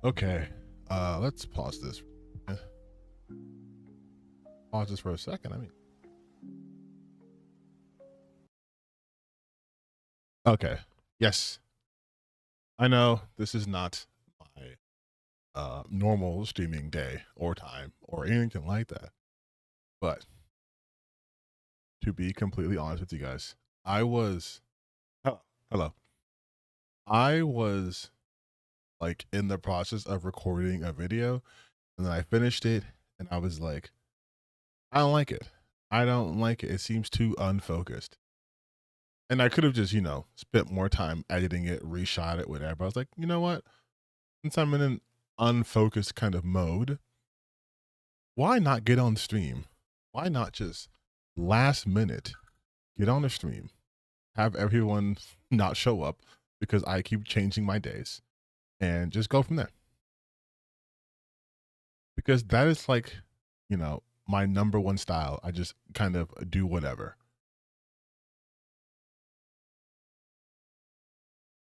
Okay, let's pause this. Pause this for a second. I mean, okay, yes, I know this is not my normal streaming day or time or anything like that, but to be completely honest with you guys, I was hello. I was like in the process of recording a video, and then I finished it, and I was like, I don't like it. I don't like it. It seems too unfocused. And I could have just, spent more time editing it, reshot it, whatever. I was like, you know what? Since I'm in an unfocused kind of mode, why not get on stream? Why not just last minute get on the stream, have everyone not show up because I keep changing my days, and just go from there? Because that is like, my number one style. I just kind of do whatever.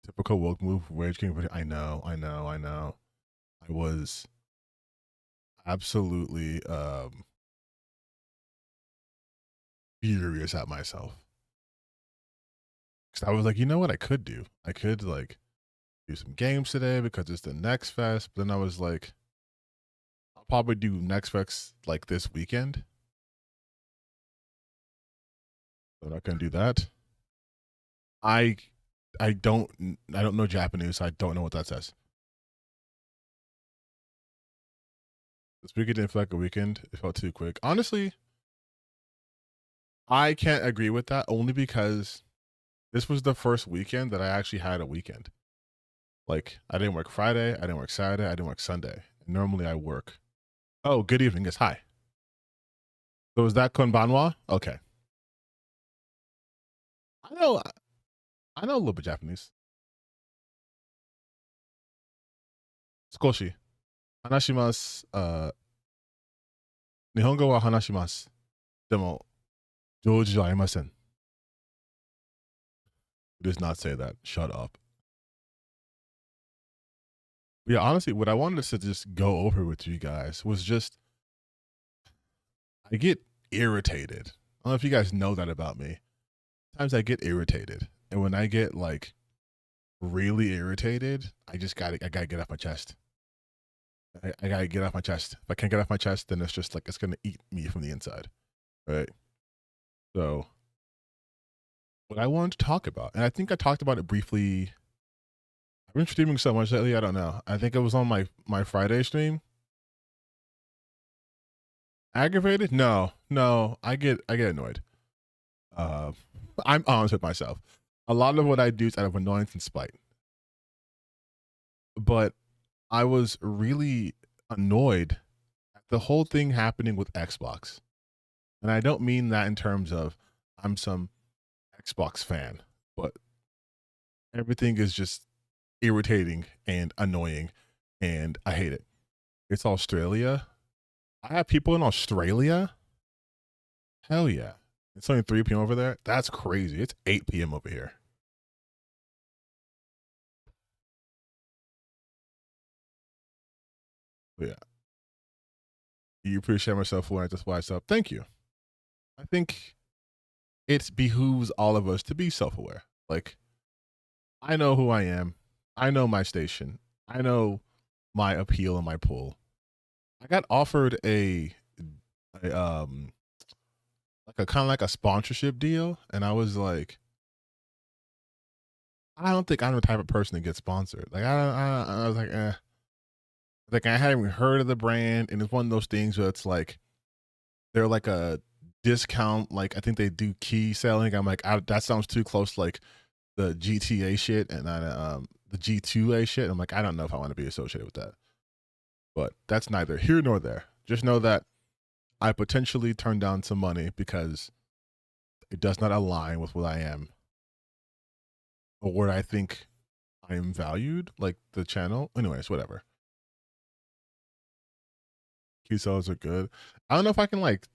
Typical woke move, Rage King. I know. I was absolutely furious at myself. Because I was like, you know what I could do? I could like do some games today because it's the next fest. But then I was like, I'll probably do next fest like this weekend. So I'm not gonna do that. I I don't know Japanese, so I don't know what that says. This weekend didn't feel like a weekend. It felt too quick. Honestly, I can't agree with that only because this was the first weekend that I actually had a weekend. Like I didn't work Friday, I didn't work Saturday, I didn't work Sunday. Normally I work. Oh, good evening. Yes, hi. So is that konbanwa? Okay. I know I know a little bit Japanese. Skoshi. Hanashimasu. 日本語は話します。でも、上手じゃありません. It does not say that. Shut up. Yeah, honestly, what I wanted to just go over with you guys was just I get irritated. I don't know if you guys know that about me. Sometimes I get irritated. And when I get like really irritated, I gotta get off my chest. I gotta get off my chest. If I can't get off my chest, then it's just like it's gonna eat me from the inside. Right. So what I wanted to talk about, and I think I talked about it briefly. I've been streaming so much lately, I don't know. I think it was on my Friday stream. Aggravated? No. I get annoyed. Uh, I'm honest with myself. A lot of what I do is out of annoyance and spite. But I was really annoyed at the whole thing happening with Xbox. And I don't mean that in terms of I'm some Xbox fan, but everything is just irritating and annoying and I hate it. It's Australia. I have people in Australia. Hell yeah. It's only 3 p.m. over there. That's crazy. It's 8 p.m. over here. But yeah. You appreciate myself for it. That's why I said thank you. I think it behooves all of us to be self aware. Like, I know who I am. I know my station. I know my appeal and my pull. I got offered a like a kind of like a sponsorship deal, and I was like, I don't think I'm the type of person to get sponsored. Like I was like, like I hadn't even heard of the brand, and it's one of those things where it's like they're like a discount. Like I think they do key selling. I'm like, that sounds too close, like the GTA shit and the G2A shit. I'm like, I don't know if I want to be associated with that. But that's neither here nor there. Just know that I potentially turned down some money because it does not align with what I am or where I think I am valued, like the channel. Anyways, whatever. Key sales are good. I don't know if I can like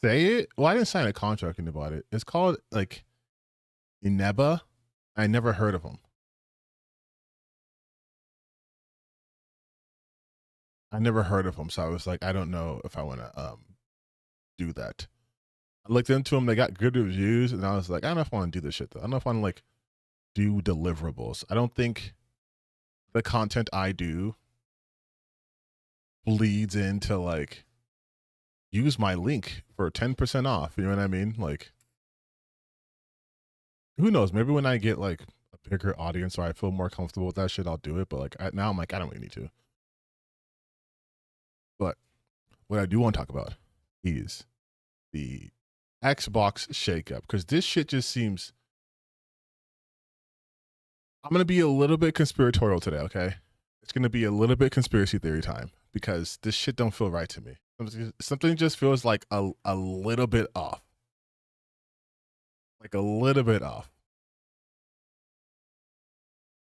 say it. Well, I didn't sign a contract about it. It's called like Ineba. I never heard of them. I never heard of them, so I was like, I don't know if I want to do that. I looked into them; they got good reviews, and I was like, I don't know if I want to do this shit. Though. I don't know if I want to like do deliverables. I don't think the content I do bleeds into like use my link for 10% off. You know what I mean? Like, who knows? Maybe when I get like a bigger audience or I feel more comfortable with that shit, I'll do it. But like now, I'm like, I don't really need to. But what I do want to talk about is the Xbox shakeup because this shit just seems I'm going to be a little bit conspiratorial today, okay? It's going to be a little bit conspiracy theory time because this shit don't feel right to me. Something just feels like a little bit off. Like a little bit off.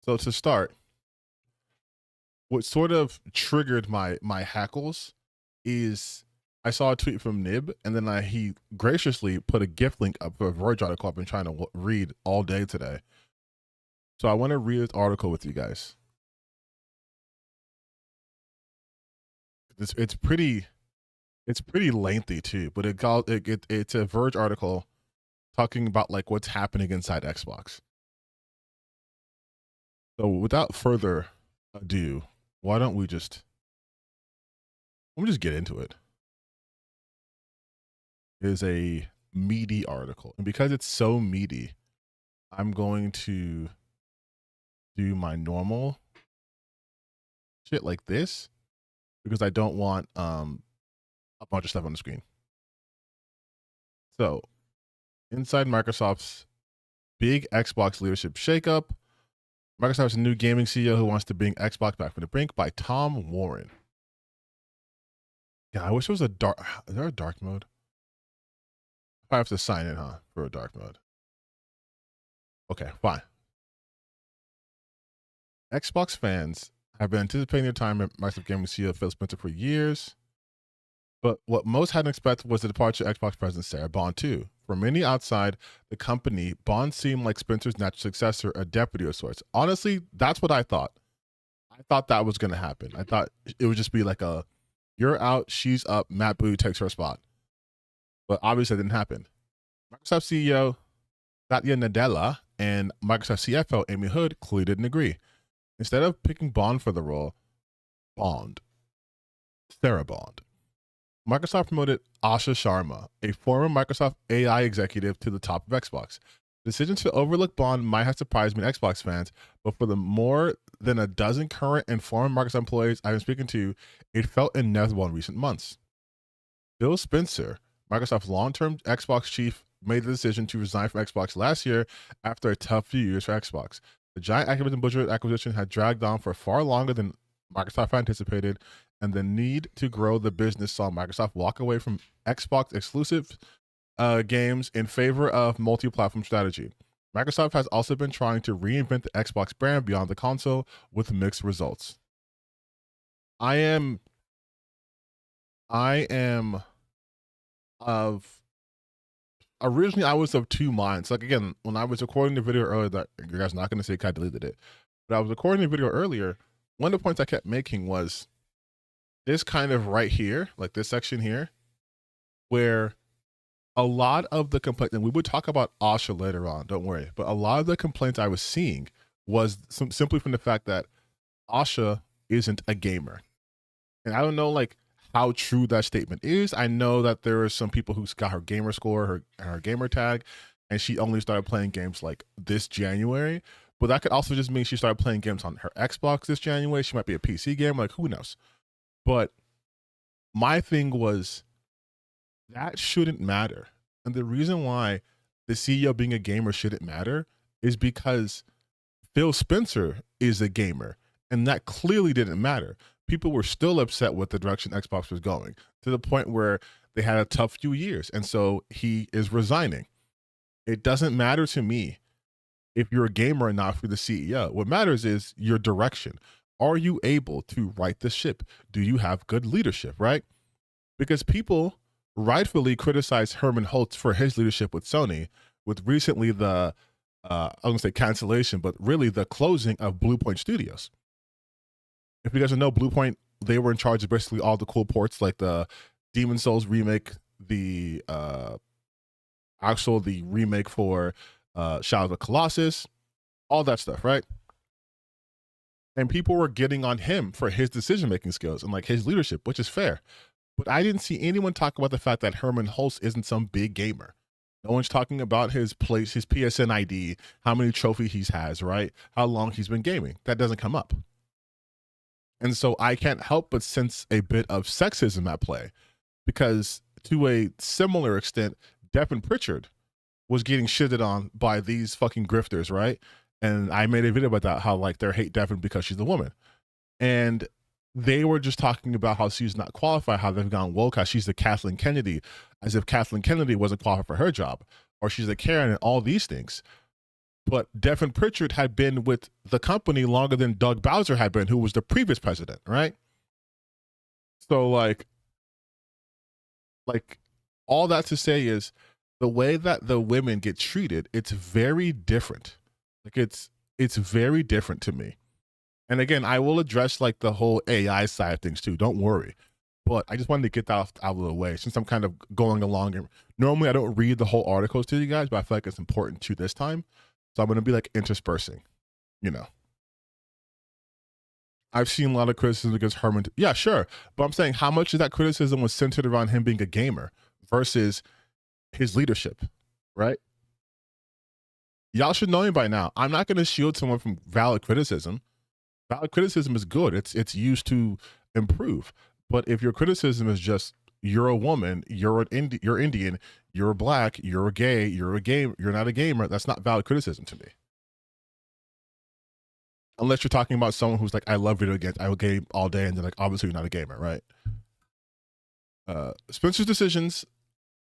So to start, what sort of triggered my hackles is I saw a tweet from Nib, and then he graciously put a GIF link up for a Verge article I've been trying to read all day today. So I want to read this article with you guys. It's pretty lengthy too, but it's a Verge article talking about like what's happening inside Xbox. So without further ado, why don't we just get into it. It is a meaty article, and because it's so meaty, I'm going to do my normal shit like this because I don't want a bunch of stuff on the screen. So, inside Microsoft's big Xbox leadership shakeup, Microsoft's new gaming CEO who wants to bring Xbox back from the brink by Tom Warren. Yeah, I wish it was a dark. Is there a dark mode? I have to sign in, huh, for a dark mode. Okay, fine. Xbox fans have been anticipating their time at Microsoft Gaming CEO Phil Spencer for years, but what most hadn't expected was the departure of Xbox President Sarah Bond too. For many outside the company, Bond seemed like Spencer's natural successor, a deputy of sorts. Honestly, that's what I thought. I thought that was going to happen. I thought it would just be like a, you're out, she's up, Matt Booty takes her spot. But obviously it didn't happen. Microsoft CEO Satya Nadella and Microsoft CFO Amy Hood clearly didn't agree. Instead of picking Bond for the role, Sarah Bond, Microsoft promoted Asha Sharma, a former Microsoft AI executive, to the top of Xbox. The decision to overlook Bond might have surprised many Xbox fans, but for the more than a dozen current and former Microsoft employees I've been speaking to, it felt inevitable in recent months. Phil Spencer, Microsoft's long-term Xbox chief, made the decision to resign from Xbox last year after a tough few years for Xbox. The giant Activision Blizzard acquisition had dragged on for far longer than Microsoft anticipated, and the need to grow the business saw Microsoft walk away from Xbox exclusive games in favor of multi-platform strategy. Microsoft has also been trying to reinvent the Xbox brand beyond the console with mixed results. I am of originally I was of two minds. Like again, when I was recording the video earlier, that you guys are not going to say I deleted it, but I was recording the video earlier. One of the points I kept making was this kind of right here, like this section here, where a lot of the complaints, and we would talk about Asha later on, don't worry, but a lot of the complaints I was seeing was simply from the fact that Asha isn't a gamer. And I don't know like how true that statement is. I know that there are some people who's got her gamer score, her gamer tag, and she only started playing games like this January. But that could also just mean she started playing games on her Xbox this January. She might be a PC gamer, like who knows? But my thing was that shouldn't matter. And the reason why the CEO being a gamer shouldn't matter is because Phil Spencer is a gamer, and that clearly didn't matter. People were still upset with the direction Xbox was going, to the point where they had a tough few years, and so he is resigning. It doesn't matter to me if you're a gamer or not for the CEO. What matters is your direction. Are you able to right the ship? Do you have good leadership, right? Because people rightfully criticize Herman Holtz for his leadership with Sony, with recently the, I was going to say cancellation, but really the closing of Bluepoint Studios. If you guys don't know, Bluepoint, they were in charge of basically all the cool ports, like the Demon Souls remake, the remake for Shadow of the Colossus, all that stuff, right? And people were getting on him for his decision-making skills and like his leadership, which is fair. But I didn't see anyone talk about the fact that Herman Holtz isn't some big gamer. No one's talking about his place, his PSN ID, how many trophies he has, right? How long he's been gaming. That doesn't come up. And so I can't help but sense a bit of sexism at play, because to a similar extent, Devin Pritchard was getting shitted on by these fucking grifters, right? And I made a video about that, how like they're hate Devin because she's a woman. And they were just talking about how she's not qualified, how they've gone woke, how she's the Kathleen Kennedy, as if Kathleen Kennedy wasn't qualified for her job, or she's a Karen and all these things. But Devin Pritchard had been with the company longer than Doug Bowser had been, who was the previous president, right? So like all that to say is the way that the women get treated, it's very different. Like it's very different to me. And again, I will address like the whole AI side of things too. Don't worry. But I just wanted to get that out of the way since I'm kind of going along. And normally I don't read the whole articles to you guys, but I feel like it's important to this time. So I'm going to be like interspersing, you know. I've seen a lot of criticism against Herman. Yeah, sure. But I'm saying how much of that criticism was centered around him being a gamer versus his leadership, right? Y'all should know him by now. I'm not going to shield someone from valid criticism. Valid criticism is good. It's used to improve. But if your criticism is just you're a woman, you're Indian, you're black, you're gay, you're a game, you're not a gamer, that's not valid criticism to me. Unless you're talking about someone who's like, I love video games, I will game all day, and then like, obviously you're not a gamer, right? Spencer's decisions.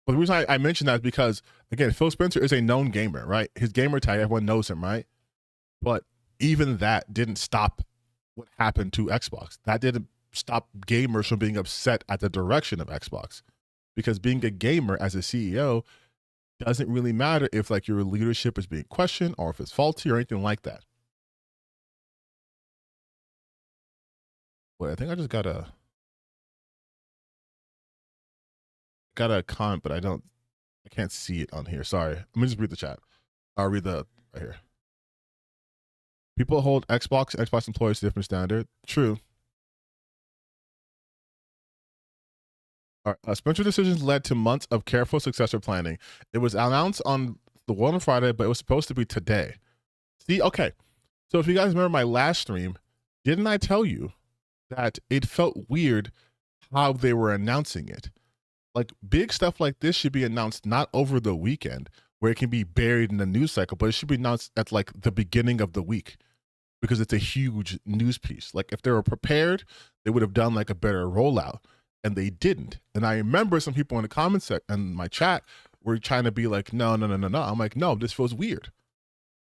Well, the reason I mentioned that is because, again, Phil Spencer is a known gamer, right? His gamer tag, everyone knows him, right? But even that didn't stop what happened to Xbox. That didn't stop gamers from being upset at the direction of Xbox. Because being a gamer as a CEO doesn't really matter if like your leadership is being questioned or if it's faulty or anything like that. Wait, I think I just got a comment, but I can't see it on here. Sorry. Let me just read the chat. I'll read the right here. People hold Xbox employees to a different standard. True. All right. Spencer decisions led to months of careful successor planning. It was announced on the one on Friday, but it was supposed to be today. See, okay. So if you guys remember my last stream, didn't I tell you that it felt weird how they were announcing it? Like big stuff like this should be announced not over the weekend where it can be buried in the news cycle, but it should be announced at like the beginning of the week because it's a huge news piece. Like if they were prepared, they would have done like a better rollout, and they didn't. And I remember some people in the comments and my chat were trying to be like, no. I'm like, no, this feels weird.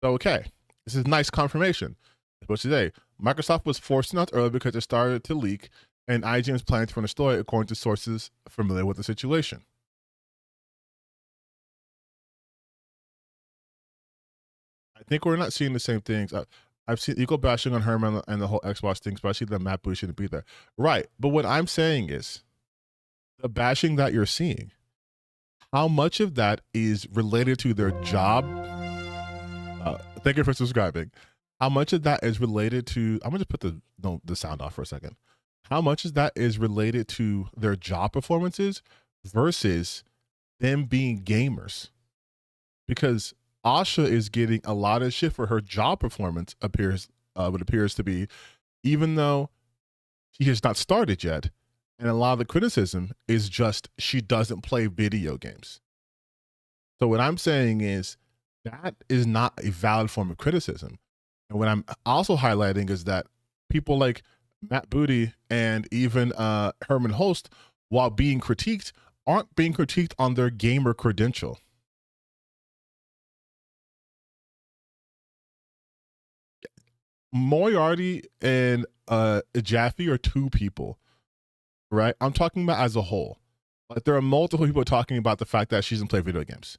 So, okay, this is nice confirmation. But today, Microsoft was forced out early because it started to leak, and IGN is planning to run a story according to sources familiar with the situation. I think we're not seeing the same things. I've seen equal bashing on Herman and the whole Xbox thing, especially that Matt Booty shouldn't be there. Right. But what I'm saying is the bashing that you're seeing, how much of that is related to their job? Thank you for subscribing. How much of that is related to, I'm going to put the sound off for a second. How much of that is related to their job performances versus them being gamers? Because Asha is getting a lot of shit for her job performance, what appears to be, even though she has not started yet. And a lot of the criticism is just she doesn't play video games. So what I'm saying is that is not a valid form of criticism. And what I'm also highlighting is that people like Matt Booty and even Herman Host, while being critiqued, aren't being critiqued on their gamer credential. Moriarty and Jaffe are two people, right? I'm talking about as a whole. Like there are multiple people talking about the fact that she doesn't play video games.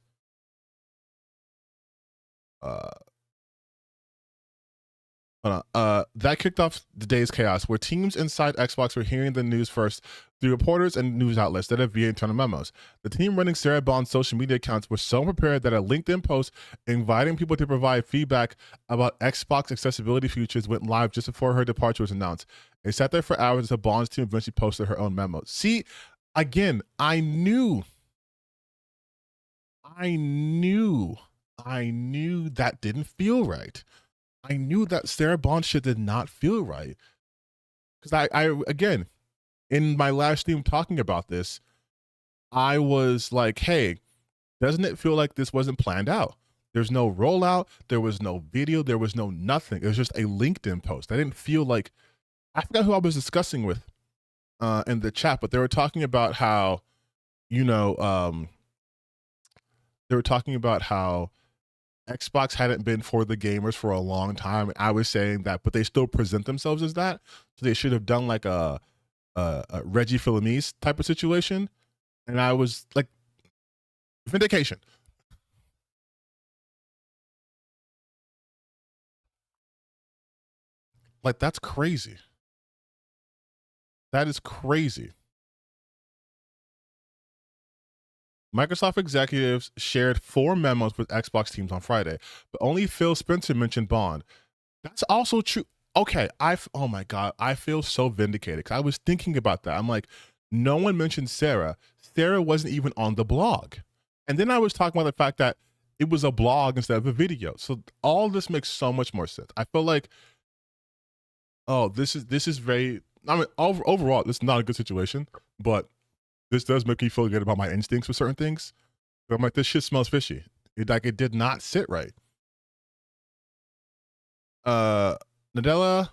That kicked off the day's chaos, where teams inside Xbox were hearing the news first through reporters and news outlets that have via internal memos. The team running Sarah Bond's social media accounts were so prepared that a LinkedIn post inviting people to provide feedback about Xbox accessibility features went live just before her departure was announced. They sat there for hours until Bond's team eventually posted her own memo. See, again, I knew that didn't feel right. I knew that Sarah Bond shit did not feel right. Because I again, in my last stream talking about this, I was like, hey, doesn't it feel like this wasn't planned out? There's no rollout. There was no video. There was no nothing. It was just a LinkedIn post. I didn't feel like, I forgot who I was discussing with in the chat, but they were talking about how, you know, they were talking about how Xbox hadn't been for the gamers for a long time. I was saying that, but they still present themselves as that. So they should have done like a Reggie Fils-Aimé type of situation. And I was like, vindication. Like, that's crazy. That is crazy. Microsoft executives shared 4 memos with Xbox teams on Friday, but only Phil Spencer mentioned Bond. That's also true. Okay, oh my God, I feel so vindicated because I was thinking about that. I'm like, no one mentioned Sarah. Sarah wasn't even on the blog. And then I was talking about the fact that it was a blog instead of a video. So all this makes so much more sense. I feel like, oh, this is very, I mean, overall, this is not a good situation, but this does make me feel good about my instincts with certain things. But I'm like, this shit smells fishy. It did not sit right. Nadella,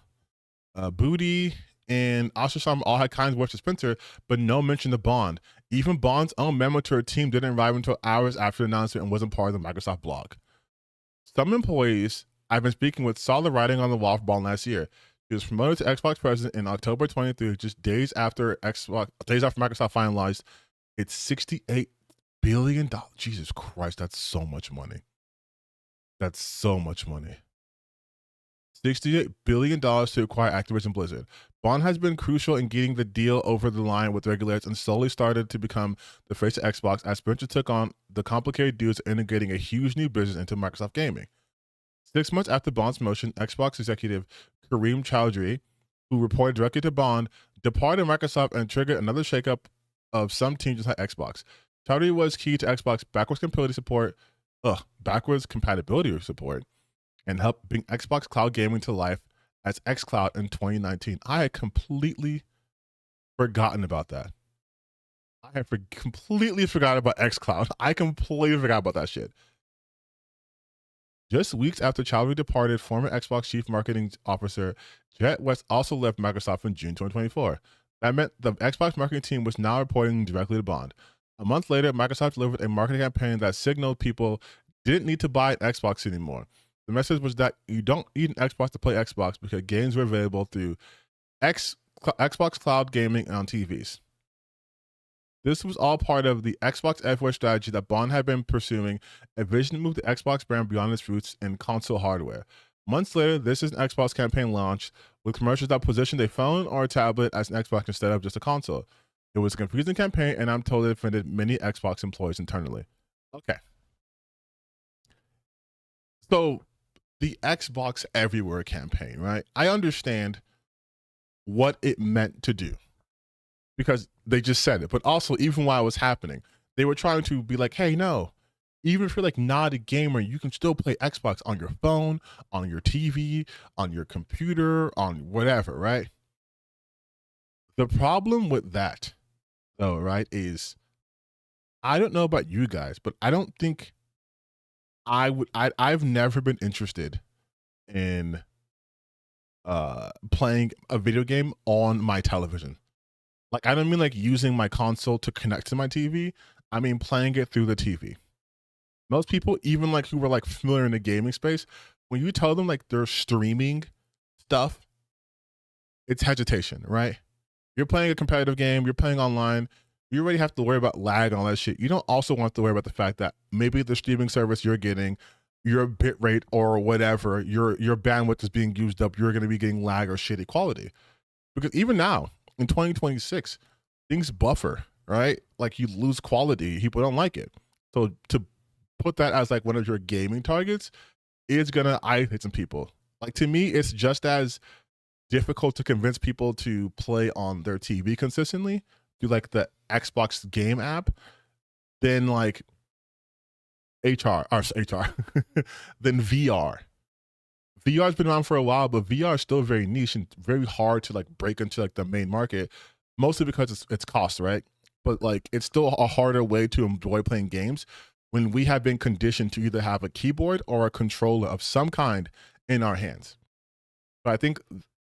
Booty, and Ostrasham all had kinds words to Spencer, but no mention of Bond. Even Bond's own memo to her team didn't arrive until hours after the announcement and wasn't part of the Microsoft blog. Some employees I've been speaking with saw the writing on the wall for Bond last year. He was promoted to Xbox president in October 23, just days after Microsoft finalized its $68 billion. Jesus Christ, that's so much money. That's so much money. $68 billion to acquire Activision Blizzard. Bond has been crucial in getting the deal over the line with regulators and slowly started to become the face of Xbox as Spencer took on the complicated duties of integrating a huge new business into Microsoft Gaming. 6 months after Bond's motion, Xbox executive Kareem Chowdhury, who reported directly to Bond, departed Microsoft and triggered another shakeup of some teams inside Xbox. Chowdhury was key to Xbox backwards compatibility support, and helped bring Xbox Cloud Gaming to life as xCloud in 2019. I had completely forgotten about that. I had completely forgot about xCloud. I completely forgot about that shit. Just weeks after Chowdhury departed, former Xbox Chief Marketing Officer Jet West also left Microsoft in June 2024. That meant the Xbox marketing team was now reporting directly to Bond. A month later, Microsoft delivered a marketing campaign that signaled people didn't need to buy an Xbox anymore. The message was that you don't need an Xbox to play Xbox because games were available through Xbox Cloud Gaming and on TVs. This was all part of the Xbox Everywhere strategy that Bond had been pursuing, a vision to move the Xbox brand beyond its roots in console hardware. Months later, this is an Xbox campaign launched with commercials that positioned a phone or a tablet as an Xbox instead of just a console. It was a confusing campaign, and I'm told it offended many Xbox employees internally. Okay. So the Xbox Everywhere campaign, right? I understand what it meant to do because they just said it. But also, even while it was happening, they were trying to be like, hey, no, even if you're like not a gamer, you can still play Xbox on your phone, on your TV, on your computer, on whatever, right? The problem with that, though, right, is I don't know about you guys, but I don't think I've never been interested in playing a video game on my television. Like, I don't mean like using my console to connect to my TV. I mean playing it through the TV. Most people, even like who were like familiar in the gaming space, when you tell them like they're streaming stuff, it's hesitation, right? You're playing a competitive game, you're playing online, you already have to worry about lag and all that shit. You don't also want to worry about the fact that maybe the streaming service you're getting, your bit rate or whatever, your bandwidth is being used up, you're going to be getting lag or shitty quality. Because even now, in 2026, things buffer, right? Like you lose quality, people don't like it. So to put that as like one of your gaming targets is gonna irritate some people. Like to me, it's just as difficult to convince people to play on their TV consistently through like the Xbox game app than like than VR. VR's been around for a while, but VR is still very niche and very hard to like break into like the main market, mostly because it's cost, right? But like it's still a harder way to enjoy playing games. when we have been conditioned to either have a keyboard or a controller of some kind in our hands. So I think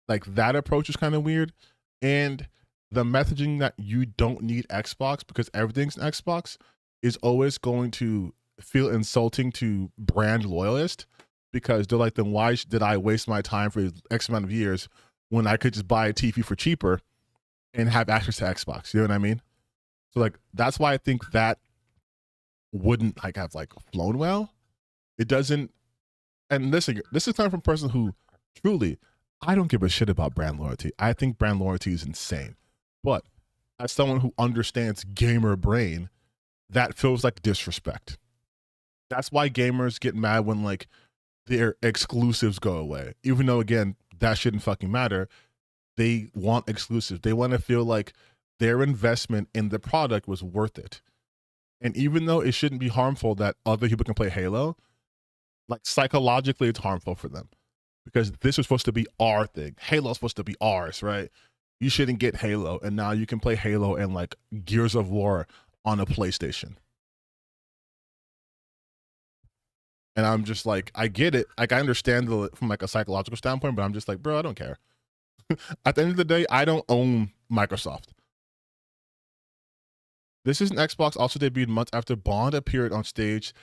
like that approach is kind of weird. And the messaging that you don't need Xbox because everything's an Xbox is always going to feel insulting to brand loyalists, because they're like, then why did I waste my time for X amount of years when I could just buy a TV for cheaper and have access to Xbox? You know what I mean? So like, that's why I think that wouldn't like have like flown well. It doesn't. And listen, this is coming from a person who truly, I don't give a shit about brand loyalty. I think brand loyalty is insane. But as someone who understands gamer brain, that feels like disrespect. That's why gamers get mad when like their exclusives go away. Even though again, that shouldn't fucking matter. They want exclusives. They want to feel like their investment in the product was worth it. And even though it shouldn't be harmful that other people can play Halo, like psychologically it's harmful for them. Because this is supposed to be our thing. Halo's supposed to be ours, right? You shouldn't get Halo, and now you can play Halo and like Gears of War on a PlayStation. And I'm just like, I get it. Like I understand from like a psychological standpoint, but I'm just like, bro, I don't care. At the end of the day, I don't own Microsoft. This is an Xbox also debuted months after Bond appeared on stage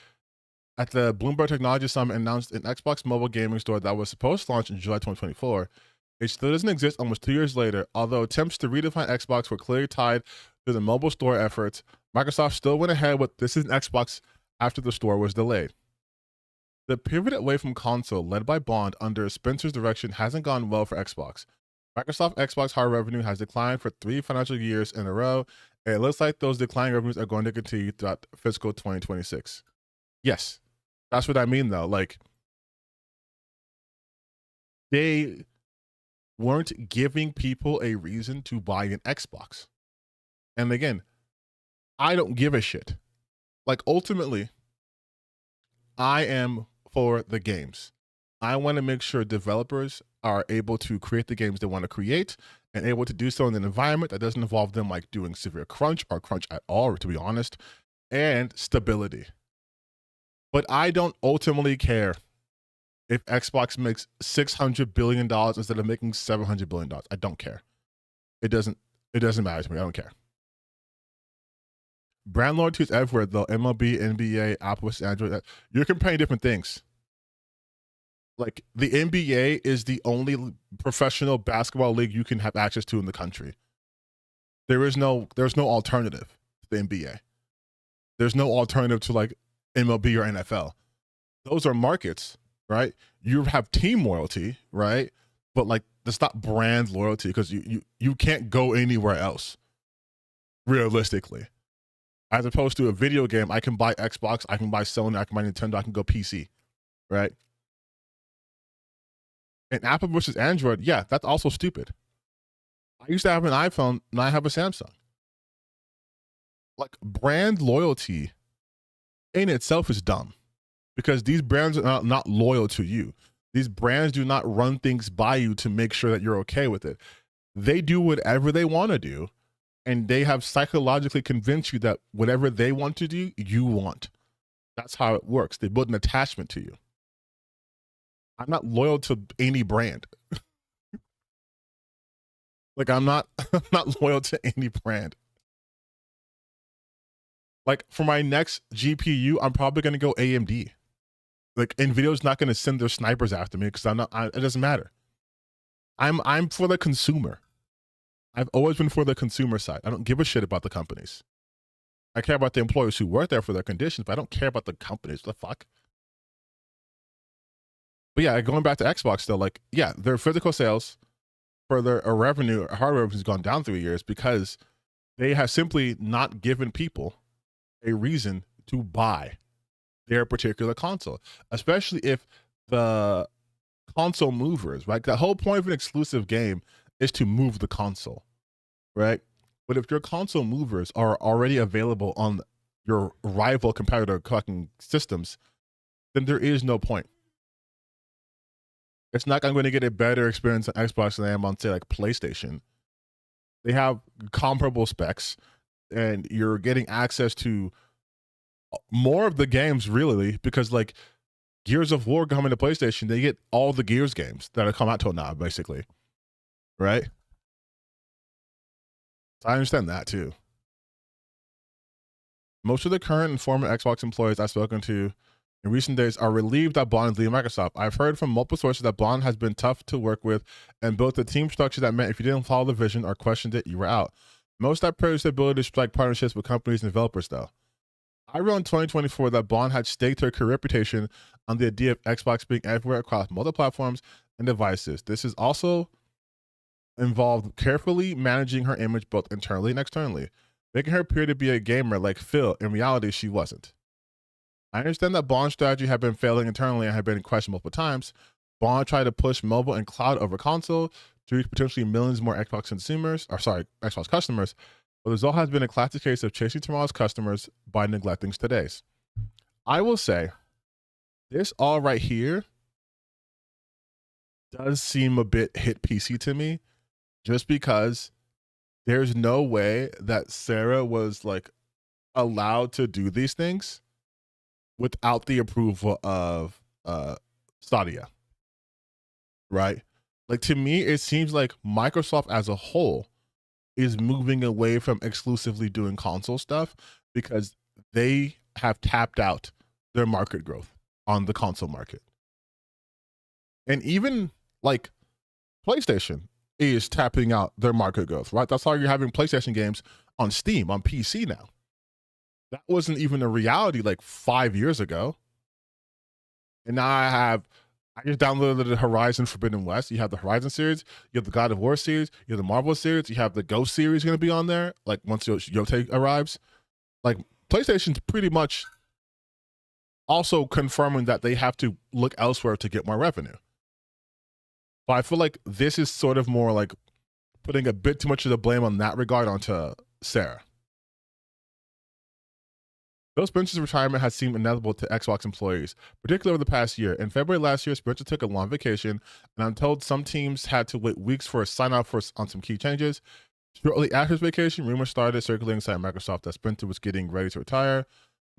at the Bloomberg Technology Summit and announced an Xbox mobile gaming store that was supposed to launch in July 2024. It still doesn't exist almost 2 years later. Although attempts to redefine Xbox were clearly tied to the mobile store efforts, Microsoft still went ahead with This is an Xbox after the store was delayed. The pivot away from console, led by Bond under Spencer's direction, hasn't gone well for Xbox. Microsoft Xbox hardware revenue has declined for 3 financial years in a row, and it looks like those declining revenues are going to continue throughout fiscal 2026. Yes, that's what I mean, though. Like, they weren't giving people a reason to buy an Xbox. And again, I don't give a shit. Like, ultimately, I am for the games. I want to make sure developers are able to create the games they want to create and able to do so in an environment that doesn't involve them like doing severe crunch or crunch at all, to be honest, and stability. But I don't ultimately care if Xbox makes $600 billion instead of making $700 billion. I don't care. It doesn't matter to me. I don't care. Brand loyalty is everywhere, though. MLB, NBA, Apple, Android. You're comparing different things. Like, the NBA is the only professional basketball league you can have access to in the country. There's no alternative to the NBA. There's no alternative to like MLB or NFL. Those are markets, right? You have team loyalty, right? But like, that's not brand loyalty, because you can't go anywhere else, realistically. As opposed to a video game, I can buy Xbox, I can buy Sony, I can buy Nintendo, I can go PC, right? And Apple versus Android, yeah, that's also stupid. I used to have an iPhone, and I have a Samsung. Like, brand loyalty in itself is dumb, because these brands are not loyal to you. These brands do not run things by you to make sure that you're okay with it. They do whatever they want to do, and they have psychologically convinced you that whatever they want to do, you want. That's how it works. They build an attachment to you. I'm not loyal to any brand. Like, I'm not loyal to any brand. Like, for my next GPU, I'm probably going to go AMD. Like, NVIDIA's not going to send their snipers after me because it doesn't matter. I'm for the consumer. I've always been for the consumer side. I don't give a shit about the companies. I care about the employees who work there for their conditions, but I don't care about the companies. What the fuck? But yeah, going back to Xbox though, like, yeah, their physical sales for their revenue, hardware revenue has gone down 3 years because they have simply not given people a reason to buy their particular console, especially if the console movers, right? The whole point of an exclusive game is to move the console, right? But if your console movers are already available on your rival competitor fucking systems, then there is no point. It's not I'm going to get a better experience on Xbox than I am on, say, like PlayStation. They have comparable specs, and you're getting access to more of the games really, because like Gears of War coming to PlayStation, they get all the Gears games that have come out till now, basically, right? So I understand that too. Most of the current and former Xbox employees I've spoken to in recent days are relieved that Bond is leaving Microsoft. I've heard from multiple sources that Bond has been tough to work with and built a team structure that meant if you didn't follow the vision or questioned it, you were out. Most that praised the ability to strike partnerships with companies and developers, though. I wrote in 2024 that Bond had staked her career reputation on the idea of Xbox being everywhere across multiple platforms and devices. This has also involved carefully managing her image both internally and externally, making her appear to be a gamer like Phil. In reality, she wasn't. I understand that Bond's strategy had been failing internally and had been questioned multiple times. Bond tried to push mobile and cloud over console to reach potentially millions more Xbox consumers, or sorry, Xbox customers, but the result has been a classic case of chasing tomorrow's customers by neglecting today's. I will say, this all right here does seem a bit hit PC to me, just because there's no way that Sarah was like allowed to do these things without the approval of Stadia, right? Like, to me, it seems like Microsoft as a whole is moving away from exclusively doing console stuff because they have tapped out their market growth on the console market. And even like PlayStation is tapping out their market growth, right? That's why you're having PlayStation games on Steam, on PC now. That wasn't even a reality like 5 years ago. And now I just downloaded the Horizon Forbidden West. You have the Horizon series, you have the God of War series, you have the Marvel series, you have the Ghost series going to be on there, like once Yote arrives. Like, PlayStation's pretty much also confirming that they have to look elsewhere to get more revenue. But I feel like this is sort of more like putting a bit too much of the blame on that regard onto Sarah. Bill Spencer's retirement has seemed inevitable to Xbox employees, particularly over the past year. In February last year, Spencer took a long vacation, and I'm told some teams had to wait weeks for a sign-off on some key changes. Shortly after his vacation, rumors started circulating inside Microsoft that Spencer was getting ready to retire.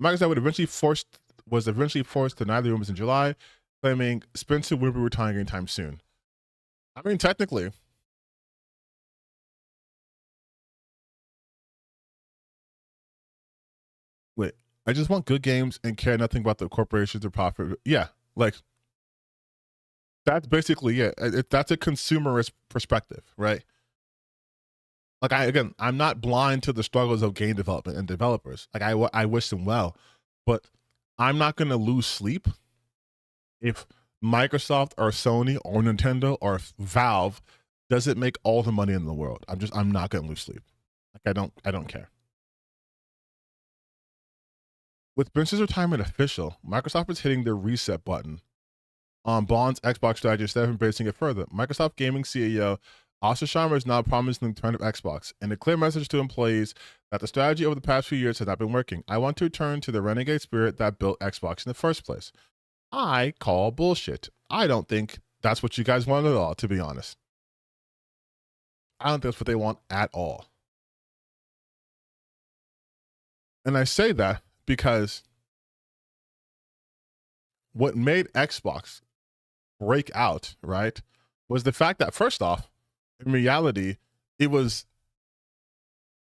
Microsoft was eventually forced to deny the rumors in July, claiming Spencer would be retiring anytime soon. I mean, technically, wait, I just want good games and care nothing about the corporations or profit. Yeah, like, that's basically it. That's a consumerist perspective, right? Like, I'm not blind to the struggles of game development and developers. Like, I wish them well, but I'm not going to lose sleep if Microsoft or Sony or Nintendo or Valve doesn't make all the money in the world. I'm not going to lose sleep. Like, I don't care. With Spencer's retirement official, Microsoft is hitting the reset button on Bond's Xbox strategy instead of embracing it further. Microsoft Gaming CEO Oscar Sharma is now promising the return of Xbox, and a clear message to employees that the strategy over the past few years has not been working. I want to return to the renegade spirit that built Xbox in the first place. I call bullshit. I don't think that's what you guys want at all, to be honest. I don't think that's what they want at all. And I say that because what made Xbox break out, right, was the fact that, first off, in reality, it was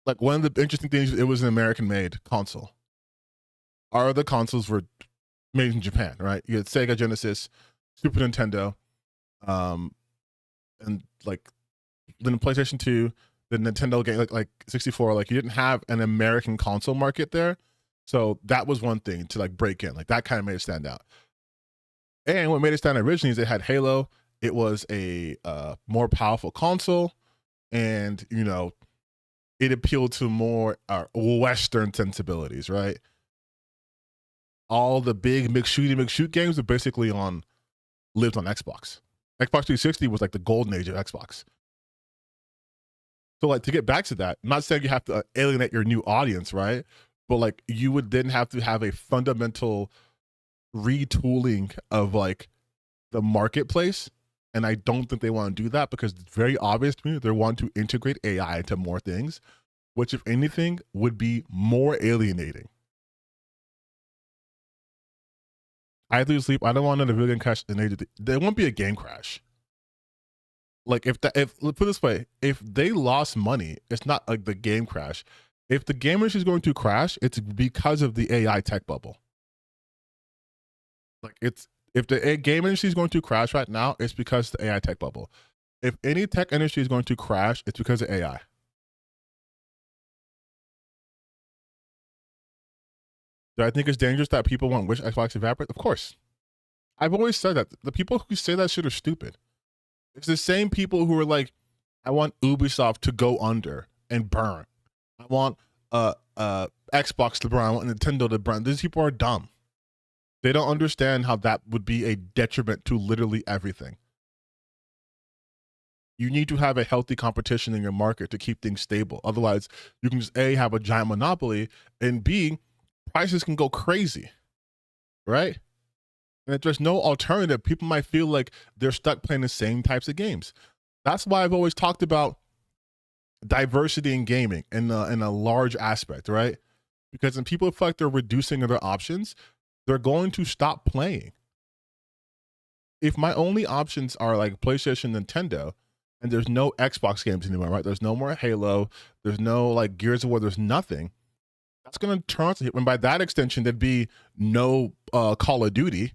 like one of the interesting things, it was an American-made console. Our other consoles were made in Japan, right? You had Sega Genesis, Super Nintendo, and like then PlayStation 2, the Nintendo game, like 64. Like, you didn't have an American console market there, so that was one thing to like break in. Like, that kind of made it stand out. And what made it stand out originally is it had Halo. It was a more powerful console, and it appealed to more Western sensibilities, right? All the big McShoot games are basically lived on Xbox. Xbox 360 was like the golden age of Xbox. So, like, to get back to that, I'm not saying you have to alienate your new audience, right? But like, you would then have to have a fundamental retooling of like the marketplace. And I don't think they want to do that because it's very obvious to me they want to integrate AI into more things, which, if anything, would be more alienating. I lose sleep. I don't want another video game crash. And there won't be a game crash. Like if put it this way, if they lost money, it's not like the game crash. If the game industry is going to crash, it's because of the AI tech bubble. Like if the game industry is going to crash right now, it's because of the AI tech bubble. If any tech industry is going to crash, it's because of AI. Do I think it's dangerous that people want wish Xbox evaporate? Of course. I've always said that. The people who say that shit are stupid. It's the same people who are like, I want Ubisoft to go under and burn. I want Xbox to burn. I want Nintendo to burn. These people are dumb. They don't understand how that would be a detriment to literally everything. You need to have a healthy competition in your market to keep things stable. Otherwise, you can just A, have a giant monopoly, and B, prices can go crazy, right? And if there's no alternative, people might feel like they're stuck playing the same types of games. That's why I've always talked about diversity in gaming in a large aspect, right? Because when people feel like they're reducing their options, they're going to stop playing. If my only options are like PlayStation, Nintendo, and there's no Xbox games anymore, right? There's no more Halo, there's no like Gears of War, there's nothing. That's going to turn to, and by that extension, there'd be no Call of Duty.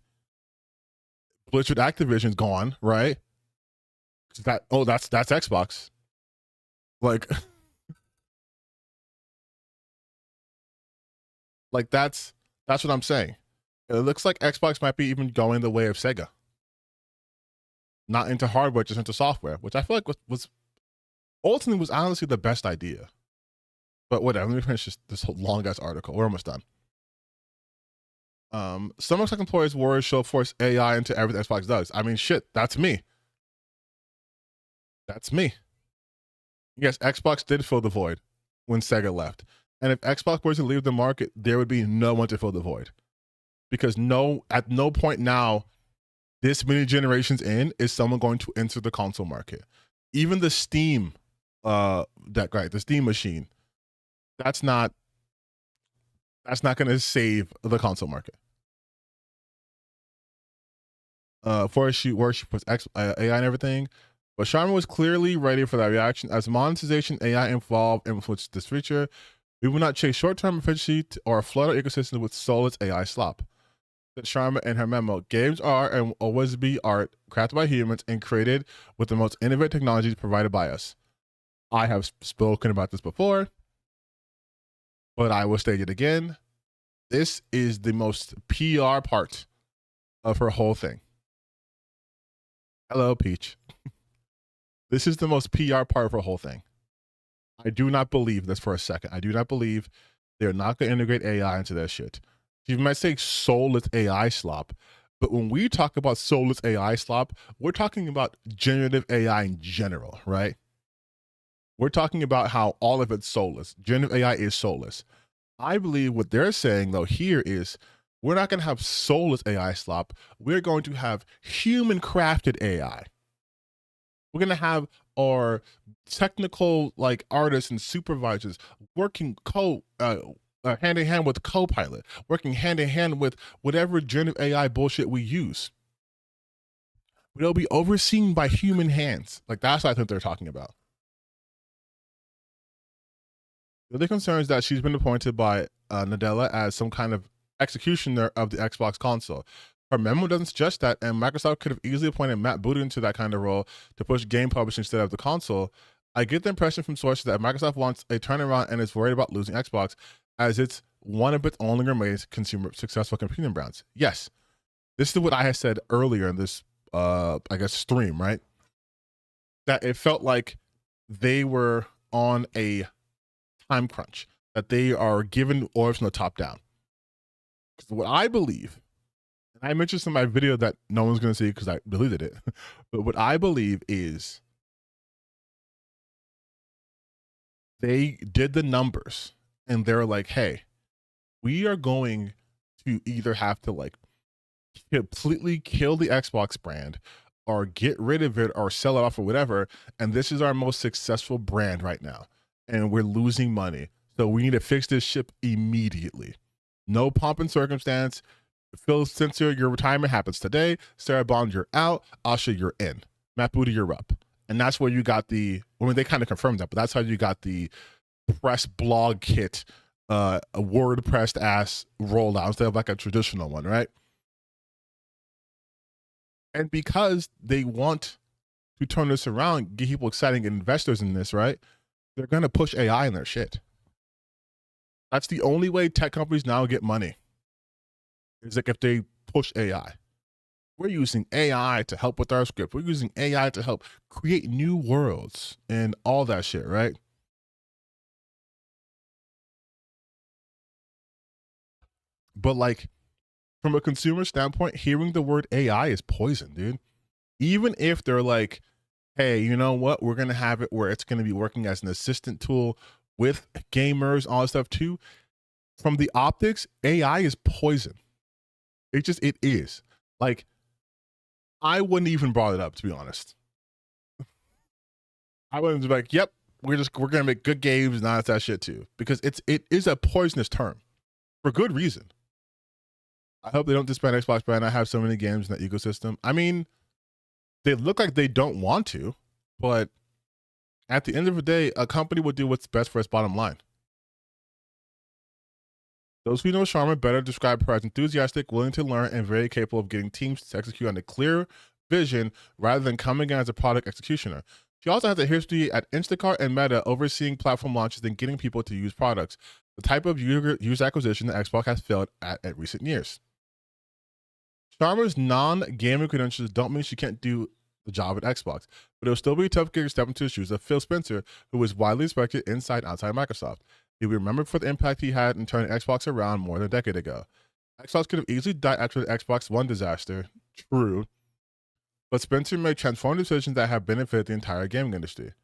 Blizzard Activision's gone, right? That's Xbox. Like, like that's what I'm saying. It looks like Xbox might be even going the way of Sega. Not into hardware, just into software, which I feel like was ultimately was honestly the best idea. But whatever, let me finish this whole long ass article. We're almost done. Some Xbox employees' words shall force AI into everything Xbox does. I mean, shit, that's me. That's me. Yes, Xbox did fill the void when Sega left. And if Xbox were to leave the market, there would be no one to fill the void. Because at no point now, this many generations in, is someone going to enter the console market. Even the Steam the Steam machine, that's not going to save the console market. Where she puts AI and everything, but Sharma was clearly ready for that reaction. As monetization AI influenced this feature, we will not chase short-term efficiency or flood our ecosystem with soulless AI slop. Said Sharma in her memo, games are and will always be art crafted by humans and created with the most innovative technologies provided by us. I have spoken about this before, but I will state it again. This is the most PR part of her whole thing. Hello, Peach. This is the most PR part of her whole thing. I do not believe this for a second. I do not believe they're not going to integrate AI into their shit. You might say soulless AI slop, but when we talk about soulless AI slop, we're talking about generative AI in general, right? We're talking about how all of it's soulless. Generative AI is soulless. I believe what they're saying, though, here is we're not going to have soulless AI slop. We're going to have human-crafted AI. We're going to have our technical like artists and supervisors working hand in hand with Copilot, working hand in hand with whatever generative AI bullshit we use. They'll be overseen by human hands. Like, that's what I think they're talking about. The other concern is that she's been appointed by Nadella as some kind of executioner of the Xbox console. Her memo doesn't suggest that, and Microsoft could have easily appointed Matt Booty into that kind of role to push game publishing instead of the console. I get the impression from sources that Microsoft wants a turnaround and is worried about losing Xbox, as it's one of its only remaining successful computing brands. Yes, this is what I had said earlier in this, I guess, stream, right? That it felt like they were on a time crunch, that they are given orders from the top down. Because what I believe, and I mentioned this in my video that no one's going to see because I deleted it, but what I believe is they did the numbers and they're like, hey, we are going to either have to like completely kill the Xbox brand or get rid of it or sell it off or whatever. And this is our most successful brand right now. And we're losing money. So we need to fix this ship immediately. No pomp and circumstance. Phil Spencer, your retirement happens today. Sarah Bond, you're out. Asha, you're in. Matt Booty, you're up. And that's where you got the, I mean, they kind of confirmed that, but that's how you got the press blog kit, a WordPress ass rollout instead of like a traditional one, right? And because they want to turn this around, get people excited, get investors in this, right? They're going to push AI in their shit. That's the only way tech companies now get money. Is like if they push AI. We're using AI to help with our script. We're using AI to help create new worlds and all that shit, right? But like from a consumer standpoint, hearing the word AI is poison, dude. Even if they're like, hey, you know what? We're going to have it where it's going to be working as an assistant tool with gamers, all that stuff too. From the optics, AI is poison. It is. Like, I wouldn't even brought it up, to be honest. I wouldn't be like, yep, we're gonna make good games, and that's that shit too. Because it is a poisonous term. For good reason. I hope they don't disband Xbox brand. I have so many games in that ecosystem. I mean, they look like they don't want to, but at the end of the day, a company will do what's best for its bottom line. Those who know Sharma better describe her as enthusiastic, willing to learn, and very capable of getting teams to execute on a clear vision rather than coming in as a product executioner. She also has a history at Instacart and Meta overseeing platform launches and getting people to use products, the type of user acquisition that Xbox has failed at recent years. Sharma's non-gaming credentials don't mean she can't do the job at Xbox, but it'll still be tough getting to step into the shoes of Phil Spencer, who is widely respected inside and outside Microsoft. He'll be remembered for the impact he had in turning Xbox around more than a decade ago. Xbox could have easily died after the Xbox One disaster, true, but Spencer made transformative decisions that have benefited the entire gaming industry.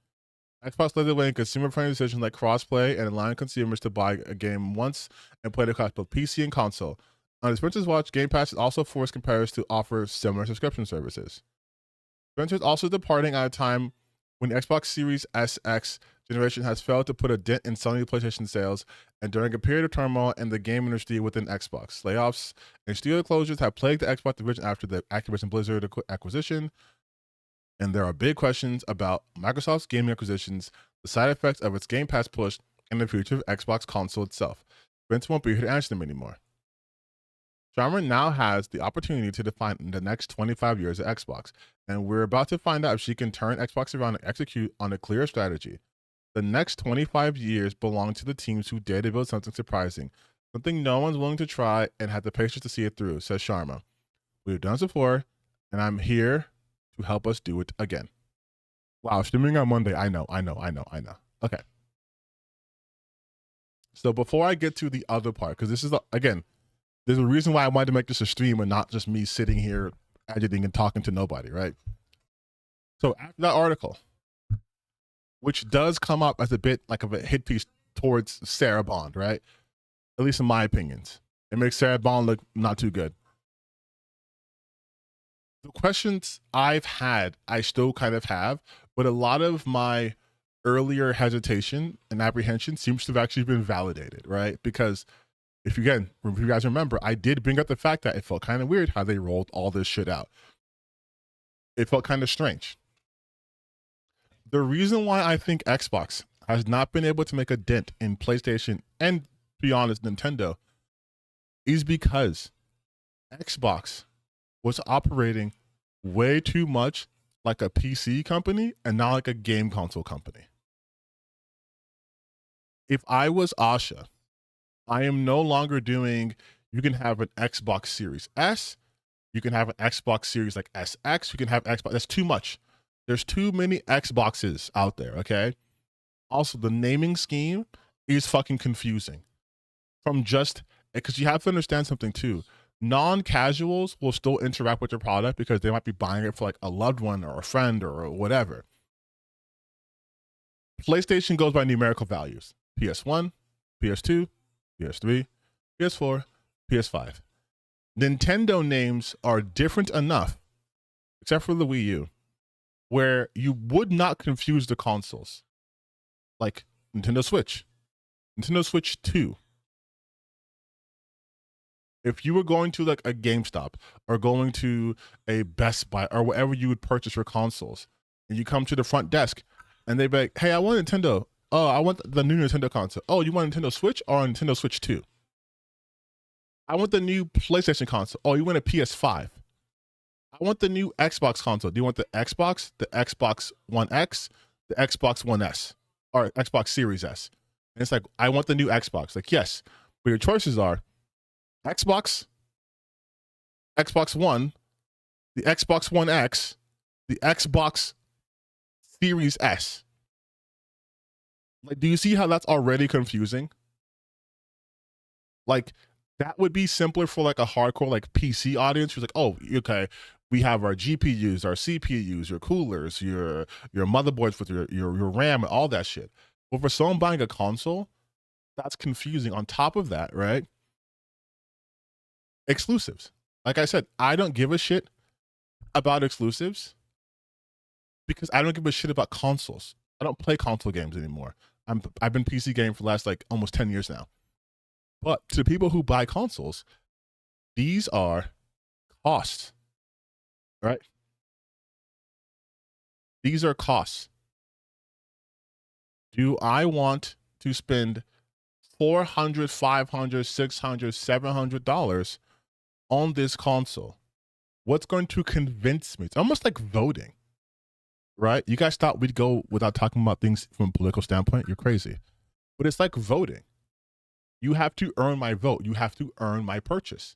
Xbox led the way in consumer-friendly decisions like crossplay and allowing consumers to buy a game once and play it across both PC and console. On Spencer's watch, Game Pass has also forced competitors to offer similar subscription services. Spencer's also departing at a time when the Xbox Series SX generation has failed to put a dent in Sony PlayStation sales, and during a period of turmoil in the game industry within Xbox. Layoffs and studio closures have plagued the Xbox division after the Activision Blizzard acquisition, and there are big questions about Microsoft's gaming acquisitions, the side effects of its Game Pass push, and the future of Xbox console itself. Spencer won't be here to answer them anymore. Sharma now has the opportunity to define the next 25 years of Xbox, and we're about to find out if she can turn Xbox around and execute on a clear strategy. The next 25 years belong to the teams who dare to build something surprising, something no one's willing to try and have the patience to see it through, says Sharma. We've done this before, and I'm here to help us do it again. Wow, streaming on Monday. I know. Okay. So before I get to the other part, because this is, again, there's a reason why I wanted to make this a stream and not just me sitting here editing and talking to nobody, right? So after that article, which does come up as a bit like of a hit piece towards Sarah Bond, right? At least in my opinions. It makes Sarah Bond look not too good. The questions I've had, I still kind of have, but a lot of my earlier hesitation and apprehension seems to have actually been validated, right? Because if you guys remember, I did bring up the fact that it felt kind of weird how they rolled all this shit out. It felt kind of strange. The reason why I think Xbox has not been able to make a dent in PlayStation and, to be honest, Nintendo, is because Xbox was operating way too much like a PC company and not like a game console company. If I was Asha, I am no longer doing, you can have an Xbox Series S, you can have an Xbox Series like SX, you can have Xbox, that's too much. There's too many Xboxes out there, okay? Also, the naming scheme is fucking confusing. From just, because you have to understand something too. Non-casuals will still interact with your product because they might be buying it for like a loved one or a friend or whatever. PlayStation goes by numerical values. PS1, PS2, PS3, PS4, PS5. Nintendo names are different enough, except for the Wii U, where you would not confuse the consoles. Like Nintendo Switch, Nintendo Switch 2, If you were going to like a GameStop or going to a Best Buy or wherever you would purchase your consoles, and you come to the front desk and they be like, "Hey, I want Nintendo. Oh, I want the new Nintendo console. Oh, you want a Nintendo Switch or a Nintendo Switch 2? I want the new PlayStation console. Oh, you want a PS5? I want the new Xbox console. Do you want the Xbox One X, the Xbox One S, or Xbox Series S?" And it's like, I want the new Xbox. Like, yes, but your choices are Xbox, Xbox One, the Xbox One X, the Xbox Series S. Like, do you see how that's already confusing? Like, that would be simpler for like a hardcore like PC audience who's like, oh, okay, we have our GPUs, our CPUs, your coolers, your motherboards with your RAM and all that shit. But for someone buying a console, that's confusing. On top of that, right? Exclusives. Like I said, I don't give a shit about exclusives because I don't give a shit about consoles. I don't play console games anymore. I've been PC game for the last like almost 10 years now. But to people who buy consoles, these are costs, right? These are costs. Do I want to spend $400, $500, $600, $700 on this console? What's going to convince me? It's almost like voting, right? You guys thought we'd go without talking about things from a political standpoint? You're crazy. But it's like voting. You have to earn my vote. You have to earn my purchase.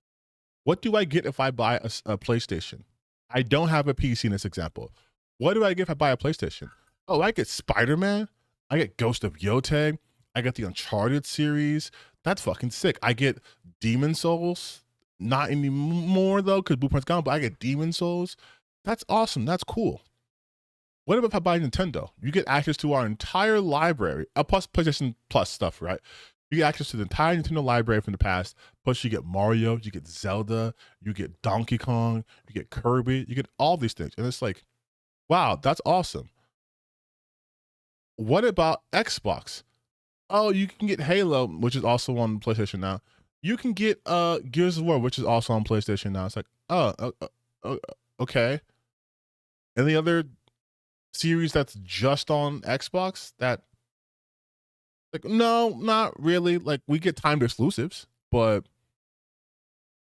What do I get if I buy a PlayStation? I don't have a PC in this example. What do I get if I buy a PlayStation? Oh, I get Spider-Man. I get Ghost of Yotei. I get the Uncharted series. That's fucking sick. I get Demon Souls. Not anymore though, because Blueprint's gone, but I get Demon Souls. That's awesome. That's cool. What about if I buy Nintendo? You get access to our entire library, plus PlayStation Plus stuff, right? You get access to the entire Nintendo library from the past. Plus, you get Mario, you get Zelda, you get Donkey Kong, you get Kirby, you get all these things. And it's like, wow, that's awesome. What about Xbox? Oh, you can get Halo, which is also on PlayStation now. You can get Gears of War, which is also on PlayStation now. It's like, okay. Any other series that's just on Xbox that, like, no, not really. Like, we get timed exclusives, but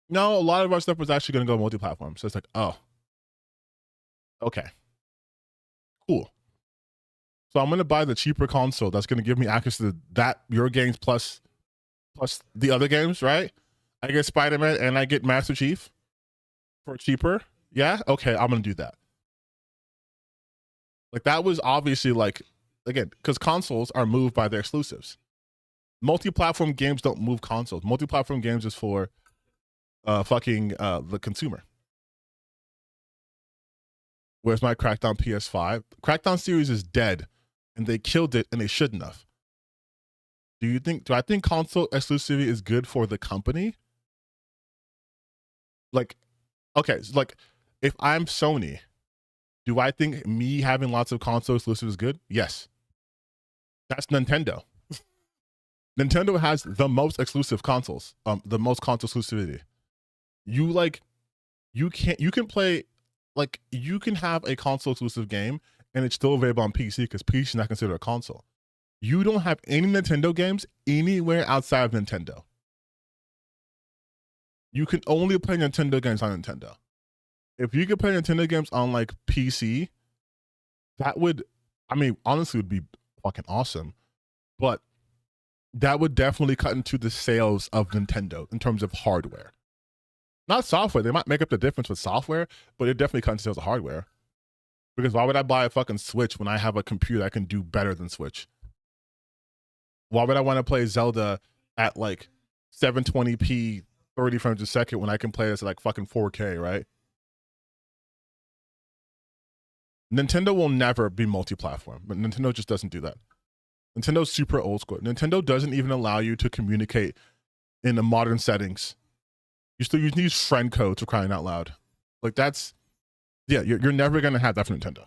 no, a lot of our stuff was actually going to go multi-platform. So it's like, oh, okay, cool. So I'm going to buy the cheaper console that's going to give me access to your games plus the other games, right? I get Spider-Man and I get Master Chief for cheaper. Yeah, okay, I'm going to do that. Like, that was obviously like, again, because consoles are moved by their exclusives. Multi-platform games don't move consoles. Multi-platform games is for the consumer. Where's my Crackdown PS5? Crackdown series is dead, and they killed it, and they shouldn't have. Do I think console exclusivity is good for the company? Like, okay, so like, if I'm Sony, do I think me having lots of console exclusives is good? Yes. That's Nintendo. Nintendo has the most exclusive consoles, the most console exclusivity. You can play, like, you can have a console exclusive game and it's still available on PC because PC is not considered a console. You don't have any Nintendo games anywhere outside of Nintendo. You can only play Nintendo games on Nintendo. If you could play Nintendo games on like PC, that would, I mean, honestly, would be fucking awesome. But that would definitely cut into the sales of Nintendo in terms of hardware. Not software. They might make up the difference with software, but it definitely cuts into sales of hardware. Because why would I buy a fucking Switch when I have a computer that can do better than Switch? Why would I want to play Zelda at like 720p, 30 frames a second when I can play this at like fucking 4K, right? Nintendo will never be multi-platform, but Nintendo just doesn't do that. Nintendo's super old school. Nintendo doesn't even allow you to communicate in the modern settings. You still use friend codes for crying out loud. Like, that's, yeah, you're never going to have that for Nintendo.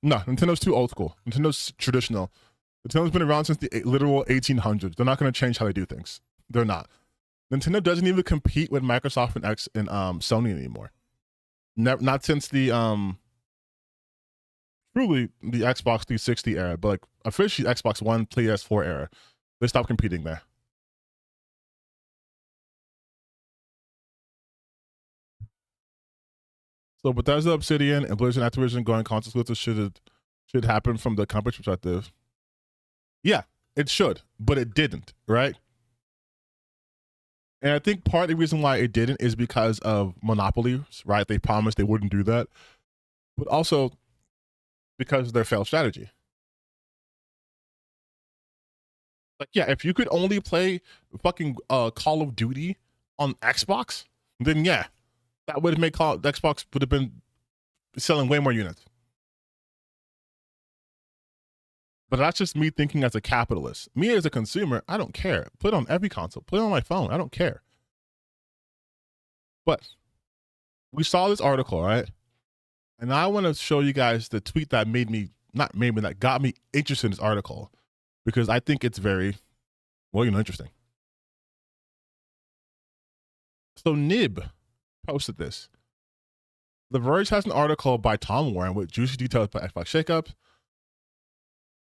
No, Nintendo's too old school. Nintendo's traditional. Nintendo's been around since the literal 1800s. They're not going to change how they do things. They're not. Nintendo doesn't even compete with Microsoft and Sony anymore. Not since the truly the Xbox 360 era, but like officially Xbox One, PS4 era. They stopped competing there. So Bethesda, Obsidian, and Blizzard Activision going console exclusive should happen from the company's perspective. Yeah, it should, but it didn't, right? And I think part of the reason why it didn't is because of monopolies, right? They promised they wouldn't do that, but also because of their failed strategy. Like, yeah, if you could only play fucking Call of Duty on Xbox, then yeah, that would have made Xbox would have been selling way more units. But that's just me thinking as a capitalist. Me as a consumer, I don't care. Put it on every console. Put it on my phone. I don't care. But we saw this article, right? And I want to show you guys the tweet that that got me interested in this article, because I think it's very, well, interesting. So Nib posted this. The Verge has an article by Tom Warren with juicy details about Xbox shakeup.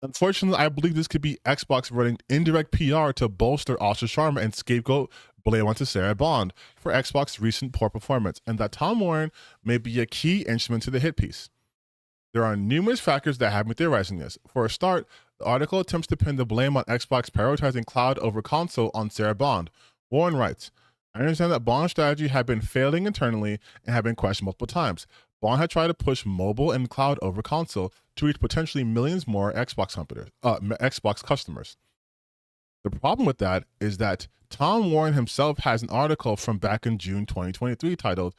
Unfortunately, I believe this could be Xbox running indirect PR to bolster Asha Sharma and scapegoat blame onto Sarah Bond for Xbox's recent poor performance, and that Tom Warren may be a key instrument to the hit piece. There are numerous factors that have me theorizing this. For a start, the article attempts to pin the blame on Xbox prioritizing cloud over console on Sarah Bond. Warren writes, I understand that Bond's strategy had been failing internally and had been questioned multiple times. Bond had tried to push mobile and cloud over console to reach potentially millions more Xbox customers. The problem with that is that Tom Warren himself has an article from back in June 2023 titled,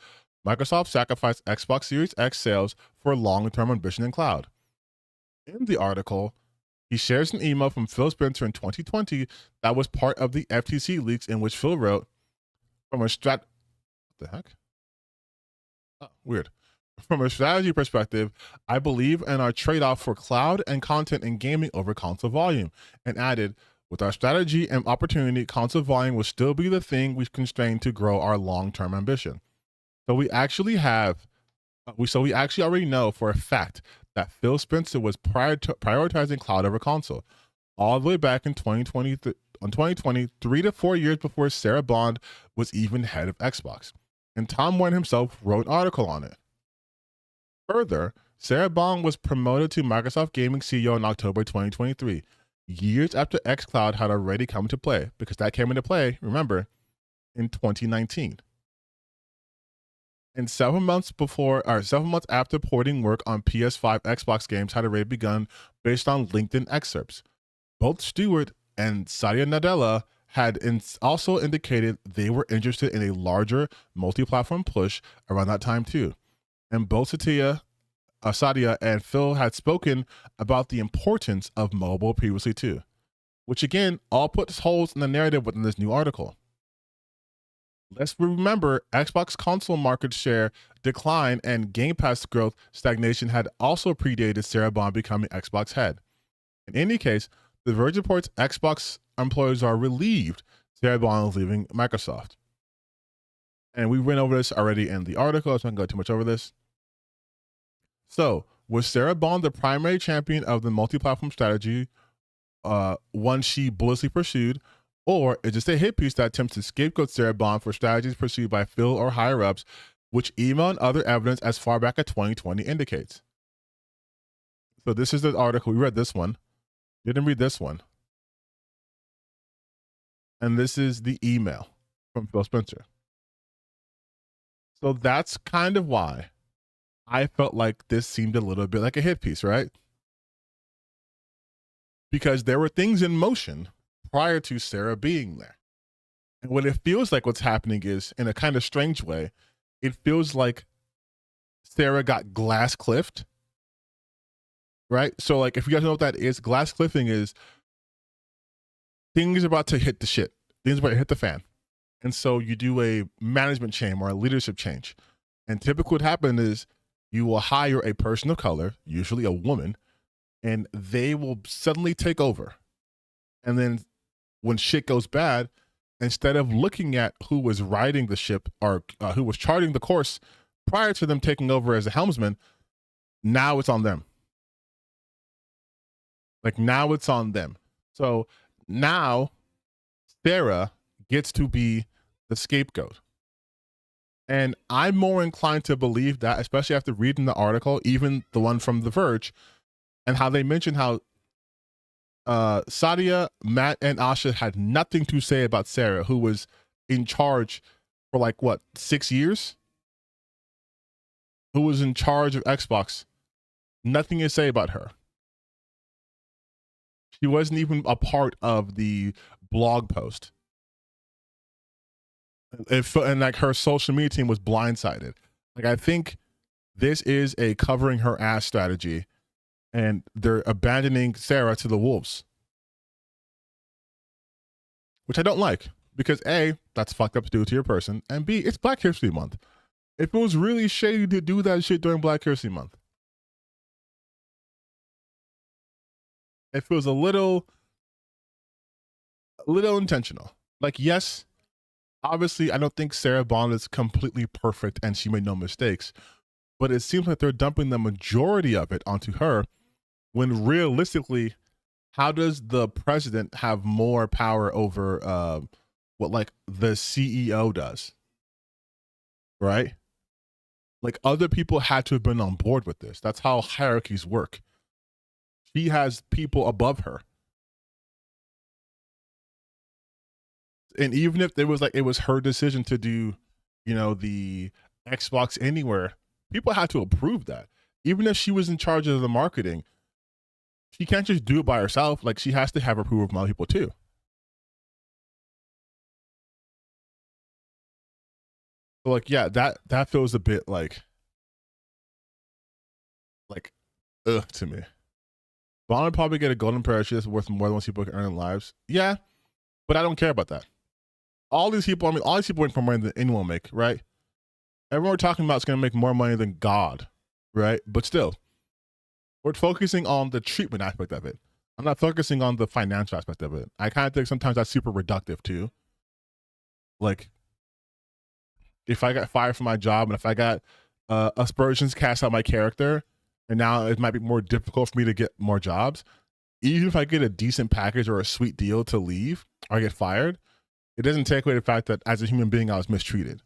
Microsoft Sacrificed Xbox Series X Sales for Long-Term Ambition in Cloud. In the article, he shares an email from Phil Spencer in 2020 that was part of the FTC leaks, in which Phil wrote, what the heck? Oh, weird. From a strategy perspective, I believe in our trade-off for cloud and content in gaming over console volume, and added, with our strategy and opportunity, console volume will still be the thing we constrain to grow our long-term ambition. So we actually already know for a fact that Phil Spencer was prioritizing cloud over console all the way back in 2020, 3 to 4 years before Sarah Bond was even head of Xbox. And Tom Warren himself wrote an article on it. Further, Sarah Bond was promoted to Microsoft Gaming CEO in October 2023, years after xCloud had already come into play, because that came into play, remember, in 2019. And 7 months after porting work on PS5 Xbox games had already begun based on LinkedIn excerpts. Both Stewart and Satya Nadella had also indicated they were interested in a larger multi-platform push around that time too. And both Satya and Phil had spoken about the importance of mobile previously too, which again, all puts holes in the narrative within this new article. Let's remember, Xbox console market share decline and Game Pass growth stagnation had also predated Sarah Bond becoming Xbox head. In any case, The Verge reports Xbox employees are relieved Sarah Bond is leaving Microsoft. And we went over this already in the article, so I don't go too much over this. So, was Sarah Bond the primary champion of the multi-platform strategy, one she bullishly pursued, or is this a hit piece that attempts to scapegoat Sarah Bond for strategies pursued by Phil or higher-ups, which email and other evidence as far back as 2020 indicates? So this is the article. We read this one. Didn't read this one. And this is the email from Phil Spencer. So that's kind of why I felt like this seemed a little bit like a hit piece, right? Because there were things in motion prior to Sarah being there. And what it feels like what's happening is, in a kind of strange way, it feels like Sarah got glass cliffed, right? So like, if you guys know what that is, glass cliffing is things are about to hit the shit. Things are about to hit the fan. And so you do a management change or a leadership change. And typically what happens is you will hire a person of color, usually a woman, and they will suddenly take over. And then when shit goes bad instead of looking at who was riding the ship or who was charting the course prior to them taking over as a helmsman, now it's on them. Like now it's on them. So now Sarah gets to be the scapegoat. And I'm more inclined to believe that, especially after reading the article, even the one from The Verge, and how they mentioned how Sadia, Matt, and Asha had nothing to say about Sarah, who was in charge for like, what, 6 years? Who was in charge of Xbox. Nothing to say about her. She wasn't even a part of the blog post. And like her social media team was blindsided. Like, I think this is a covering her ass strategy, and they're abandoning Sarah to the wolves, which I don't like, because A, that's fucked up to do to your person, and B, it's Black History Month. If it was really shady to do that shit during Black History Month, if it was a little intentional, like, yes, obviously, I don't think Sarah Bond is completely perfect and she made no mistakes, but it seems like they're dumping the majority of it onto her, when realistically, how does the president have more power over what like the CEO does? Right? Like, other people had to have been on board with this. That's how hierarchies work. She has people above her. And even if there was like, it was her decision to do, you know, the Xbox Anywhere, people had to approve that. Even if she was in charge of the marketing, she can't just do it by herself. Like, she has to have approval from other people too. So like, yeah, that feels a bit like to me. Bond would probably get a golden parachute worth more than what people can earn in lives. Yeah, but I don't care about that. All these people make more money than anyone will make, right? Everyone we're talking about is going to make more money than God, right? But still, we're focusing on the treatment aspect of it. I'm not focusing on the financial aspect of it. I kind of think sometimes that's super reductive too. Like, if I got fired from my job and if I got aspersions cast out my character, and now it might be more difficult for me to get more jobs, even if I get a decent package or a sweet deal to leave or get fired, it doesn't take away the fact that as a human being, I was mistreated,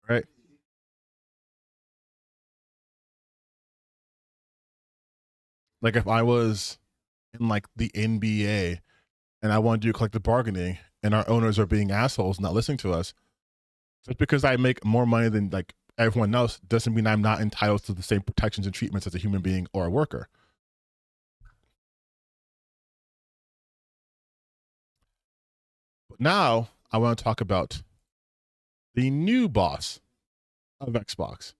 right? Like, if I was in like the NBA and I want to do collective bargaining and our owners are being assholes, not listening to us, just because I make more money than like everyone else doesn't mean I'm not entitled to the same protections and treatments as a human being or a worker. But now I want to talk about the new boss of Xbox,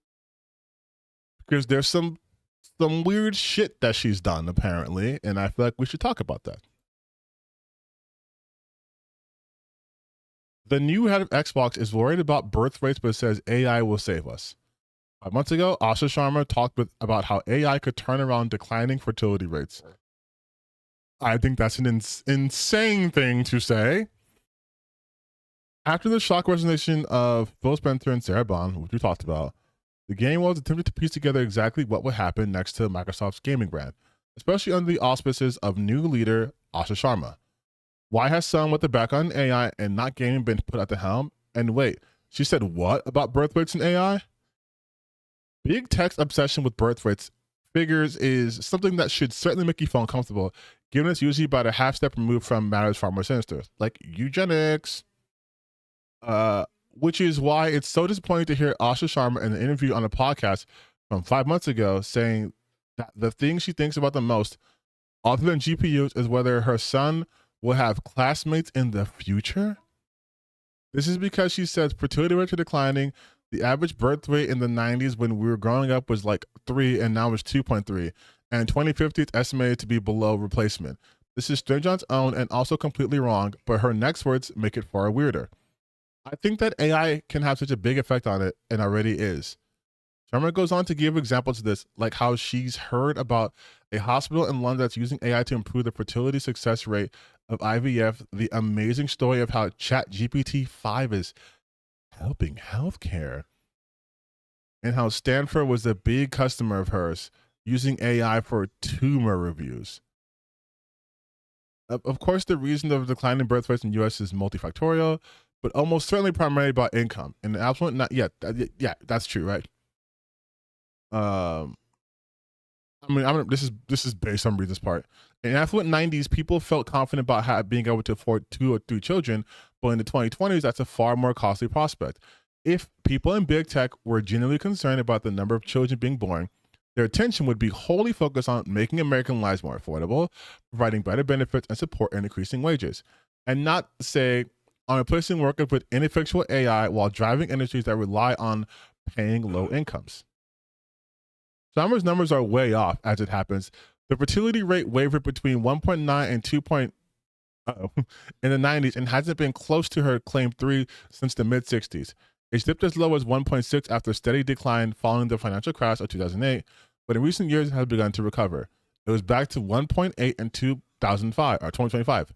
because there's some weird shit that she's done apparently, and I feel like we should talk about that. The new head of Xbox is worried about birth rates, but says AI will save us. 5 months ago, Asha Sharma talked about how AI could turn around declining fertility rates. I think that's an insane thing to say. After the shock resignation of Phil Spencer and Sarah Bond, which we talked about, the game was attempting to piece together exactly what would happen next to Microsoft's gaming brand, especially under the auspices of new leader Asha Sharma. Why has someone with a background in AI and not gaming been put at the helm? And wait, she said what about birth rates and AI? Big tech's obsession with birth rates figures is something that should certainly make you feel uncomfortable, given it's usually about a half step removed from matters far more sinister, like eugenics. Which is why it's so disappointing to hear Asha Sharma in an interview on a podcast from 5 months ago saying that the thing she thinks about the most, other than GPUs, is whether her son will have classmates in the future. This is because she says fertility rates are declining. The average birth rate in the 90s when we were growing up was like 3, and now it's 2.3. And 2050 it's estimated to be below replacement. This is Strange on its own and also completely wrong, but her next words make it far weirder. I think that AI can have such a big effect on it, and already is. Sharma goes on to give examples of this, like how she's heard about a hospital in London that's using AI to improve the fertility success rate of IVF, the amazing story of how ChatGPT 5 is helping healthcare, and how Stanford was a big customer of hers using AI for tumor reviews. Of course, the reason of the decline in birth rates in the U.S. is multifactorial, but almost certainly primarily about income. And the absolute, not yet. Yeah, that's true, right? This is based on Reader's part. In affluent 90s, people felt confident about being able to afford 2 or 3 children, but in the 2020s, that's a far more costly prospect. If people in big tech were genuinely concerned about the number of children being born, their attention would be wholly focused on making American lives more affordable, providing better benefits and support, and increasing wages, and not, say, on replacing workers with ineffectual AI while driving industries that rely on paying low incomes. Summer's numbers are way off as it happens. The fertility rate wavered between 1.9 and 2. In the 90s and hasn't been close to her claimed 3 since the mid 60s. It dipped as low as 1.6 after a steady decline following the financial crash of 2008, but in recent years it has begun to recover. It was back to 1.8 in 2025.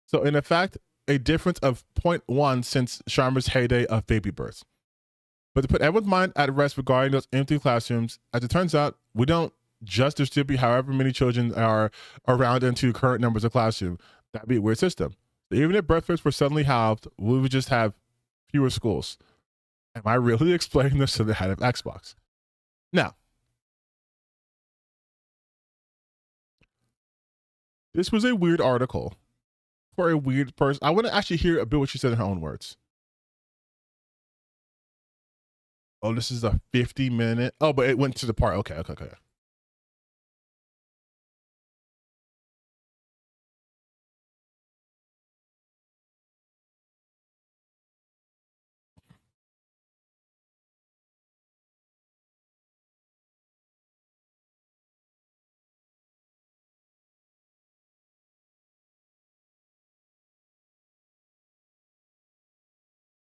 So in effect, a difference of 0.1 since Sharma's heyday of baby births. But to put everyone's mind at rest regarding those empty classrooms, as it turns out, we don't just distribute however many children are around into current numbers of classroom. That'd be a weird system. So even if birth rates were suddenly halved, we would just have fewer schools. Am I really explaining this to the head of Xbox? Now, this was a weird article for a weird person. I want to actually hear a bit what she said in her own words. Oh, this is a 50-minute. Oh, but it went to the part. Okay.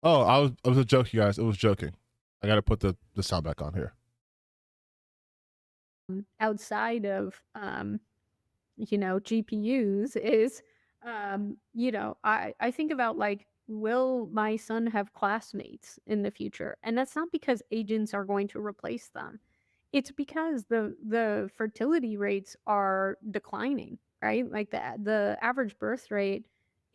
Oh, I was a joke, you guys. It was joking. I got to put the sound back on here. Outside of GPUs is I think about, like, will my son have classmates in the future? And that's not because agents are going to replace them. It's because the fertility rates are declining, right? Like the average birth rate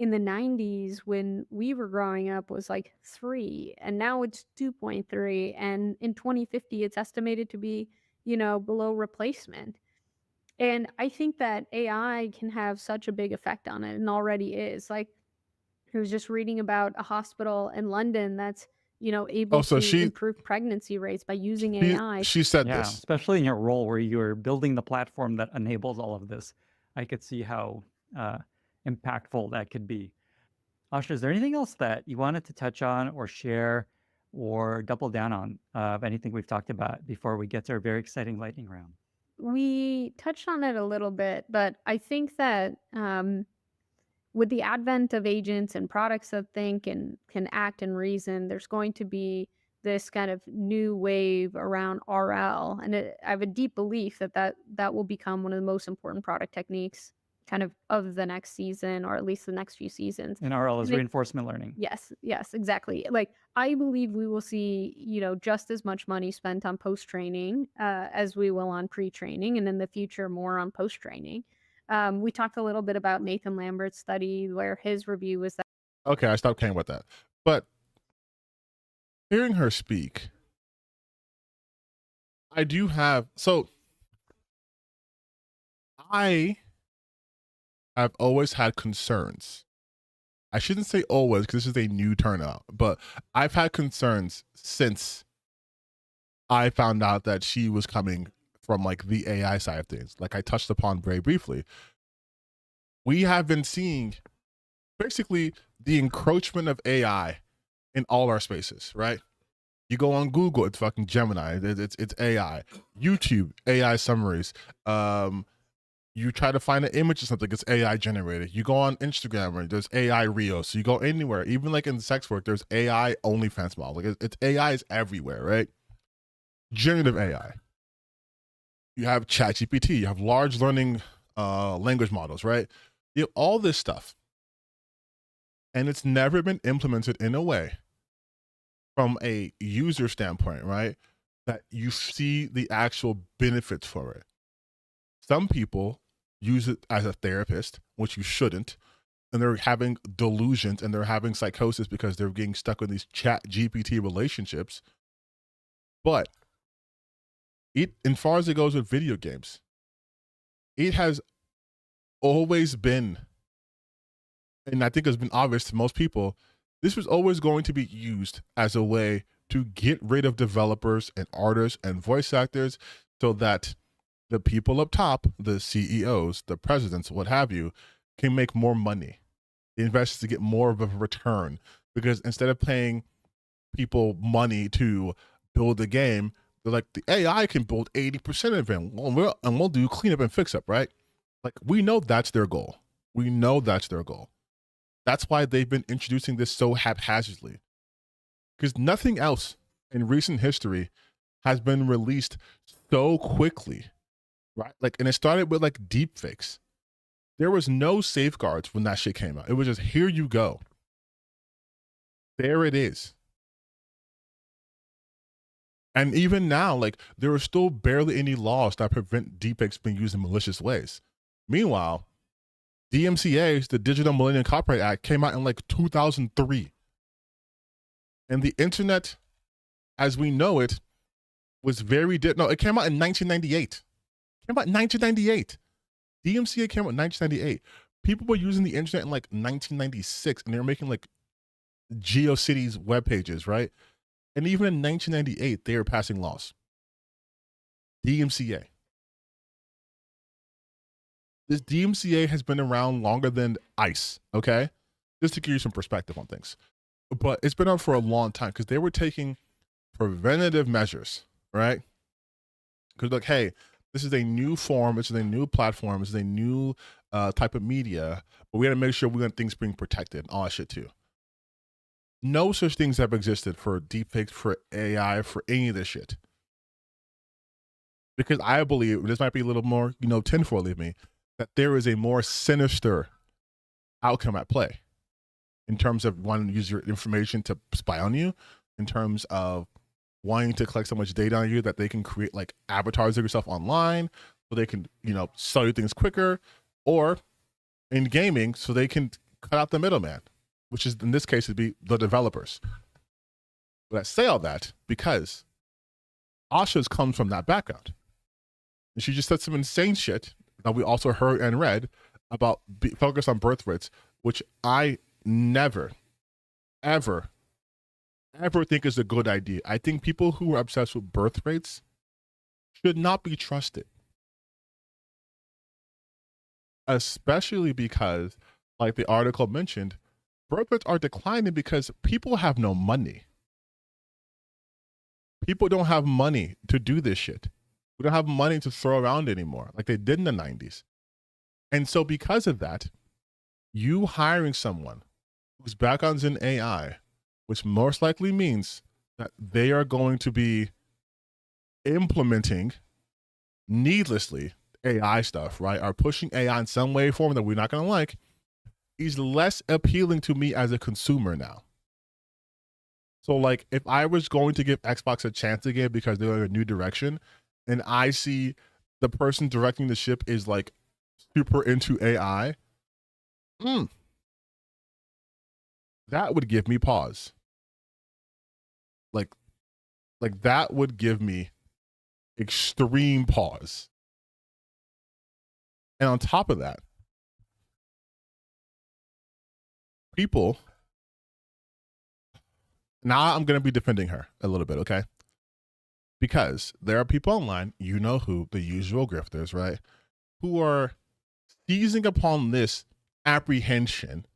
in the 90s when we were growing up was like 3, and now it's 2.3, and in 2050 it's estimated to be, below replacement. And I think that AI can have such a big effect on it, and already is. Like, I was just reading about a hospital in London that's, able So to improve pregnancy rates by using AI. she said Yeah, this. especially in your role where you're building the platform that enables all of this. I could see how impactful that could be. Asha, is there anything else that you wanted to touch on or share or double down on of anything we've talked about before we get to our very exciting lightning round? We touched on it a little bit, but I think that with the advent of agents and products that think and can act and reason, there's going to be this kind of new wave around RL, and I have a deep belief that will become one of the most important product techniques, kind of the next season, or at least the next few seasons. And RL is And reinforcement learning. yes, exactly. Like, I believe we will see, just as much money spent on post training as we will on pre training, and in the future more on post training. We talked a little bit about Nathan Lambert's study where his review was that. Okay, I stopped caring about that. But hearing her speak, I do have. So I have always had concerns. I shouldn't say always because this is a new turnout, but I've had concerns since I found out that she was coming from like the AI side of things. Like I touched upon very briefly. We have been seeing basically the encroachment of AI in all our spaces, right? You go on Google, it's fucking Gemini. It's AI. YouTube, AI summaries. You try to find an image or something, it's AI generated. You go on Instagram, right? There's AI Reels. So you go anywhere, even like in sex work, there's AI OnlyFans model. Like it's AI is everywhere, right? Generative AI. You have ChatGPT. You have large learning language models, right? You have all this stuff, and it's never been implemented in a way from a user standpoint, right? That you see the actual benefits for it. Some people use it as a therapist, which you shouldn't, and they're having delusions and they're having psychosis because they're getting stuck in these chat GPT relationships. But it, as far as it goes with video games, it has always been, and I think it's been obvious to most people, this was always going to be used as a way to get rid of developers and artists and voice actors so that the people up top, the CEOs, the presidents, what have you, can make more money. The investors to get more of a return, because instead of paying people money to build a game, they're like, the AI can build 80% of it, and we'll do cleanup and fix up, right? Like, we know that's their goal. We know that's their goal. That's why they've been introducing this so haphazardly, because nothing else in recent history has been released so quickly, right? Like, and it started with like deep fakes. There was no safeguards when that shit came out. It was just, here you go. There it is. And even now, like, there are still barely any laws that prevent deepfakes being used in malicious ways. Meanwhile, DMCA, the Digital Millennium Copyright Act, came out in like 2003. And the internet, as we know it, was very no, it came out in 1998. It came out in 1998. DMCA came out in 1998. People were using the internet in like 1996, and they were making like GeoCities web pages, right? And even in 1998, they were passing laws. DMCA. This DMCA has been around longer than ICE, okay? Just to give you some perspective on things. But it's been on for a long time because they were taking preventative measures, right? Because like, hey, this is a new form, this is a new platform, this is a new type of media, but we got to make sure we got things being protected and all that shit too. No such things have existed for deepfakes, for AI, for any of this shit. Because I believe, this might be a little more, tinfoil of me, that there is a more sinister outcome at play in terms of wanting to use your information to spy on you, in terms of wanting to collect so much data on you that they can create like avatars of yourself online so they can, sell you things quicker, or in gaming so they can cut out the middleman, which is in this case would be the developers. But I say all that because Asha's comes from that background. And she just said some insane shit that we also heard and read about focus on birth rates, which I never, ever think is a good idea. I think people who are obsessed with birth rates should not be trusted. Especially because, like the article mentioned, birth rates are declining because people have no money. People don't have money to do this shit. We don't have money to throw around anymore like they did in the 90s. And so because of that, you hiring someone whose background's in AI, which most likely means that they are going to be implementing needlessly AI stuff, right? Are pushing AI in some way or form that we're not going to like, is less appealing to me as a consumer now. So like, if I was going to give Xbox a chance again because they're in a new direction, and I see the person directing the ship is like super into AI, that would give me pause. Like that would give me extreme pause. And on top of that, people, now I'm going to be defending her a little bit, okay? Because there are people online, who, the usual grifters, right? Who are seizing upon this apprehension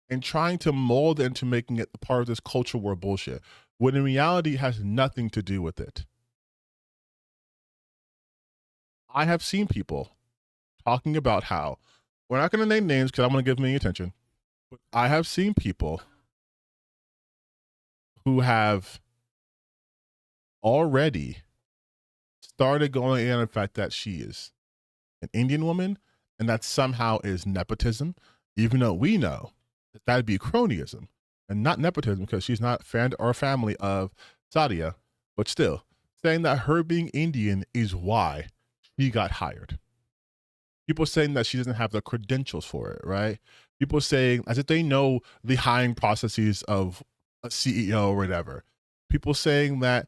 and trying to mold it into making it part of this culture war bullshit, when in reality it has nothing to do with it. I have seen people talking about how, we're not going to name names because I'm going to give them any attention, but I have seen people who have already started going in on the fact that she is an Indian woman and that somehow is nepotism, even though we know that that'd be cronyism and not nepotism because she's not friend or family of Sadia, but still saying that her being Indian is why she got hired. People saying that she doesn't have the credentials for it, right? People saying as if they know the hiring processes of a CEO or whatever. People saying that,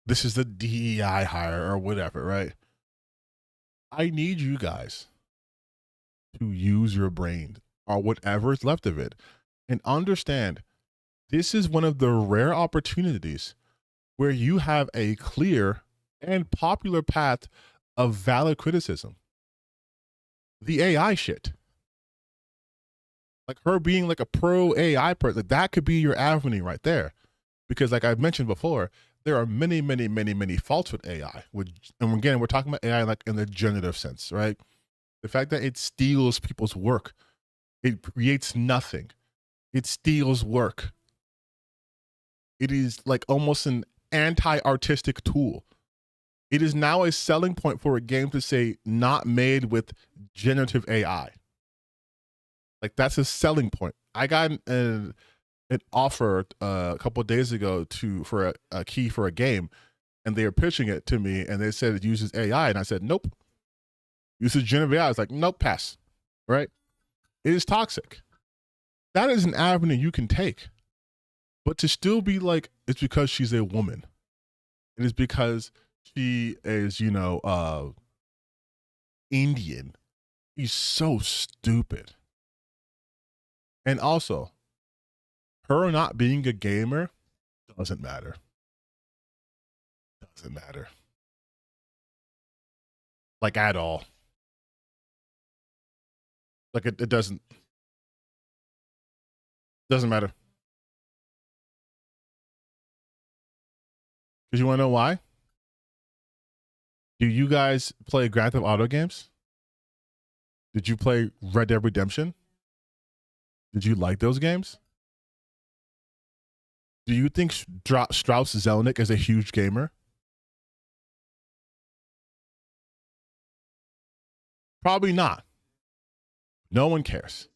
this is the DEI hire or whatever, right? I need you guys to use your brain or whatever is left of it and understand this is one of the rare opportunities where you have a clear and popular path of valid criticism. The AI shit. Like her being like a pro AI person, like that could be your avenue right there. Because like I've mentioned before, there are many, many, many, many faults with AI. And again, we're talking about AI like in the generative sense, right? The fact that it steals people's work, it creates nothing. It steals work. It is like almost an anti-artistic tool. It is now a selling point for a game to say not made with generative AI. Like that's a selling point. I got an offer a couple of days ago for a key for a game, and they were pitching it to me, and they said it uses AI, and I said nope. Uses generative AI. I was like nope, pass. Right? It is toxic. That is an avenue you can take, but to still be like it's because she's a woman. It is because she is, Indian. He's so stupid. And also, her not being a gamer doesn't matter. Doesn't matter. Like at all. Like it doesn't matter. Because you want to know why? Do you guys play Grand Theft Auto games? Did you play Red Dead Redemption? Did you like those games? Do you think Strauss Zelnick is a huge gamer? Probably not. No one cares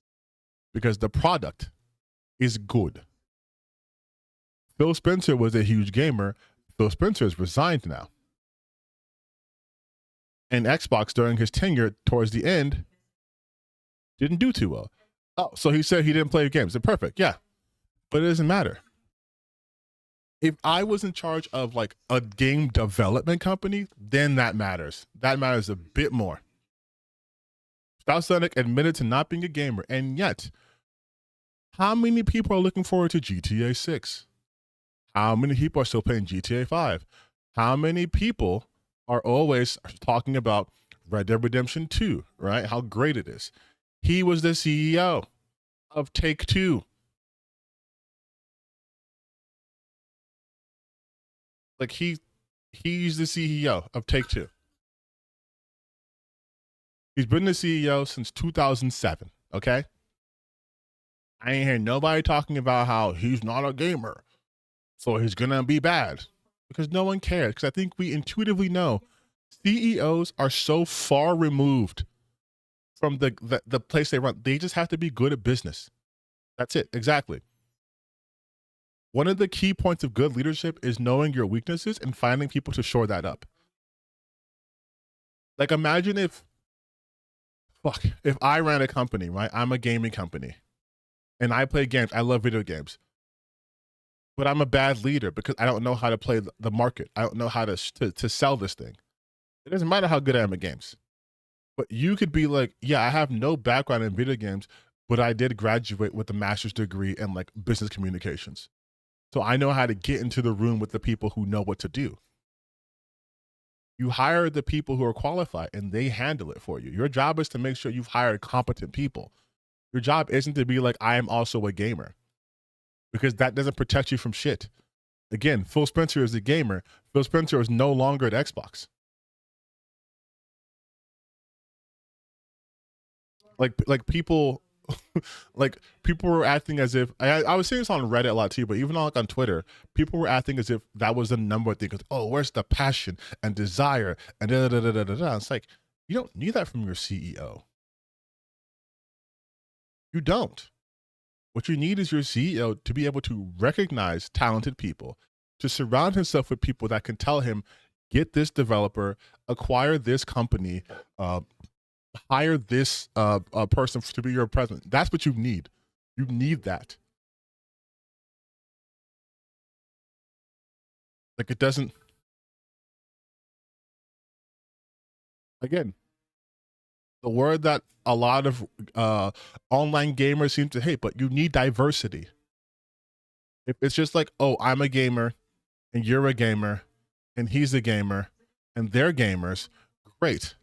because the product is good. Phil Spencer was a huge gamer. Phil Spencer is resigned now. And Xbox during his tenure towards the end didn't do too well. Oh, so he said he didn't play games. Perfect, yeah. But it doesn't matter. If I was in charge of like a game development company, then that matters. That matters a bit more. Strauss Zelnick admitted to not being a gamer, and yet, how many people are looking forward to GTA 6? How many people are still playing GTA 5? How many people are always talking about Red Dead Redemption 2, right? How great it is. He was the CEO of Take-Two. Like he's the CEO of Take-Two. He's been the CEO since 2007, okay? I ain't hear nobody talking about how he's not a gamer, so he's gonna be bad. Because no one cares. Because I think we intuitively know CEOs are so far removed from the place they run. They just have to be good at business. That's it, exactly. One of the key points of good leadership is knowing your weaknesses and finding people to shore that up. Like imagine if I ran a company, right? I'm a gaming company and I play games. I love video games, but I'm a bad leader because I don't know how to play the market. I don't know how to sell this thing. It doesn't matter how good I am at games, but you could be like, yeah, I have no background in video games, but I did graduate with a master's degree in like business communications. So I know how to get into the room with the people who know what to do. You hire the people who are qualified and they handle it for you. Your job is to make sure you've hired competent people. Your job isn't to be like, I am also a gamer, because that doesn't protect you from shit. Again, Phil Spencer is a gamer. Phil Spencer is no longer at Xbox. Like people, like people were acting as if I was seeing this on Reddit a lot too, but even on Twitter, people were acting as if that was the number thing. Oh, where's the passion and desire and da da da da da da? It's like, You don't need that from your CEO. You don't. What you need is your CEO to be able to recognize talented people, to surround himself with people that can tell him, get this developer, acquire this company, hire this person to be your president. That's what you need. You need that. Like, it doesn't, again, the word that a lot of online gamers seem to hate, but you need diversity. If it's just like, oh, I'm a gamer and you're a gamer and he's a gamer and they're gamers, great.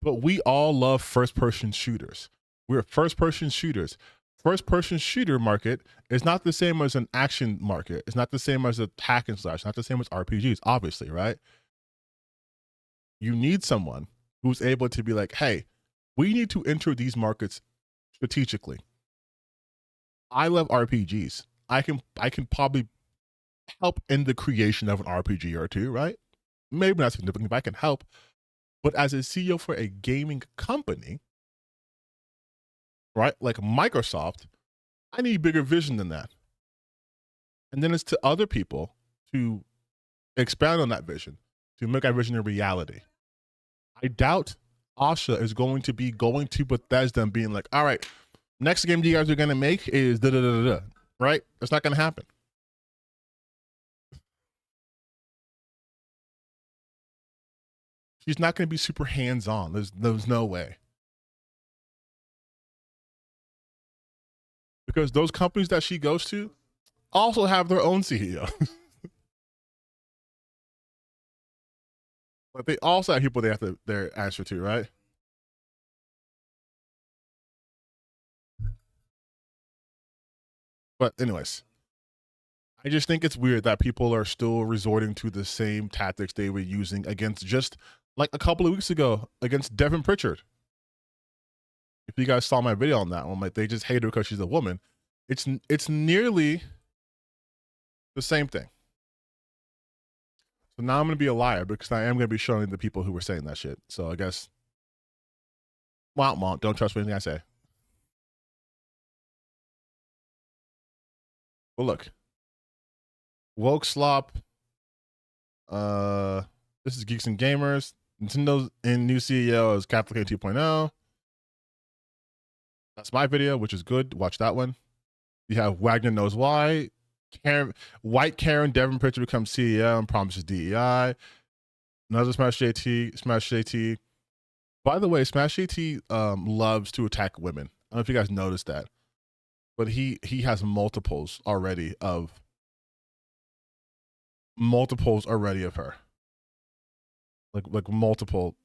But we all love first-person shooters. We're first-person shooters. First-person shooter market is not the same as an action market. It's not the same as a hack and slash. It's not the same as RPGs, obviously, right? You need someone who's able to be like, hey, we need to enter these markets strategically. I love RPGs. I can probably help in the creation of an RPG or two, right? Maybe not significantly, but I can help. But as a CEO for a gaming company, right, like Microsoft, I need bigger vision than that. And then it's to other people to expand on that vision, to make that vision a reality. I doubt Asha is going to be going to Bethesda and being like, all right, next game you guys are going to make is da-da-da-da-da, right? That's not going to happen. She's not going to be super hands-on. There's no way. Because those companies that she goes to also have their own CEO. But they also have people they have to their answer to, right? But anyways, I just think it's weird that people are still resorting to the same tactics they were using against just like a couple of weeks ago against Devin Pritchard. If you guys saw my video on that one, like they just hate her because she's a woman. It's nearly the same thing. So now I'm gonna be a liar because I am gonna be showing the people who were saying that shit. So I guess, don't trust anything I say. Well, look, woke slop. This is Geeks and Gamers. Nintendo's new CEO is Catholic 2.0. That's my video, which is good. Watch that one. You have Wagner Knows Why. White Karen Devin Pritchard becomes CEO and promises DEI. Another Smash JT. By the way, Smash JT loves to attack women. I don't know if you guys noticed that, but he has multiples already of her. Like multiple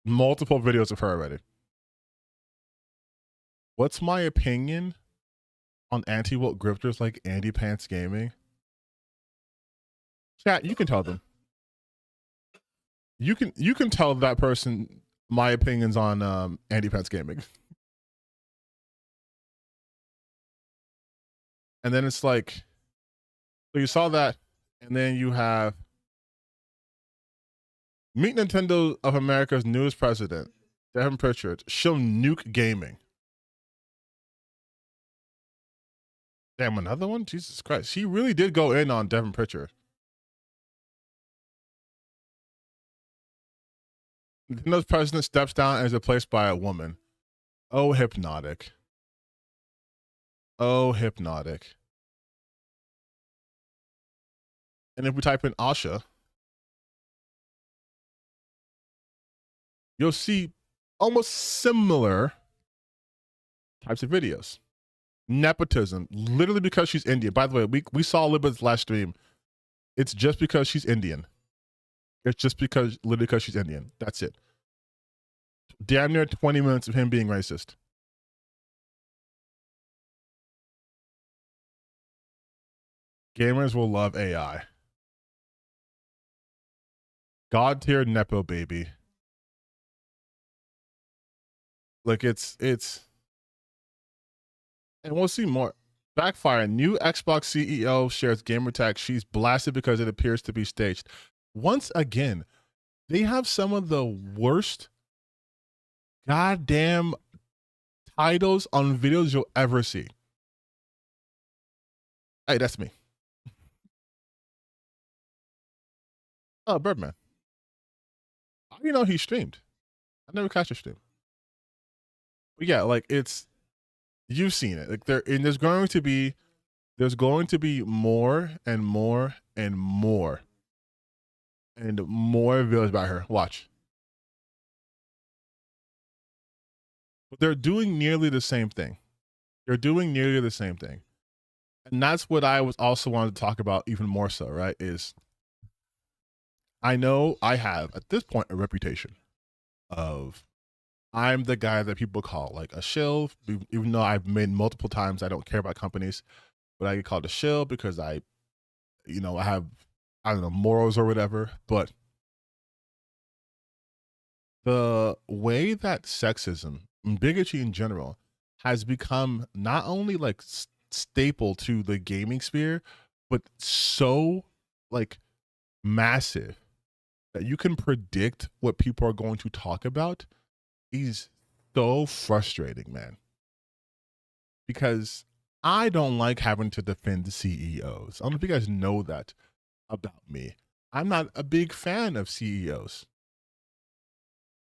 videos of her already. What's my opinion on anti-woke grifters like Andy Pants Gaming? Chat, you can tell them. You can tell that person my opinions on Andy Pants Gaming. And then it's like, so you saw that, and then you have Meet Nintendo of America's newest president, Devin Pritchard. She'll nuke gaming. Damn, another one? Jesus Christ. She really did go in on Devin Pritchard. Nintendo's president steps down and is replaced by a woman. Oh, hypnotic. Oh, hypnotic. And if we type in Asha, you'll see almost similar types of videos. Nepotism, literally because she's Indian. By the way, we saw Libba's last stream. It's just because she's Indian. It's just literally because she's Indian. That's it. Damn near 20 minutes of him being racist. Gamers will love AI. God tier Nepo baby. Like it's and we'll see more. Backfire. New Xbox CEO shares gamertag. She's blasted because it appears to be staged. Once again, They have some of the worst goddamn titles on videos you'll ever see. Hey, that's me. Oh, Birdman. How do you know he streamed? I never catch a stream. But yeah, like you've seen it. Like there's going to be more and more and more and more videos about her. Watch. But they're doing nearly the same thing. They're doing nearly the same thing. And that's what I was also wanted to talk about even more so, right? Is I know I have at this point a reputation of I'm the guy that people call like a shill, even though I've made multiple times I don't care about companies, but I get called a shill because I have, I don't know, morals or whatever. But the way that sexism and bigotry in general has become not only like staple to the gaming sphere, but so like massive that you can predict what people are going to talk about is so frustrating, man. Because I don't like having to defend the CEOs. I don't know if you guys know that about me. I'm not a big fan of CEOs.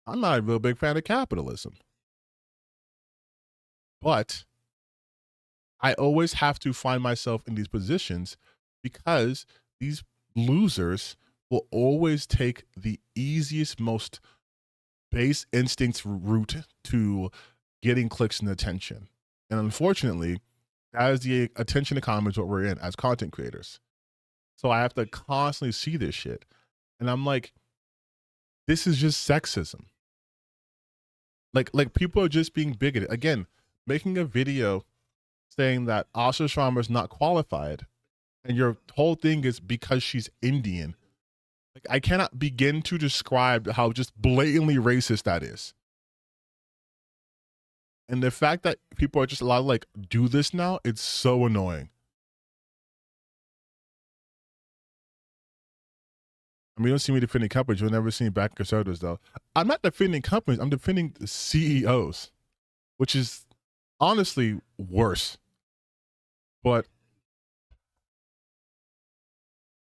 I'm not a real big fan of capitalism. But I always have to find myself in these positions because these losers will always take the easiest, most base instincts route to getting clicks and attention. And unfortunately, that is the attention economy is what we're in as content creators. So I have to constantly see this shit. And I'm like, this is just sexism. Like people are just being bigoted. Again, making a video saying that Asha Sharma is not qualified, and your whole thing is because she's Indian. Like I cannot begin to describe how just blatantly racist that is. And the fact that people are just allowed to like do this now, it's so annoying. I mean, you don't see me defending companies. You'll never see me back conservatives, though. I'm not defending companies. I'm defending the CEOs, which is honestly worse. But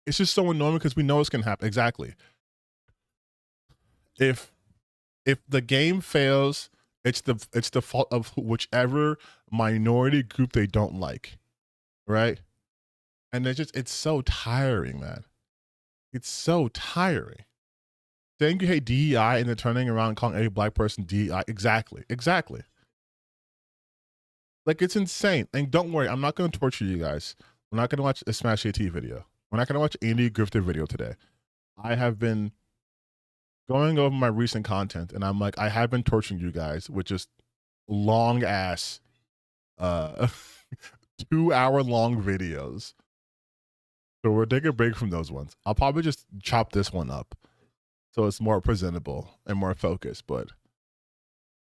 it's just so annoying because we know it's going to happen. Exactly. If the game fails, it's the fault of whichever minority group they don't like, right? And it's so tiring, man. It's so tiring. Saying you hate DEI and then turning around and calling every black person DEI. Exactly. Like it's insane. And don't worry, I'm not going to torture you guys. We're not going to watch a Smash AT video. We're not going to watch Andy Grifter video today. I have been going over my recent content, and I'm like, I have been torturing you guys with just long ass, 2 hour long videos. So we'll take a break from those ones. I'll probably just chop this one up so it's more presentable and more focused, but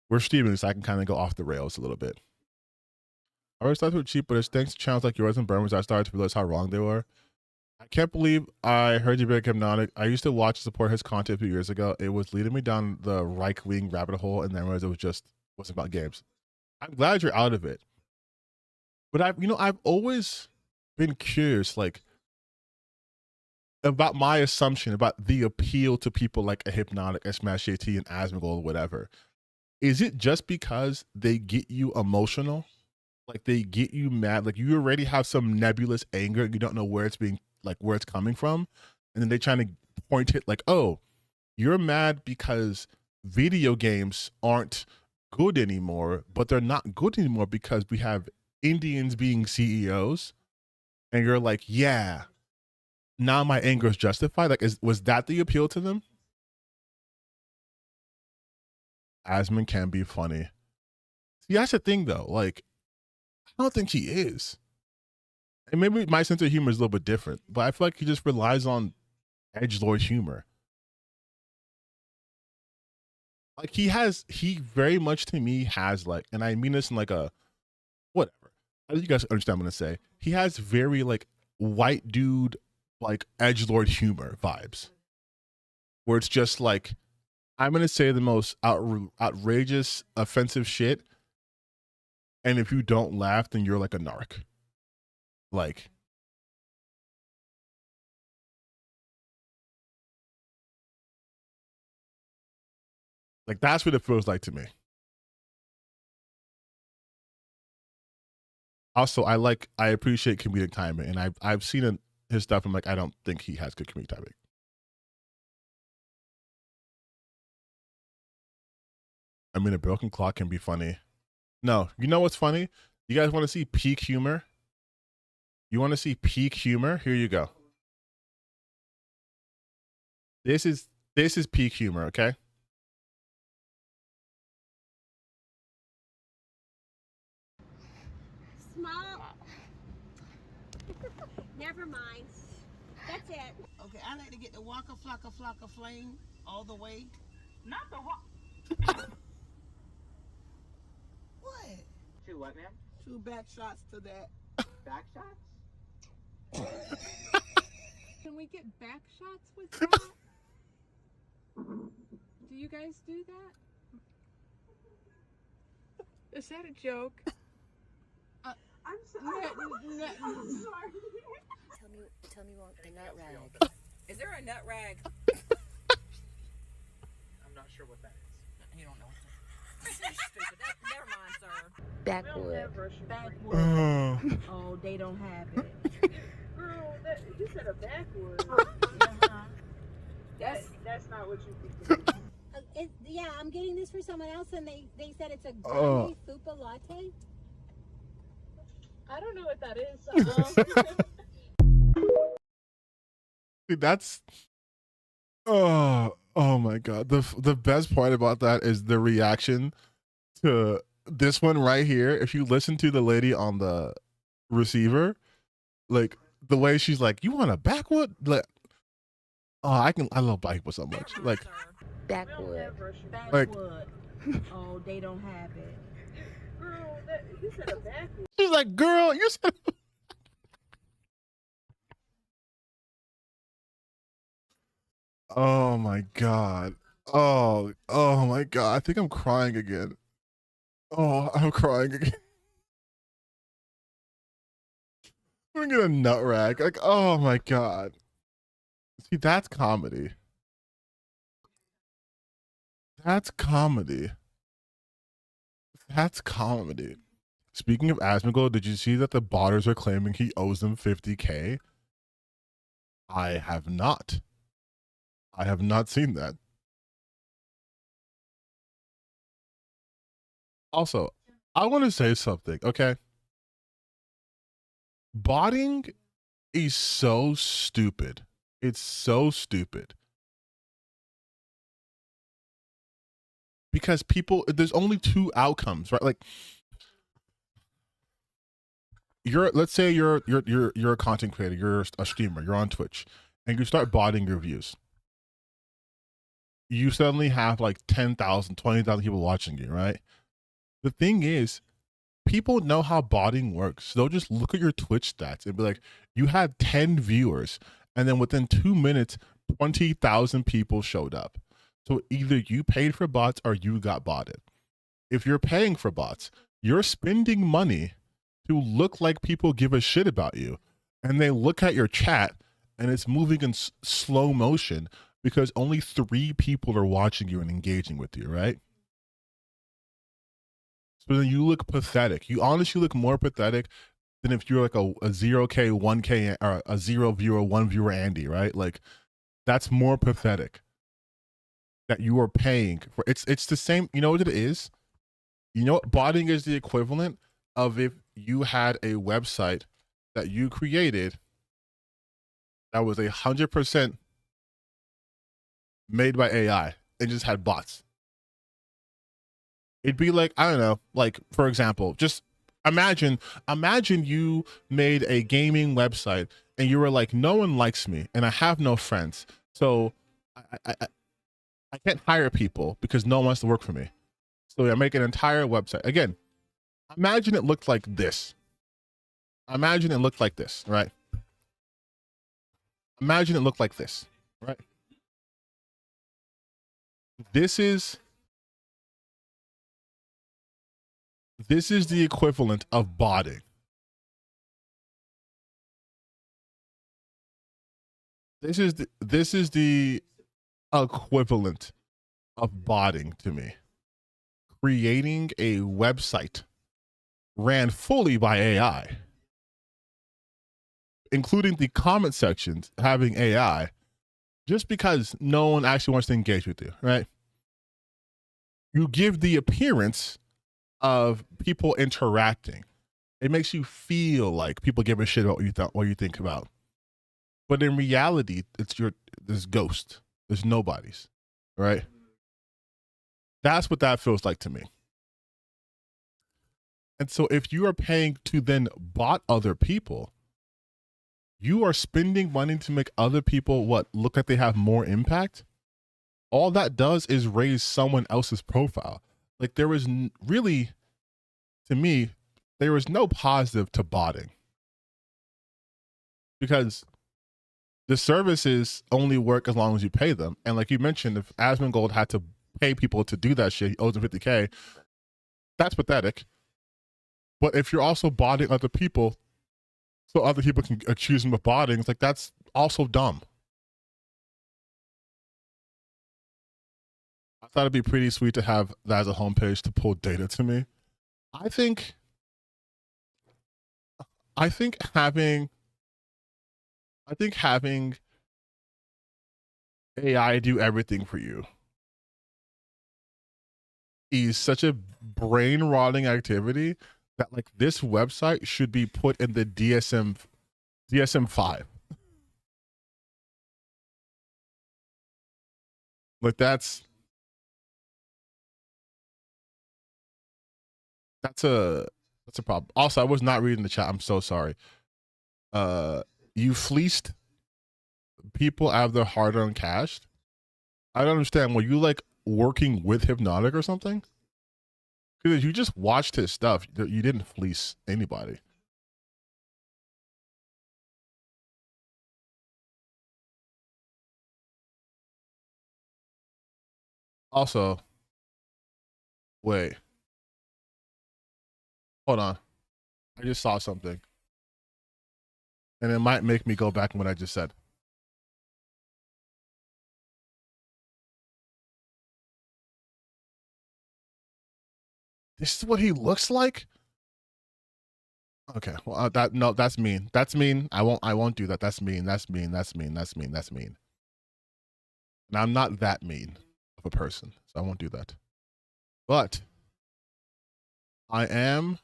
we're streaming, so I can kind of go off the rails a little bit. I always thought they were cheap, but it's thanks to channels like yours and Burmans I started to realize how wrong they were. I can't believe I heard you be hypnotic. I used to watch and support his content a few years ago. It was leading me down the right-wing rabbit hole, and then realized it wasn't about games. I'm glad you're out of it. But I've always been curious, like, about my assumption about the appeal to people like a Hypnotic, a Smash AT, and Asmongold, or whatever. Is it just because they get you emotional? Like they get you mad? Like you already have some nebulous anger, you don't know where it's coming from, and then they're trying to point it like, oh, you're mad because video games aren't good anymore, but they're not good anymore because we have Indians being CEOs, and you're like, yeah, now my anger is justified. Like, was that the appeal to them? Asmon can be funny. See, that's the thing though. Like, I don't think he is. And maybe my sense of humor is a little bit different, but I feel like he just relies on edgelord humor. Like he very much to me has like, and I mean this in like a whatever. I think you guys understand what I'm gonna say. He has very like white dude like edgelord humor vibes, where it's just like, I'm going to say the most outrageous, offensive shit. And if you don't laugh, then you're like a narc. Like, that's what it feels like to me. Also, I appreciate comedic timing, and I've seen his stuff. I'm like, I don't think he has good comedic timing. I mean, a broken clock can be funny. No, you know what's funny? You guys want to see peak humor? You want to see peak humor? Here you go. This is peak humor, okay? Small. Never mind. That's it. Okay, I like to get the Waka Flocka Flocka Flame all the way. Not the what? What? Two what, ma'am? 2 back shots to that. Back shots? Can we get back shots with that? Do you guys do that? Is that a joke? I'm sorry. No. I'm sorry. Tell me what the nut rag. Is there a nut rag? I'm not sure what that is. You don't know. Stupid. Never mind, sir. Backwood. Backwood. Oh, they don't have it. Girl, you said a backwood. That's not what you think. Yeah, I'm getting this for someone else, and they said it's a grande fupa latte. I don't know what that is. Dude, that's oh my god. The best part about that is the reaction to this one right here. If you listen to the lady on the receiver, like the way she's like, "You want a backwood?" Like, oh, I love backwood so much. Like, Backwood. like Oh, they don't have it. Girl, you said a backwood. she's like, "Girl, you said." Oh my god. Oh my god. I think I'm crying again. Oh, I'm crying again. I'm gonna get a nut rag. Like, oh my god. See, that's comedy. That's comedy. That's comedy. Speaking of Asmongold, did you see that the botters are claiming he owes them 50K? I have not. I have not seen that. Also, I want to say something, okay? Botting is so stupid. It's so stupid. Because there's only two outcomes, right? Like, let's say you're a content creator, you're a streamer, you're on Twitch, and you start botting your views. You suddenly have like 10,000, 20,000 people watching you, right? The thing is, people know how botting works. They'll just look at your Twitch stats and be like, you had 10 viewers, and then within 2 minutes, 20,000 people showed up. So either you paid for bots or you got botted. If you're paying for bots, you're spending money to look like people give a shit about you. And they look at your chat and it's moving in slow motion because only 3 people are watching you and engaging with you, right? So then you look pathetic. You honestly look more pathetic than if you're like a 0K, 1K, or a 0 viewer, 1 viewer Andy, right? Like, that's more pathetic that you are paying for. It's the same. You know what it is? You know what? Botting is the equivalent of if you had a website that you created that was 100% made by AI and just had bots. It'd be like, I don't know, like, for example, just imagine you made a gaming website and you were like, no one likes me and I have no friends. So I can't hire people because no one wants to work for me. So I make an entire website. Again, imagine it looked like this. Imagine it looked like this, right? Imagine it looked like this, right? This is the equivalent of botting. This is the equivalent of botting to me. Creating a website ran fully by AI, including the comment sections having AI, just because no one actually wants to engage with you, right? You give the appearance of people interacting. It makes you feel like people give a shit about what you think about. But in reality, there's ghost. There's nobodies, right? That's what that feels like to me. And so if you are paying to then bot other people, you are spending money to make other people look like they have more impact. All that does is raise someone else's profile. Like there was really, to me, there was no positive to botting, because the services only work as long as you pay them. And like you mentioned, if Asmongold had to pay people to do that shit, he owes them $50K. That's pathetic. But if you're also botting other people so other people can accuse him of botting, it's like, that's also dumb. I thought it'd be pretty sweet to have that as a homepage to pull data to me. I think having AI do everything for you is such a brain rotting activity that like this website should be put in the DSM-5. Like that's a problem. Also, I was not reading the chat. I'm so sorry. You fleeced people out of their hard-earned cash. I don't understand. Were you like working with Hypnotic or something? Because you just watched his stuff. You didn't fleece anybody. Also, wait. Hold on. I just saw something. And it might make me go back on what I just said. This is what he looks like? Okay, well, that's mean. That's mean. I won't do that. That's mean. That's mean. That's mean. That's mean. That's mean. And I'm not that mean of a person, so I won't do that. But I am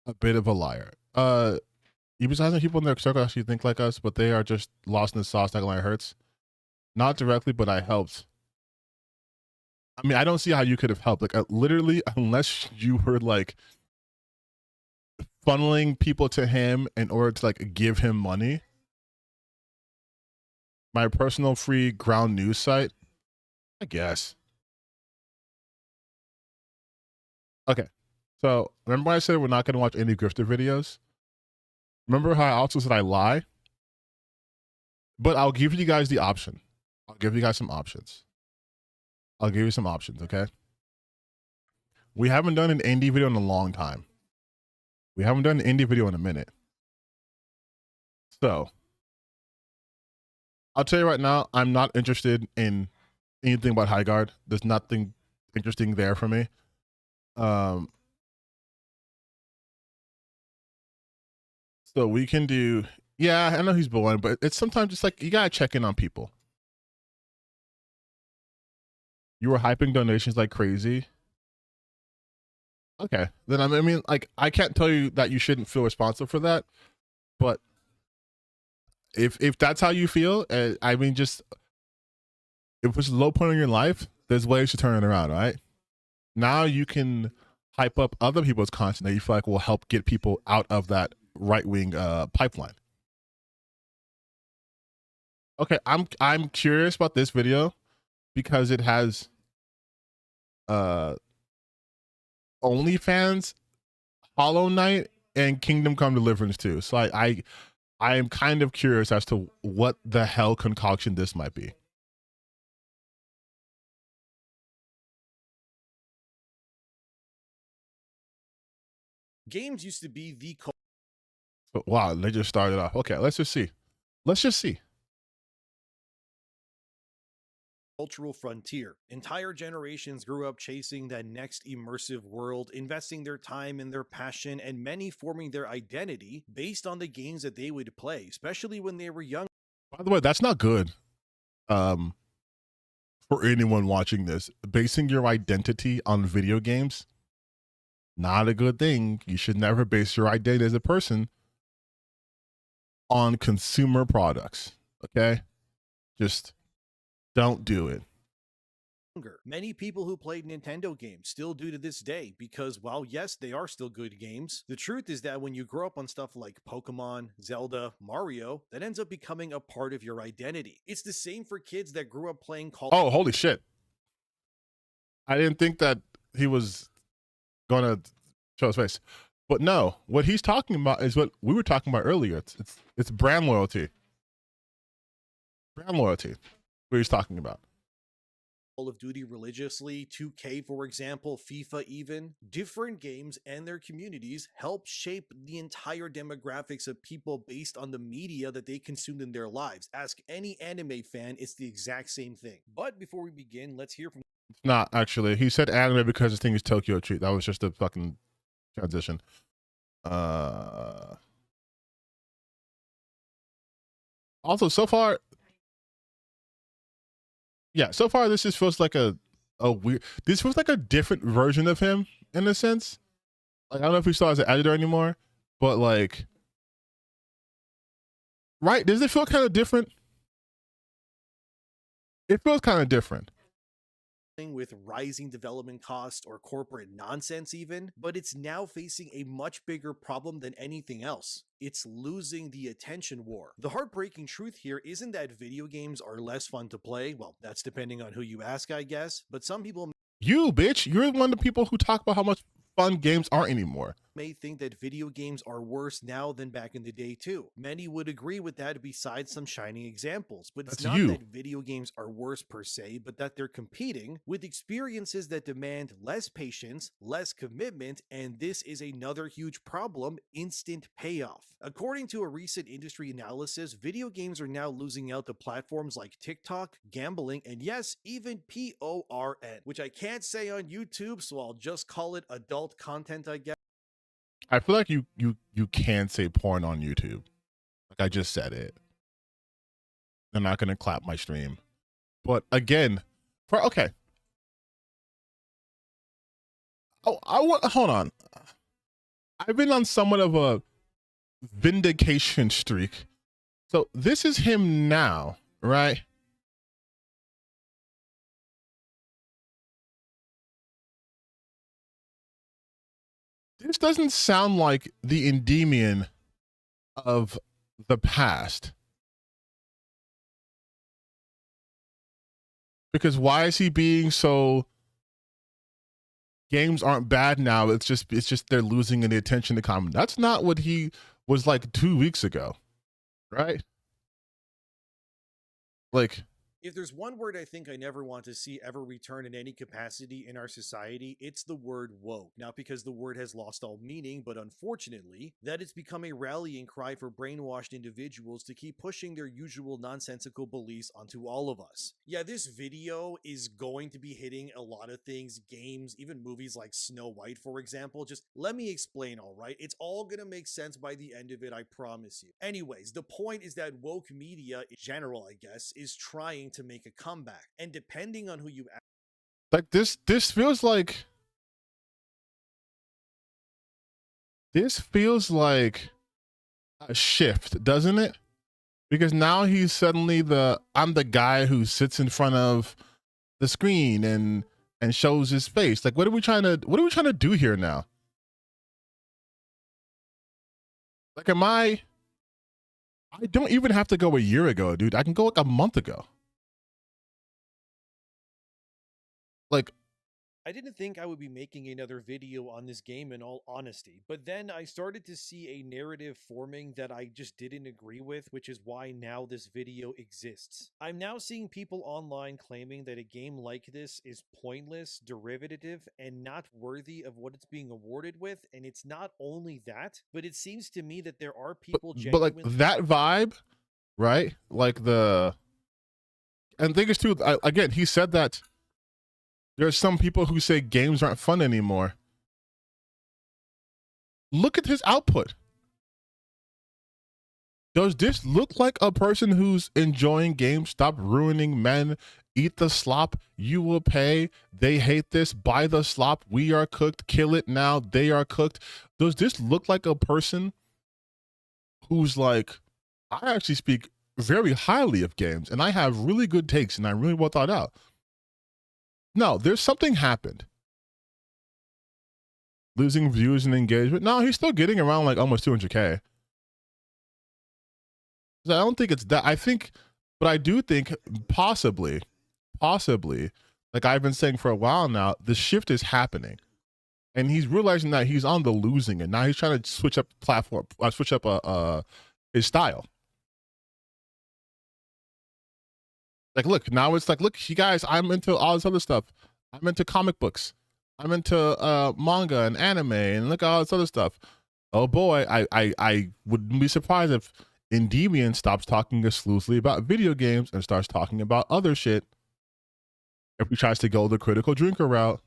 a bit of a liar. You besides some people in their circle actually think like us, but they are just lost in the sauce. That line hurts. Not directly, but I helped. I mean, I don't see how you could have helped. Like, literally, unless you were like funneling people to him in order to like give him money. My personal free ground news site, I guess. Okay, so remember when I said we're not going to watch any grifter videos? Remember how I also said I lie? But I'll give you guys the option. I'll give you guys some options. I'll give you some options, okay? We haven't done an indie video in a long time. We haven't done an indie video in a minute. So, I'll tell you right now, I'm not interested in anything about High Guard. There's nothing interesting there for me. So we can do, yeah, I know he's boring, but it's sometimes just like, you gotta check in on people. You were hyping donations like crazy. Okay, then I mean, like, I can't tell you that you shouldn't feel responsible for that, but if that's how you feel, I mean, just if it's a low point in your life, there's ways to turn it around, right? Now you can hype up other people's content that you feel like will help get people out of that right-wing pipeline. Okay, I'm curious about this video because it has OnlyFans, Hollow Knight, and Kingdom Come Deliverance too. So I am kind of curious as to what the hell concoction this might be. Games used to be the Wow, they just started off. Okay, let's just see. Let's just see. cultural frontier. Entire generations grew up chasing that next immersive world, investing their time and their passion, and many forming their identity based on the games that they would play, especially when they were young. By the way, that's not good. For anyone watching this, basing your identity on video games, not a good thing. You should never base your identity as a person on consumer products. Okay? Just don't do it. Many people who played Nintendo games still do to this day because while yes, they are still good games, the truth is that when you grow up on stuff like Pokemon, Zelda, Mario, that ends up becoming a part of your identity. It's the same for kids that grew up playing Call Oh, holy shit. I didn't think that he was gonna show his face. But no, what he's talking about is what we were talking about earlier. It's brand loyalty. Brand loyalty. What he's talking about. Call of Duty religiously, 2K, for example, FIFA even. Different games and their communities help shape the entire demographics of people based on the media that they consumed in their lives. Ask any anime fan, it's the exact same thing. But before we begin, let's hear from... It's not, actually. He said anime because his thing is Tokyo Treat. That was just a fucking transition. Also, so far... Yeah, so far this just feels like a weird... This feels like a different version of him, in a sense. Like, I don't know if he saw as an editor anymore, but like... Right? Does it feel kind of different? It feels kind of different. With rising development costs or corporate nonsense even, but it's now facing a much bigger problem than anything else. It's losing the attention war. The heartbreaking truth here isn't that video games are less fun to play. Well, that's depending on who you ask, I guess, but some people... You, bitch, you're one of the people who talk about how much fun games aren't anymore. May think that video games are worse now than back in the day too. Many would agree with that besides some shining examples, but it's not that video games are worse per se, but that they're competing with experiences that demand less patience, less commitment, and this is another huge problem: instant payoff. According to a recent industry analysis, video games are now losing out to platforms like TikTok, gambling, and yes, even PORN, which I can't say on YouTube, so I'll just call it adult content, I guess. I feel like you can say porn on YouTube. Like, I just said it. I'm not gonna clap my stream. But again, okay. Oh, hold on. I've been on somewhat of a vindication streak. So this is him now, right? This doesn't sound like the Endymion of the past. Because why is he being so... Games aren't bad now. It's just they're losing the attention to comment. That's not what he was like 2 weeks ago, right? Like... If there's one word I think I never want to see ever return in any capacity in our society, it's the word woke. Not because the word has lost all meaning, but unfortunately, that it's become a rallying cry for brainwashed individuals to keep pushing their usual nonsensical beliefs onto all of us. Yeah, this video is going to be hitting a lot of things, games, even movies like Snow White, for example. Just let me explain, alright? It's all gonna make sense by the end of it, I promise you. Anyways, the point is that woke media in general, I guess, is trying to make a comeback, and depending on who you ask, like this feels like a shift, doesn't it? Because now he's suddenly I'm the guy who sits in front of the screen and shows his face. Like, what are we trying to do here now? Like, I don't even have to go a year ago, dude. I can go like a month ago. Like, I didn't think I would be making another video on this game in all honesty, but then I started to see a narrative forming that I just didn't agree with, which is why now this video exists. I'm now seeing people online claiming that a game like this is pointless, derivative, and not worthy of what it's being awarded with, and it's not only that, but it seems to me that there are people But like that vibe, right? Like and the thing is too, again, he said that there's some people who say games aren't fun anymore. Look at his output. Does this look like a person who's enjoying games? Stop ruining men. Eat the slop. You will pay. They hate this. Buy the slop. We are cooked. Kill it now. They are cooked. Does this look like a person who's like, I actually speak very highly of games and I have really good takes and I'm really well thought out? No, there's something happened. Losing views and engagement. No, he's still getting around like almost 200K. I don't think it's that. I think, but I do think possibly, like I've been saying for a while now, the shift is happening. And he's realizing that he's on the losing end. Now he's trying to switch up his style. Like, look, now it's like, look, you guys, I'm into all this other stuff. I'm into comic books. I'm into manga and anime, and look at all this other stuff. Oh boy, I wouldn't be surprised if Debian stops talking exclusively about video games and starts talking about other shit if he tries to go the critical drinker route.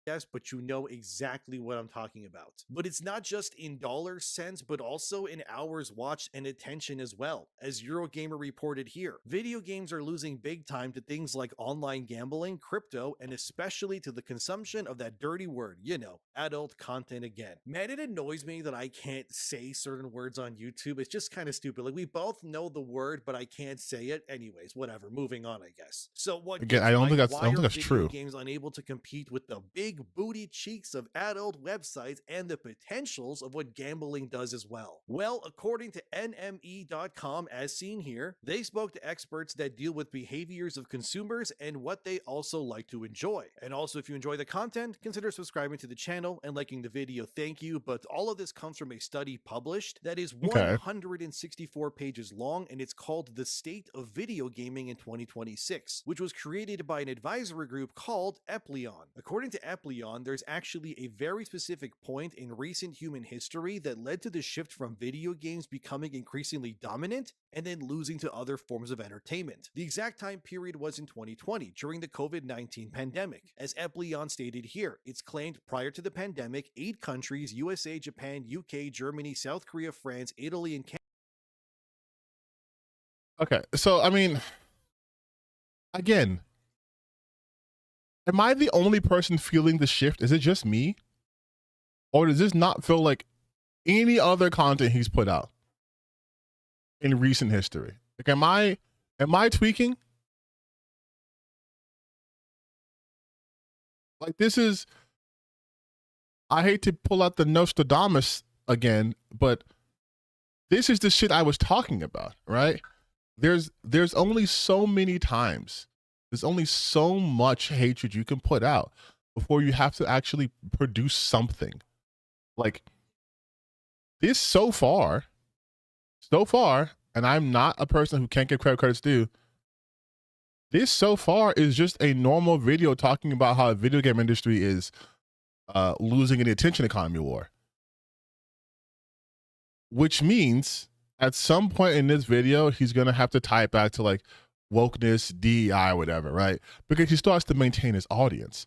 Yes, but you know exactly what I'm talking about. But it's not just in dollar cents, but also in hours watched and attention as well. As Eurogamer reported here, video games are losing big time to things like online gambling, crypto, and especially to the consumption of that dirty word, you know, adult content again. Man, it annoys me that I can't say certain words on YouTube. It's just kind of stupid. Like, we both know the word, but I can't say it. Anyways, whatever. Moving on, I guess. So what? Again, I don't think that's true. Games unable to compete with the big booty cheeks of adult websites and the potentials of what gambling does as well. Well, according to NME.com, as seen here, they spoke to experts that deal with behaviors of consumers and what they also like to enjoy. And also, if you enjoy the content, consider subscribing to the channel and liking the video. Thank you. But all of this comes from a study published that is 164 pages long, and it's called The State of Video Gaming in 2026, which was created by an advisory group called Epleon. According to Epleon, there's actually a very specific point in recent human history that led to the shift from video games becoming increasingly dominant and then losing to other forms of entertainment. The exact time period was in 2020, during the COVID-19 pandemic. As Epleon stated here, it's claimed prior to the pandemic, 8 countries, USA, Japan, UK, Germany, South Korea, France, Italy, and Canada. Okay, so I mean, again, am I the only person feeling the shift? Is it just me? Or does this not feel like any other content he's put out in recent history? Like, am I tweaking? Like, this is, I hate to pull out the Nostradamus again, but this is the shit I was talking about, right? There's only so many times. There's only so much hatred you can put out before you have to actually produce something. Like, this so far, and I'm not a person who can't give credit's due, this so far is just a normal video talking about how the video game industry is losing in the attention economy war. Which means at some point in this video, he's going to have to tie it back to like wokeness, DEI, whatever, right? Because he still has to maintain his audience.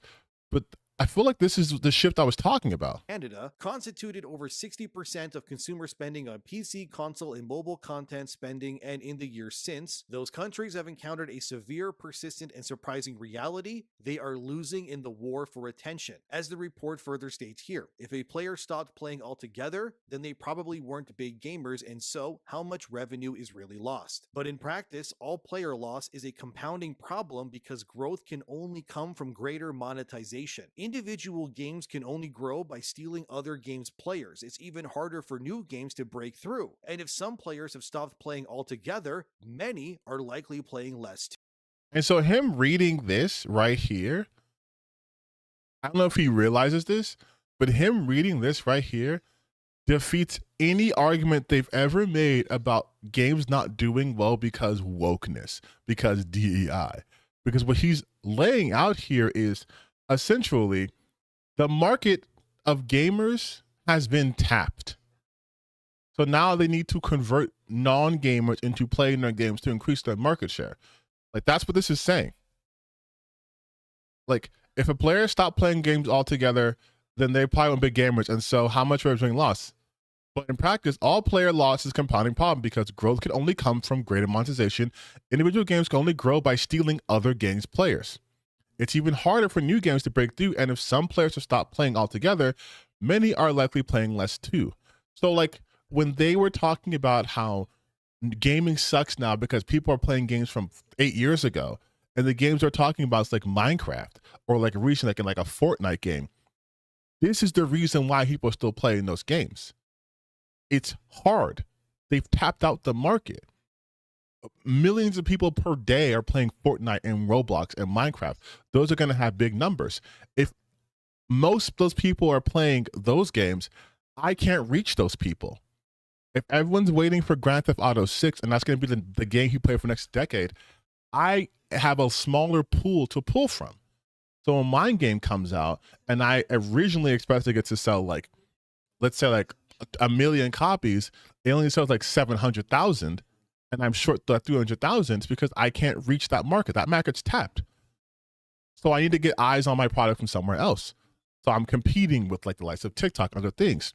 But I feel like this is the shift I was talking about. Canada constituted over 60% of consumer spending on PC, console, and mobile content spending, and in the years since, those countries have encountered a severe, persistent, and surprising reality: they are losing in the war for attention. As the report further states here, if a player stopped playing altogether, then they probably weren't big gamers, and so how much revenue is really lost? But in practice, all player loss is a compounding problem because growth can only come from greater monetization. Individual games can only grow by stealing other games' players. It's even harder for new games to break through. And if some players have stopped playing altogether, many are likely playing less too. And so him reading this right here I don't know if he realizes this, but him reading this right here defeats any argument they've ever made about games not doing well because wokeness, because DEI. Because what he's laying out here is essentially the market of gamers has been tapped. So now they need to convert non-gamers into playing their games to increase their market share. Like, that's what this is saying. Like, if a player stopped playing games altogether, then they probably won't be gamers. And so how much revenue loss? But in practice, all player loss is a compounding problem because growth can only come from greater monetization. Individual games can only grow by stealing other games' players. It's even harder for new games to break through, and if some players have stopped playing altogether, many are likely playing less too. So, like, when they were talking about how gaming sucks now because people are playing games from 8 years ago, and the games they're talking about is like Minecraft or like recently like in like a Fortnite game, this is the reason why people are still playing those games. It's hard. They've tapped out the market. Millions of people per day are playing Fortnite and Roblox and Minecraft. Those are going to have big numbers. If most of those people are playing those games, I can't reach those people. If everyone's waiting for Grand Theft Auto 6 and that's going to be the game you play for the next decade, I have a smaller pool to pull from. So when my game comes out and I originally expected it to sell like, let's say like 1 million copies, it only sells like 700,000, and I'm short that 300,000 because I can't reach that market. That market's tapped. So I need to get eyes on my product from somewhere else. So I'm competing with like the likes of TikTok and other things.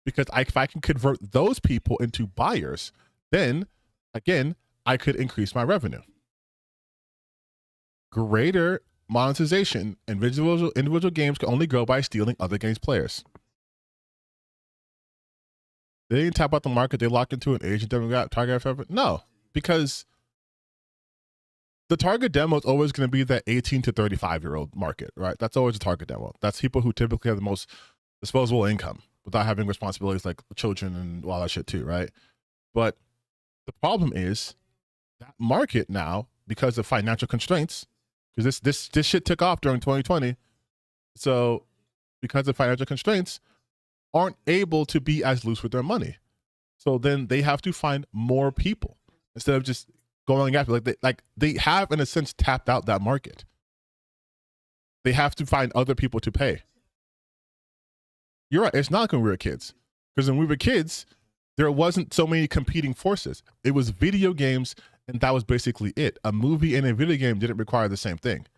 Because if I can convert those people into buyers, then again, I could increase my revenue. Greater monetization. Individual games can only grow by stealing other games' players. They didn't tap out the market. They lock into an age demographic target. No, because the target demo is always going to be that 18 to 35-year-old market, right? That's always a target demo. That's people who typically have the most disposable income without having responsibilities like children and all that shit too, right? But the problem is that market now, because of financial constraints, because this shit took off during 2020. So because of financial constraints, aren't able to be as loose with their money. So then they have to find more people instead of just going after they have in a sense tapped out that market. They have to find other people to pay. You're right, it's not like when we were kids. Because when we were kids, there wasn't so many competing forces. It was video games, and that was basically it. A movie and a video game didn't require the same thing.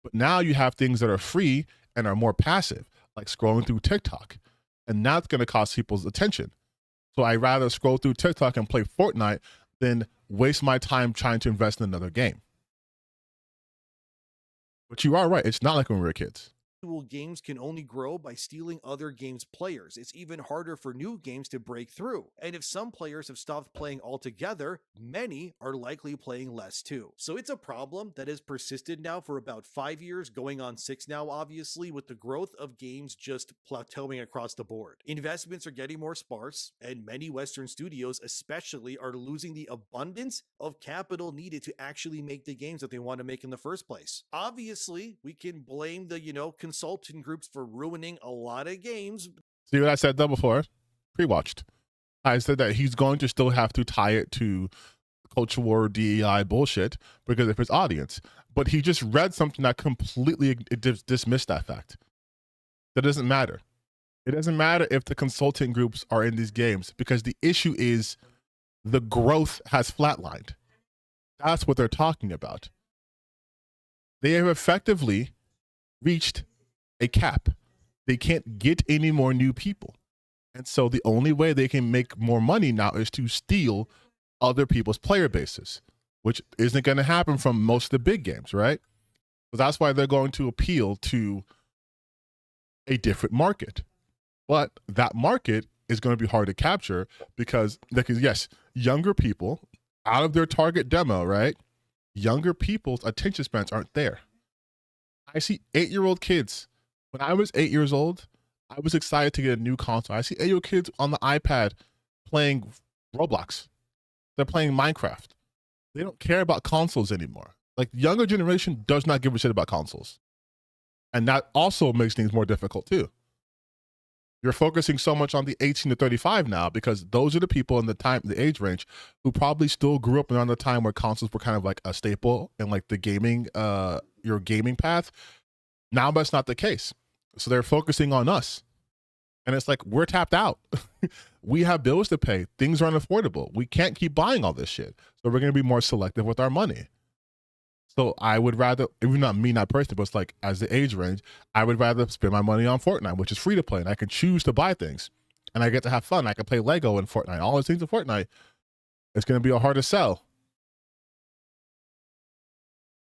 But now you have things that are free and are more passive, like scrolling through TikTok. And that's going to cost people's attention. So I'd rather scroll through TikTok and play Fortnite than waste my time trying to invest in another game. But you are right. It's not like when we were kids. Games can only grow by stealing other games' players. It's even harder for new games to break through. And if some players have stopped playing altogether, many are likely playing less too. So it's a problem that has persisted now for about 5 years, going on 6 now, obviously, with the growth of games just plateauing across the board. Investments are getting more sparse, and many Western studios especially are losing the abundance of capital needed to actually make the games that they want to make in the first place. Obviously, we can blame the, consultant groups for ruining a lot of games. See what I said though before? Pre-watched. I said that he's going to still have to tie it to culture war DEI bullshit because of his audience. But he just read something that completely dismissed that fact. That doesn't matter. It doesn't matter if the consulting groups are in these games because the issue is the growth has flatlined. That's what they're talking about. They have effectively reached a cap. They can't get any more new people. And so the only way they can make more money now is to steal other people's player bases, which isn't going to happen from most of the big games, right? So that's why they're going to appeal to a different market. But that market is going to be hard to capture because yes, younger people out of their target demo, right? Younger people's attention spans aren't there. I see 8-year-old kids. When I was 8 years old, I was excited to get a new console. I see 8-year-old kids on the iPad playing Roblox. They're playing Minecraft. They don't care about consoles anymore. Like, the younger generation does not give a shit about consoles. And that also makes things more difficult too. You're focusing so much on the 18 to 35 now because those are the people in the age range who probably still grew up around the time where consoles were kind of like a staple in like the gaming, your gaming path. Now that's not the case. So they're focusing on us. And it's like, we're tapped out. We have bills to pay. Things are unaffordable. We can't keep buying all this shit. So we're going to be more selective with our money. So I would rather, even not me, not personally, but it's like as the age range, I would rather spend my money on Fortnite, which is free to play. And I can choose to buy things. And I get to have fun. I can play Lego in Fortnite. All those things in Fortnite. It's going to be a hard to sell.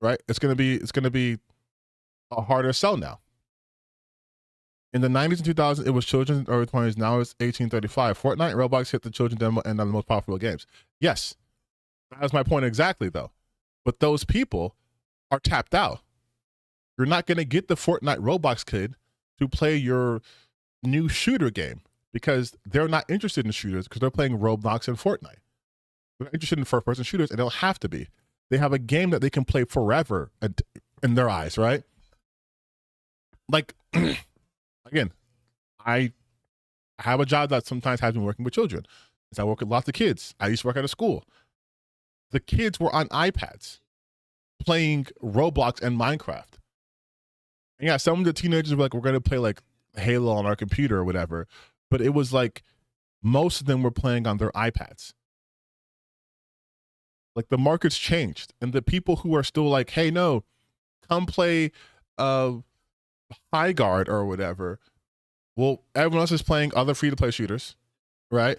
Right? It's going to be a harder sell now. In the 90s and 2000s, it was children, early 20s. Now it's 1835. Fortnite and Roblox hit the children demo and are the most popular games. Yes. That was my point exactly, though. But those people are tapped out. You're not going to get the Fortnite Roblox kid to play your new shooter game because they're not interested in shooters because they're playing Roblox and Fortnite. They're interested in first-person shooters, and they don't have to be. They have a game that they can play forever in their eyes, right? Like... Again, I have a job that sometimes has been working with children. I work with lots of kids. I used to work at a school. The kids were on iPads playing Roblox and Minecraft. And yeah, some of the teenagers were like, we're going to play like Halo on our computer or whatever. But it was like most of them were playing on their iPads. Like the market's changed. And the people who are still like, hey, no, come play High Guard or whatever. Well, everyone else is playing other free-to-play shooters, right?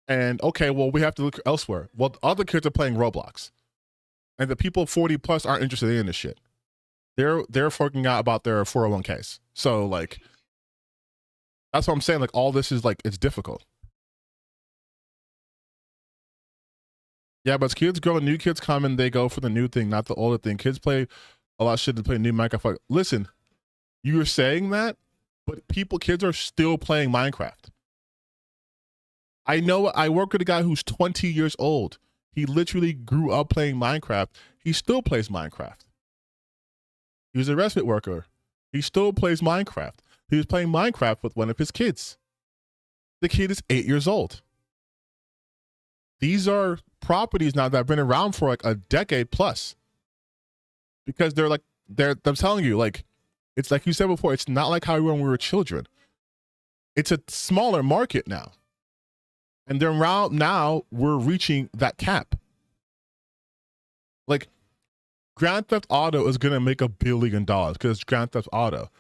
And okay, well, we have to look elsewhere. Well, other kids are playing Roblox, and the people 40 plus aren't interested in this shit. They're freaking out about their 401ks. So like, that's what I'm saying. Like, all this is like, it's difficult. Yeah, but as kids grow, new kids come and they go for the new thing, not the older thing. Kids play a lot of shit to play new Minecraft. Listen. You're saying that, but kids are still playing Minecraft. I know, I work with a guy who's 20 years old. He literally grew up playing Minecraft. He still plays Minecraft. He was a respite worker. He still plays Minecraft. He was playing Minecraft with one of his kids. The kid is 8 years old. These are properties now that have been around for like a decade plus. Because I'm telling you, like, it's like you said before, it's not like how we were when we were children. It's a smaller market now. And then now we're reaching that cap. Like, Grand Theft Auto is going to make $1 billion because it's Grand Theft Auto.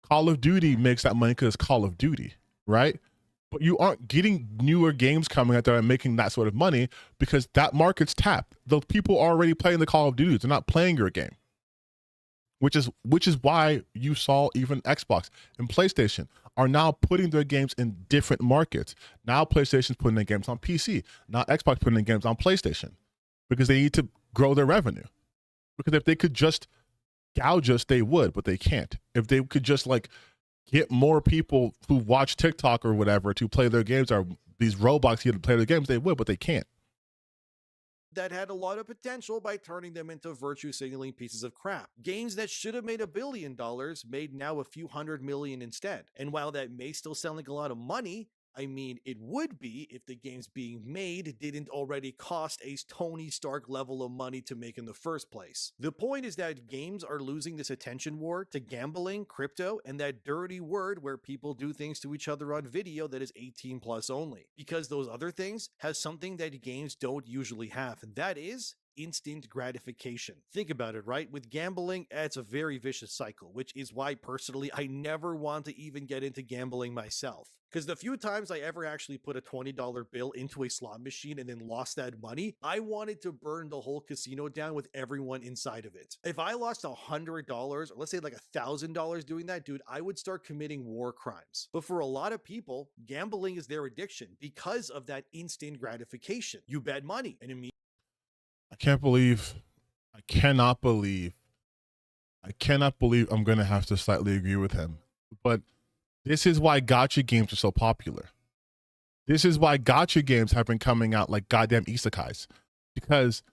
Call of Duty makes that money because it's Call of Duty, right? But you aren't getting newer games coming out that are making that sort of money because that market's tapped. The people are already playing the Call of Duty. They're not playing your game. Which is why you saw even Xbox and PlayStation are now putting their games in different markets. Now PlayStation's putting their games on PC. Now Xbox putting their games on PlayStation because they need to grow their revenue. Because if they could just gouge us, they would, but they can't. If they could just like get more people who watch TikTok or whatever to play their games or these Roblox here to play their games, they would, but they can't. That had a lot of potential by turning them into virtue signaling pieces of crap. Games that should have made $1 billion made now a few $100 million instead. And while that may still sound like a lot of money, I mean, it would be if the games being made didn't already cost a Tony Stark level of money to make in the first place. The point is that games are losing this attention war to gambling, crypto, and that dirty word where people do things to each other on video that is 18 plus only. Because those other things have something that games don't usually have, and that is instant gratification. Think about it, right? With gambling, it's a very vicious cycle, which is why personally I never want to even get into gambling myself. Because the few times I ever actually put a $20 bill into a slot machine and then lost that money, I wanted to burn the whole casino down with everyone inside of it. If I lost $100, or let's say like $1,000 doing that, dude, I would start committing war crimes. But for a lot of people, gambling is their addiction because of that instant gratification. You bet money and immediately I cannot believe I'm going to have to slightly agree with him. But this is why gacha games are so popular. This is why gacha games have been coming out like goddamn isekais. Because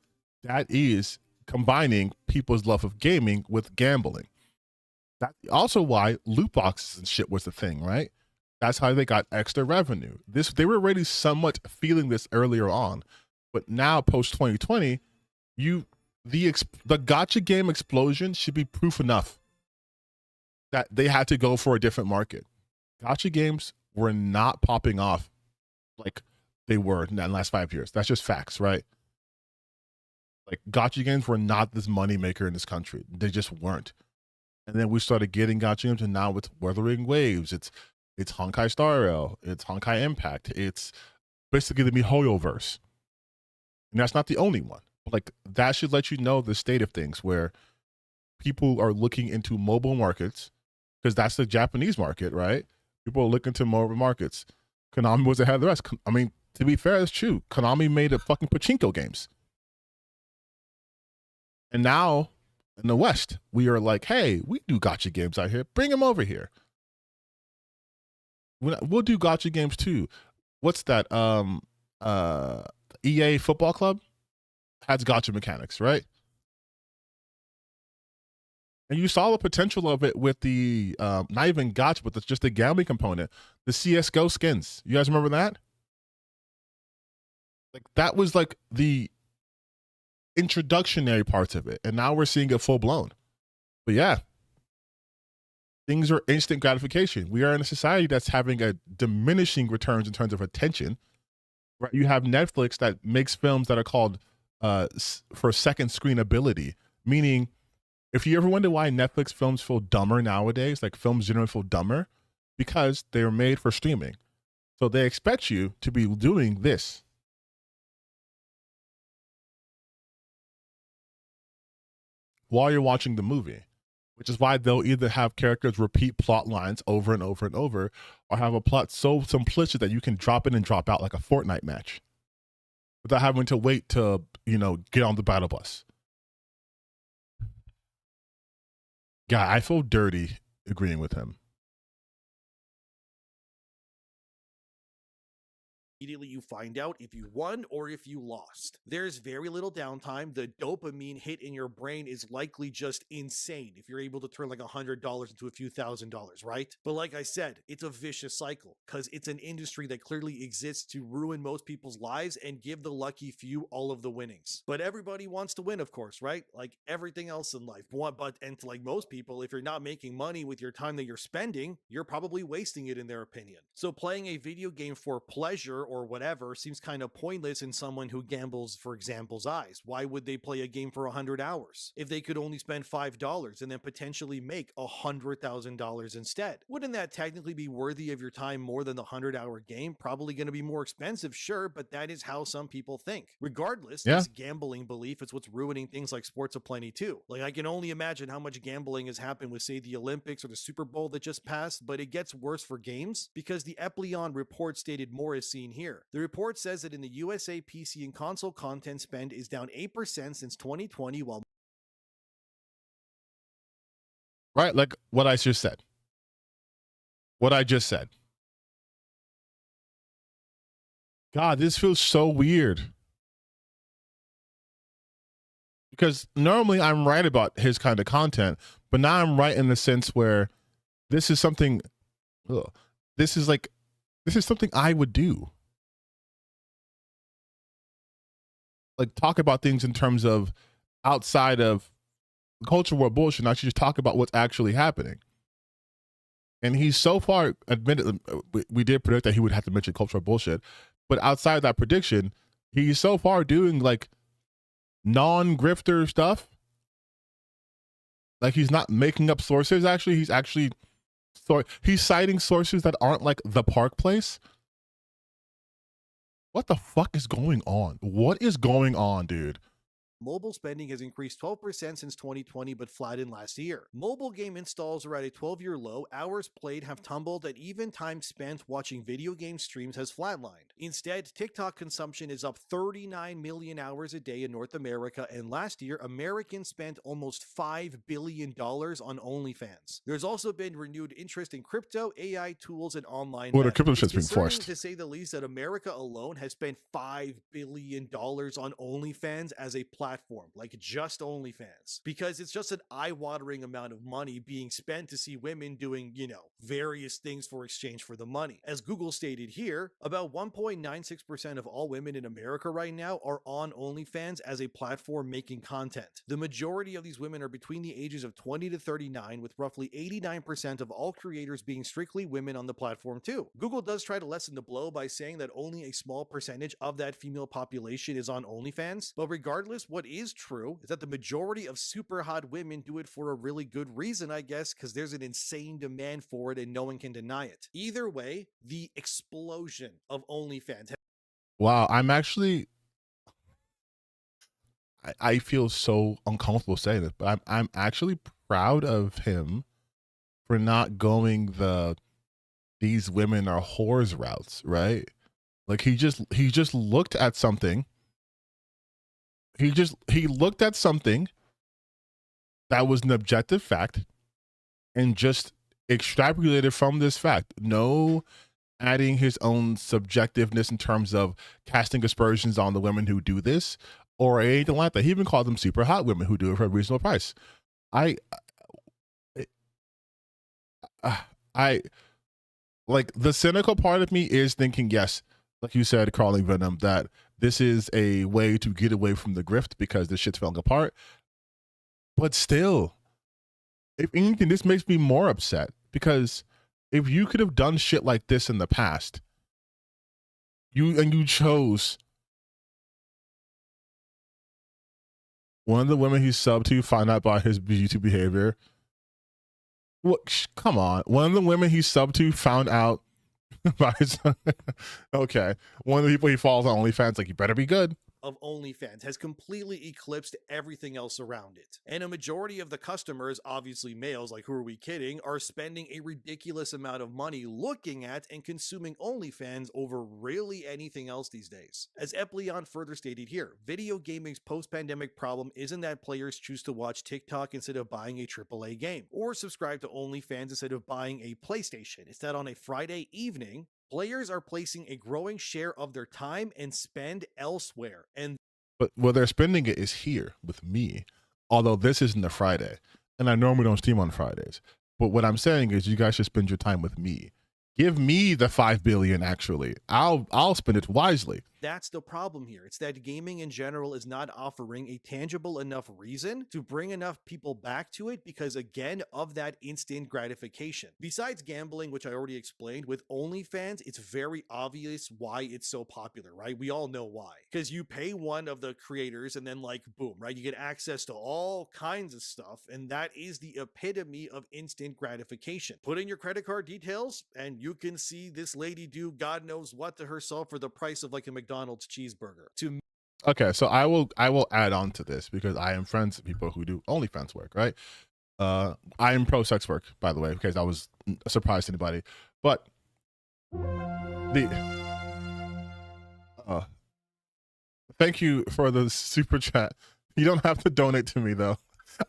that is combining people's love of gaming with gambling. That's also why loot boxes and shit was the thing, right? That's how they got extra revenue. They were already somewhat feeling this earlier on, but now post 2020, the gacha game explosion should be proof enough that they had to go for a different market. Gacha games were not popping off like they were in the last 5 years. That's just facts, right? Like gacha games were not this moneymaker in this country. They just weren't. And then we started getting gacha games, and now it's Wuthering Waves. It's Honkai Star Rail. It's Honkai Impact. It's basically the MiHoYo verse. And that's not the only one. But like that should let you know the state of things where people are looking into mobile markets, because that's the Japanese market, right? People are looking to mobile markets. Konami was ahead of the rest. I mean, to be fair, it's true. Konami made a fucking pachinko games. And now in the West, we are like, hey, we do gacha games out here. Bring them over here. We'll do gacha games too. What's that? EA Football Club has gacha mechanics, right? And you saw the potential of it with the not even gacha, but just the gambling component, the CS:GO skins. You guys remember that? Like that was like the introductionary parts of it, and now we're seeing it full blown. But yeah, things are instant gratification. We are in a society that's having a diminishing returns in terms of attention. Right? You have Netflix that makes films that are called for second screen ability, meaning if you ever wonder why Netflix films feel dumber nowadays, like films generally feel dumber, because they're made for streaming. So they expect you to be doing this. While you're watching the movie, which is why they'll either have characters repeat plot lines over and over and over, or have a plot so simplistic that you can drop in and drop out like a Fortnite match without having to wait to, get on the battle bus. God, I feel dirty agreeing with him. Immediately you find out if you won or if you lost. There's very little downtime. The dopamine hit in your brain is likely just insane if you're able to turn like $100 into a few $1,000s, right? But like I said, it's a vicious cycle because it's an industry that clearly exists to ruin most people's lives and give the lucky few all of the winnings. But everybody wants to win, of course, right? Like everything else in life. And to like most people, if you're not making money with your time that you're spending, you're probably wasting it in their opinion. So playing a video game for pleasure or whatever seems kind of pointless in someone who gambles, for example's eyes. Why would they play a game for 100 hours if they could only spend $5 and then potentially make $100,000 instead? Wouldn't that technically be worthy of your time more than the 100-hour game? Probably going to be more expensive, sure, but that is how some people think. Regardless, this gambling belief is what's ruining things like sports aplenty too. Like I can only imagine how much gambling has happened with, say, the Olympics or the Super Bowl that just passed, but it gets worse for games because the Epleon report stated more as seen here. The report says that in the USA, PC and console content spend is down 8% since 2020, while Right, like what I just said. God, this feels so weird. Because normally I'm right about his kind of content, but now I'm right in the sense where this is something, this is something I would do. Like talk about things in terms of outside of culture war bullshit, not just talk about what's actually happening. And he's so far admitted, we did predict that he would have to mention cultural bullshit, but outside that prediction, he's so far doing like non-grifter stuff. Like he's not making up sources. Actually, he's citing sources that aren't like the Park Place. What the fuck is going on? What is going on, dude? mobile spending has increased 12% since 2020 but flattened last year. Mobile game installs are at a 12-year low, hours played have tumbled, and even time spent watching video game streams has flatlined. Instead, TikTok consumption is up 39 million hours a day in North America, and last year, Americans spent almost $5 billion on OnlyFans. There's also been renewed interest in crypto, AI tools, and online Well, the betting. crypto It's shit's being concerning, forced. to say the least, that America alone has spent $5 billion on OnlyFans as a platform platform, like just OnlyFans, because it's just an eye-watering amount of money being spent to see women doing, various things for exchange for the money. As Google stated here, about 1.96% of all women in America right now are on OnlyFans as a platform making content. The majority of these women are between the ages of 20 to 39, with roughly 89% of all creators being strictly women on the platform too. Google does try to lessen the blow by saying that only a small percentage of that female population is on OnlyFans, but regardless, what is true is that the majority of super hot women do it for a really good reason, I guess, because there's an insane demand for it and no one can deny it. Either way, the explosion of OnlyFans. Wow, I feel so uncomfortable saying this, but I'm actually proud of him for not going these women are whores routes, right? Like he just looked at something. He looked at something that was an objective fact and just extrapolated from this fact. No adding his own subjectiveness in terms of casting aspersions on the women who do this or anything like that. He even called them super hot women who do it for a reasonable price. I like, the cynical part of me is thinking, yes, like you said, Crawling Venom, that this is a way to get away from the grift because this shit's falling apart. But still, if anything, this makes me more upset because if you could have done shit like this in the past, you chose one of the women he subbed to found out about his YouTube behavior. What? Come on. One of the women he subbed to found out about his. Okay. One of the people he follows on OnlyFans, like, you better be good. Of OnlyFans has completely eclipsed everything else around it. And a majority of the customers, obviously males, like who are we kidding, are spending a ridiculous amount of money looking at and consuming OnlyFans over really anything else these days. As Epleon further stated here, video gaming's post-pandemic problem isn't that players choose to watch TikTok instead of buying a AAA game, or subscribe to OnlyFans instead of buying a PlayStation. It's that on a Friday evening, players are placing a growing share of their time and spend elsewhere. But where they're spending it is here with me. Although this isn't a Friday. And I normally don't stream on Fridays. But what I'm saying is you guys should spend your time with me. Give me the $5 billion, actually. I'll spend it wisely. That's the problem here. It's that gaming in general is not offering a tangible enough reason to bring enough people back to it because, again, of that instant gratification. Besides gambling, which I already explained, with OnlyFans, it's very obvious why it's so popular, right? We all know why. Because you pay one of the creators and then, like, boom, right? You get access to all kinds of stuff, and that is the epitome of instant gratification. Put in your credit card details, and you can see this lady do God knows what to herself for the price of, like, a McDonald's cheeseburger. Okay, so I will add on to this because I am friends with people who do OnlyFans work, right? I am pro sex work, by the way, because I was surprised to anybody. But thank you for the super chat. You don't have to donate to me though.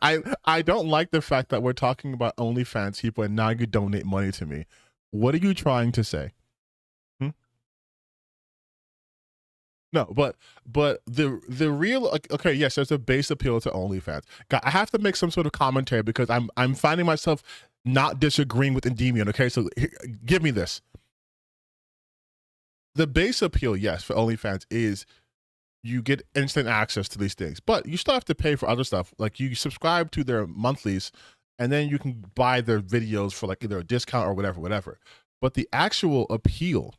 I don't like the fact that we're talking about OnlyFans people and now you donate money to me. What are you trying to say? No, but the real, okay, yes, there's a base appeal to OnlyFans. I have to make some sort of commentary because I'm finding myself not disagreeing with Endymion. Okay, so give me this. The base appeal, yes, for OnlyFans is you get instant access to these things, but you still have to pay for other stuff. Like you subscribe to their monthlies, and then you can buy their videos for like either a discount or whatever. But the actual appeal,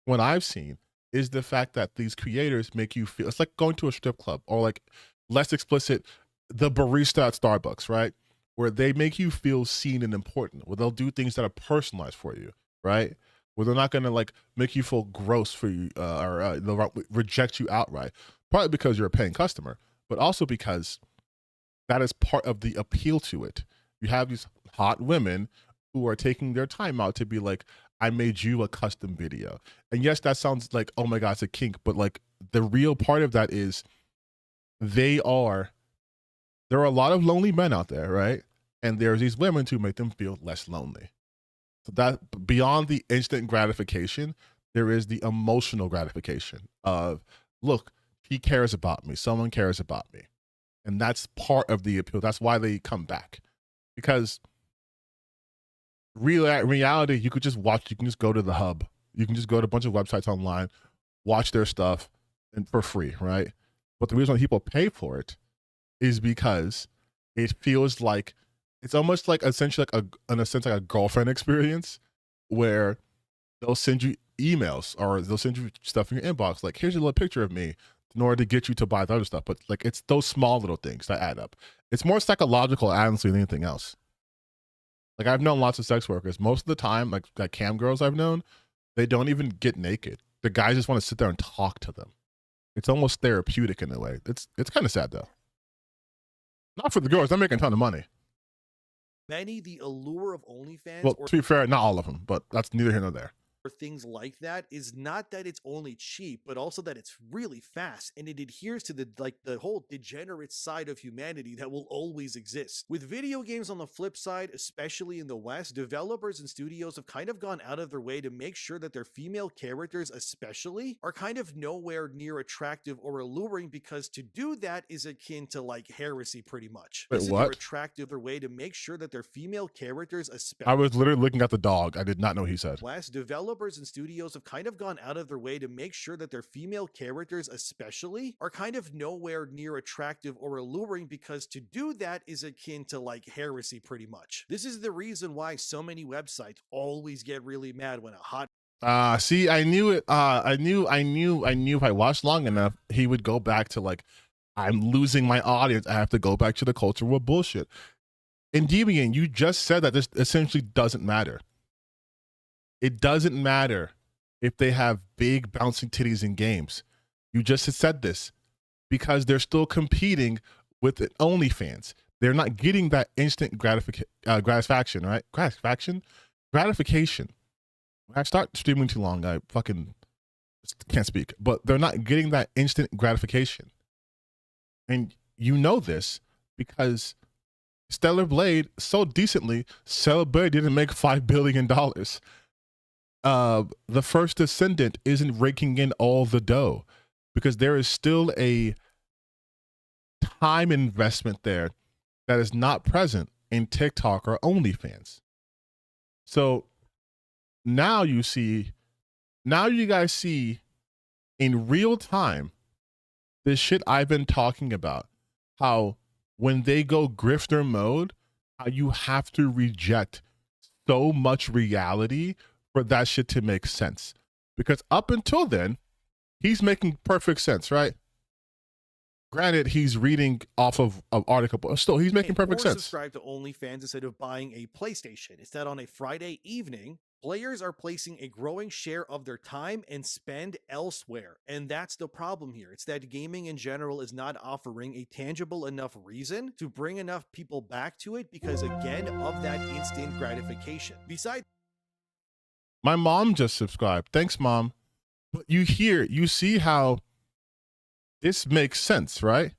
what I've seen, is the fact that these creators make you feel, it's like going to a strip club or like less explicit, the barista at Starbucks, right? Where they make you feel seen and important, where they'll do things that are personalized for you, right? Where they're not gonna like make you feel gross for you or they'll reject you outright, partly because you're a paying customer, but also because that is part of the appeal to it. You have these hot women who are taking their time out to be like, I made you a custom video. And yes, that sounds like, oh my God, it's a kink, but like the real part of that is there are a lot of lonely men out there, right? And there's these women to make them feel less lonely. So that beyond the instant gratification, there is the emotional gratification of, look, he cares about me. Someone cares about me, And that's part of the appeal. That's why they come back. Because reality, you could just watch, you can just go to the hub. You can just go to a bunch of websites online, watch their stuff and for free, right? But the reason why people pay for it is because it feels like it's almost like essentially like in a sense like a girlfriend experience where they'll send you emails or they'll send you stuff in your inbox like, here's a little picture of me in order to get you to buy the other stuff. But like it's those small little things that add up. It's more psychological honestly than anything else. Like I've known lots of sex workers. Most of the time, like cam girls I've known, they don't even get naked. The guys just want to sit there and talk to them. It's almost therapeutic in a way. It's kind of sad though. Not for the girls. They're making a ton of money. Many, the allure of OnlyFans Well, or to be fair, not all of them, but that's neither here nor there. things like that is not that it's only cheap, but also that it's really fast and it adheres to the whole degenerate side of humanity that will always exist. With video games on the flip side, especially in the West, developers and studios have kind of gone out of their way to make sure that their female characters especially are kind of nowhere near attractive or alluring, because to do that is akin to like heresy pretty much. Wait, This is what? their attractive their way to make sure that their female characters especially I was literally looking at the dog. I did not know what he said. West, developers and studios have kind of gone out of their way to make sure that their female characters especially are kind of nowhere near attractive or alluring, because to do that is akin to like heresy pretty much. This is the reason why so many websites always get really mad when a hot See, I knew it. I knew if I watched long enough, he would go back to like, I'm losing my audience. I have to go back to the culture war bullshit. In Deviant, you just said that this essentially doesn't matter. It doesn't matter if they have big bouncing titties in games. You just said this because they're still competing with OnlyFans. They're not getting that instant gratification, right? Gratification. When I start streaming too long, I fucking can't speak. But they're not getting that instant gratification. And you know this because Stellar Blade so decently, Stellar Blade didn't make $5 billion. The First Descendant isn't raking in all the dough because there is still a time investment there that is not present in TikTok or OnlyFans. So now you guys see in real time this shit I've been talking about, how when they go grifter mode, how you have to reject so much reality for that shit to make sense. Because up until then, he's making perfect sense, right? Granted, he's reading off of an article, but still, he's making perfect sense. Subscribe to OnlyFans instead of buying a PlayStation. It's that on a Friday evening, players are placing a growing share of their time and spend elsewhere. And that's the problem here. It's that gaming in general is not offering a tangible enough reason to bring enough people back to it because, again, of that instant gratification. Besides, my mom just subscribed. Thanks, Mom. But you see how this makes sense, right?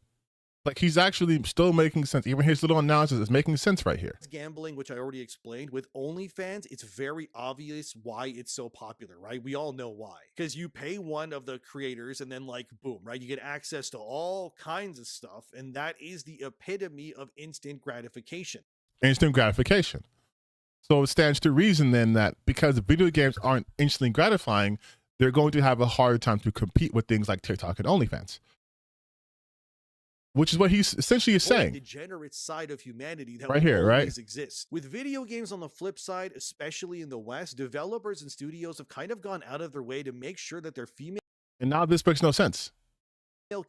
Like he's actually still making sense. Even his little analysis is making sense right here. gambling, which I already explained, with OnlyFans, it's very obvious why it's so popular, right? We all know why. Because you pay one of the creators and then like, boom, right? You get access to all kinds of stuff. And that is the epitome of instant gratification. Instant gratification. So it stands to reason then that because video games aren't instantly gratifying, they're going to have a hard time to compete with things like TikTok and OnlyFans. Which is what he's essentially is saying. The degenerate side of humanity that right here, always exists. With video games on the flip side, especially in the West, developers and studios have kind of gone out of their way to make sure that their female and now this makes no sense.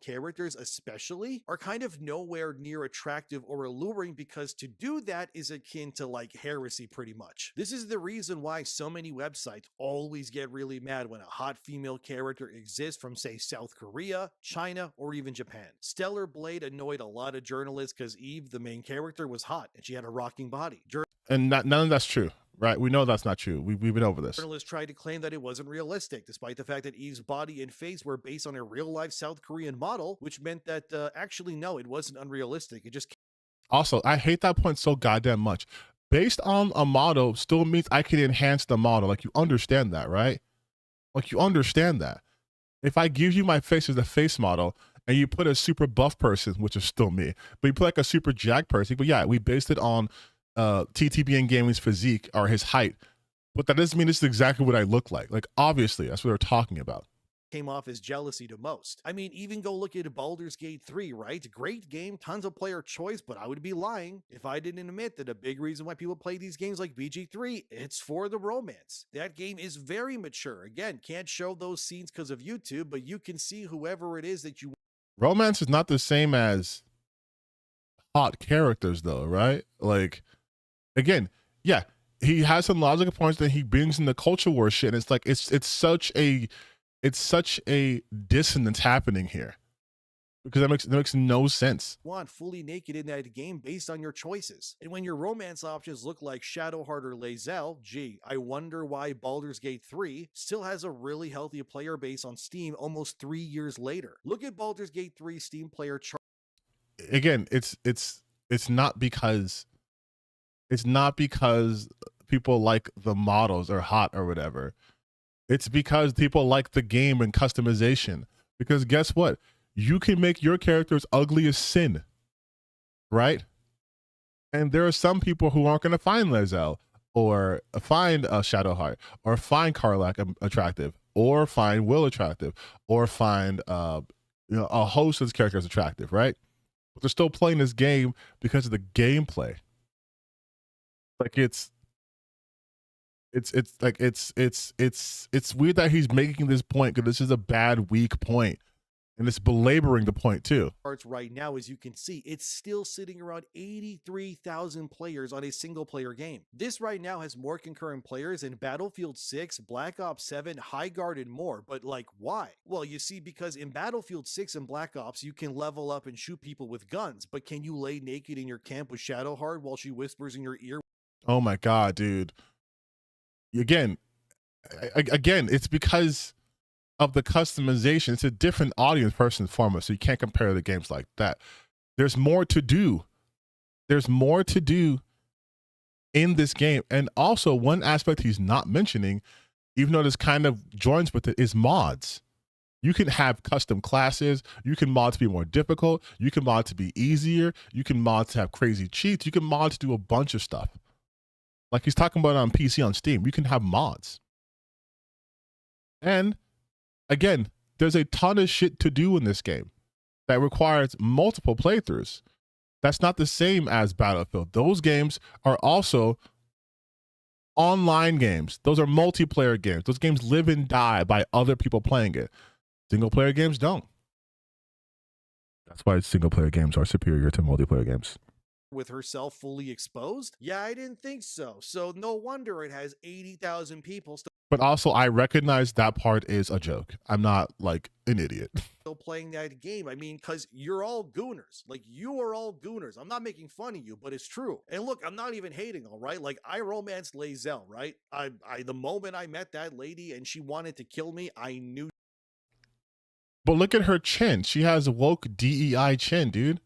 Characters especially are kind of nowhere near attractive or alluring because to do that is akin to like heresy pretty much. This is the reason why so many websites always get really mad when a hot female character exists from say South Korea, China, or even Japan. Stellar Blade annoyed a lot of journalists because Eve, the main character, was hot and she had a rocking body. And none of that's true. Right, we know that's not true. We've been over this. Journalists tried to claim that it wasn't realistic, despite the fact that Eve's body and face were based on a real-life South Korean model, which meant that actually, no, it wasn't unrealistic. It just... Also, I hate that point so goddamn much. Based on a model still means I can enhance the model. Like, you understand that, right? Like, you understand that. If I give you my face as a face model and you put a super buff person, which is still me, but you put like a super jack person. But yeah, we based it on TTBN Gaming's physique or his height, but that doesn't mean this is exactly what I look like. Like, obviously, that's what they're talking about. Came off as jealousy to most. I mean, even go look at Baldur's Gate 3, right? Great game, tons of player choice, but I would be lying if I didn't admit that a big reason why people play these games like BG3, it's for the romance. That game is very mature. Again, can't show those scenes because of YouTube, but you can see whoever it is that you... Romance is not the same as hot characters, though, right? Like, again, yeah, he has some logical points that he brings in the culture war shit, and it's like, it's such a dissonance happening here, because that makes no sense. Want fully naked in that game based on your choices. And when your romance options look like Shadowheart or Lae'zel, gee, I wonder why Baldur's Gate 3 still has a really healthy player base on Steam almost 3 years later. Look at Baldur's Gate 3 Steam player chart. Again, it's not because people like the models are hot or whatever. It's because people like the game and customization. Because guess what? You can make your characters ugly as sin, right? And there are some people who aren't going to find Lae'zel or find Shadowheart or find Karlach attractive or find Will attractive or find a host of characters attractive, right? But they're still playing this game because of the gameplay. Like it's weird that he's making this point, because this is a bad, weak point, and it's belaboring the point too. Right now, as you can see, it's still sitting around 83,000 players on a single player game. This right now has more concurrent players than Battlefield 6, Black Ops 7, High Guard, and more. But like, why? Well, you see, because in Battlefield 6 and Black Ops, you can level up and shoot people with guns, but can you lay naked in your camp with Shadowheart while she whispers in your ear? Oh my God, dude. Again, it's because of the customization. It's a different audience, first and foremost, so you can't compare the games like that. There's more to do. There's more to do in this game. And also, one aspect he's not mentioning, even though this kind of joins with it, is mods. You can have custom classes. You can mod to be more difficult. You can mod to be easier. You can mod to have crazy cheats. You can mod to do a bunch of stuff. Like he's talking about on PC on Steam, you can have mods. And again, there's a ton of shit to do in this game that requires multiple playthroughs. That's not the same as Battlefield. Those games are also online games. Those are multiplayer games. Those games live and die by other people playing it. Single player games don't. That's why single player games are superior to multiplayer games. With herself fully exposed? Yeah, I didn't think so. So no wonder it has 80,000 people but also, I recognize that part is a joke. I'm not like an idiot. Still playing that game. I mean, because you're all gooners. Like, you are all gooners. I'm not making fun of you, but it's true. And look, I'm not even hating, all right? Like, I romanced Lae'zel, right? The moment I met that lady and she wanted to kill me, I knew. But look at her chin. She has woke DEI chin, dude.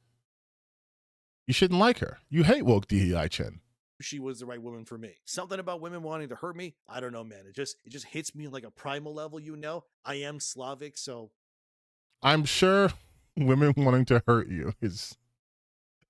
You shouldn't like her. You hate woke DEI chin. She was the right woman for me. Something about women wanting to hurt me, I don't know, man. It just hits me like a primal level, you know? I am Slavic, so I'm sure women wanting to hurt you is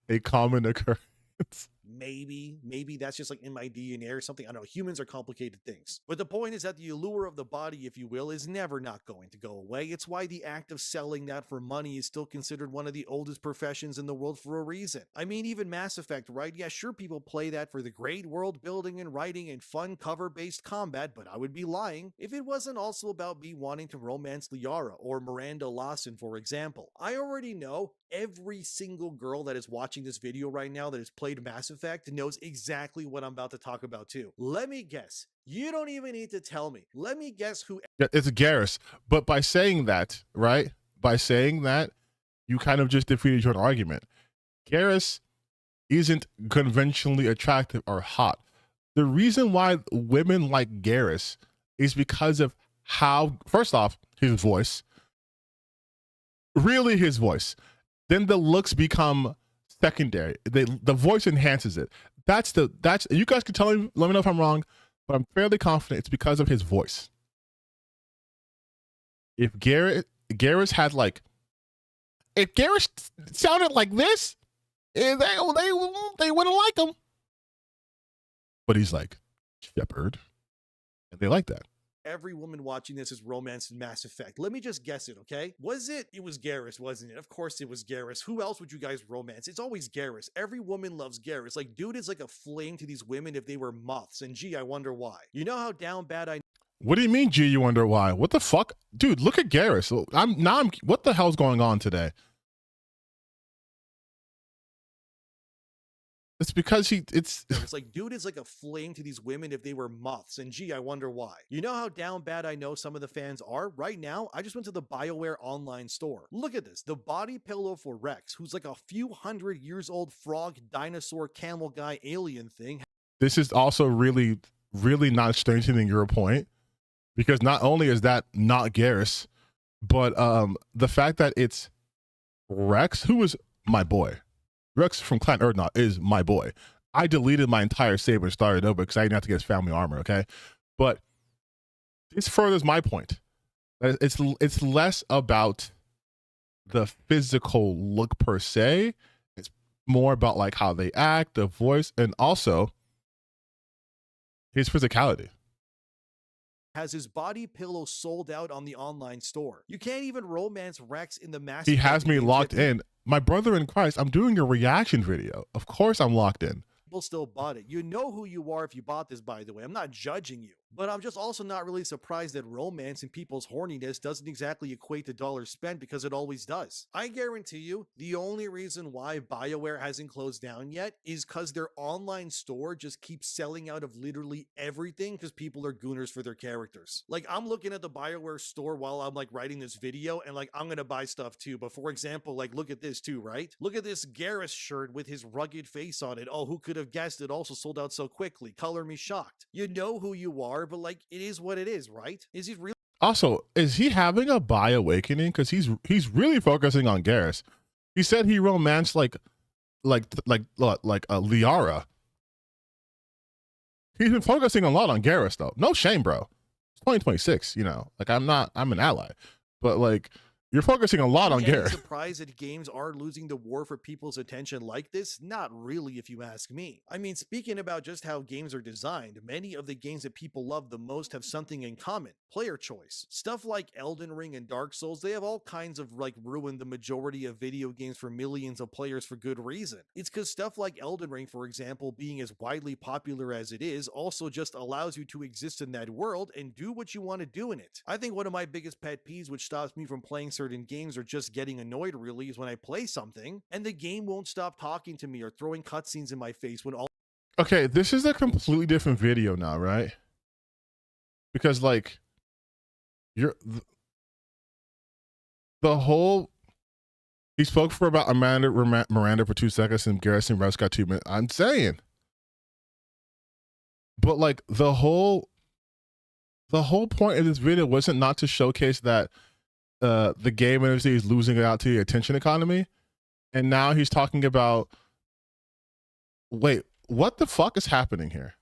a common occurrence. Maybe that's just like in my DNA or something. I don't know. Humans are complicated things. But the point is that the allure of the body, if you will, is never not going to go away. It's why the act of selling that for money is still considered one of the oldest professions in the world for a reason. I mean, even Mass Effect, right? Yeah, sure, people play that for the great world building and writing and fun cover-based combat, but I would be lying if it wasn't also about me wanting to romance Liara or Miranda Lawson, for example. I already know every single girl that is watching this video right now that has played Mass Effect knows exactly what I'm about to talk about too. Let me guess. You don't even need to tell me. Let me guess who. It's Garrus. But by saying that, right? By saying that, you kind of just defeated your own argument. Garrus isn't conventionally attractive or hot. The reason why women like Garrus is because of how, first off, his voice. Really his voice. Then the looks become secondary. The voice enhances it. That's you guys can tell me, let me know if I'm wrong, but I'm fairly confident it's because of his voice. If Garrus had like if Garrus sounded like this, they wouldn't like him. But he's like, Shepard. And they like that. Every woman watching this is romanced in Mass Effect. Let me just guess it, okay? Was it? It was Garrus, wasn't it? Of course it was Garrus. Who else would you guys romance? It's always Garrus. Every woman loves Garrus. Like, dude is like a flame to these women if they were moths. And gee, I wonder why. You know how down bad I... What do you mean, G? You wonder why? What the fuck? Dude, look at Garrus. What the hell's going on today? It's because it's like, dude is like a flame to these women if they were moths. And gee, I wonder why. You know how down bad I know some of the fans are? Right now, I just went to the BioWare online store. Look at this. The body pillow for Rex, who's like a few 100 years old frog, dinosaur, camel guy, alien thing. This is also really, really not strengthening your point. Because not only is that not Garrus, but the fact that it's Rex, who is my boy. Rex from Clan Erdnot is my boy. I deleted my entire save and started over because I didn't have to get his family armor, okay? But this furthers my point. It's less about the physical look per se. It's more about like how they act, the voice, and also his physicality. Has his body pillow sold out on the online store. You can't even romance Rex in the Mass Effect. He has me locked in. My brother in Christ, I'm doing a reaction video. Of course I'm locked in. People still bought it. You know who you are if you bought this, by the way. I'm not judging you. But I'm just also not really surprised that romance and people's horniness doesn't exactly equate to dollars spent, because it always does. I guarantee you, the only reason why BioWare hasn't closed down yet is because their online store just keeps selling out of literally everything because people are gooners for their characters. Like, I'm looking at the BioWare store while I'm like writing this video and like, I'm gonna buy stuff too. But for example, like, look at this too, right? Look at this Garrus shirt with his rugged face on it. Oh, who could have guessed it also sold out so quickly? Color me shocked. You know who you are, but like, it is what it is, right? Is he really? Also, is he having a bi awakening? Because he's really focusing on Garrus. He said he romanced like Liara. He's been focusing a lot on Garrus though. No shame, bro. It's 2026, you know. Like I'm an ally, but like you're focusing a lot on Garrus. Surprised that games are losing the war for people's attention like this? Not really, if you ask me. I mean, speaking about just how games are designed, many of the games that people love the most have something in common: player choice. Stuff like Elden Ring and Dark Souls, they have all kinds of like ruined the majority of video games for millions of players for good reason. It's because stuff like Elden Ring, for example, being as widely popular as it is, also just allows you to exist in that world and do what you want to do in it. I think one of my biggest pet peeves, which stops me from playing certain games or just getting annoyed really, is when I play something and the game won't stop talking to me or throwing cutscenes in my face when all... Okay, this is a completely different video now, right? Because like the whole, he spoke for about Miranda for 2 seconds and Garrison Rex got 2 minutes. I'm saying, but like the whole point of this video wasn't not to showcase that the game industry is losing it out to the attention economy, and now he's talking about, wait, what the fuck is happening here?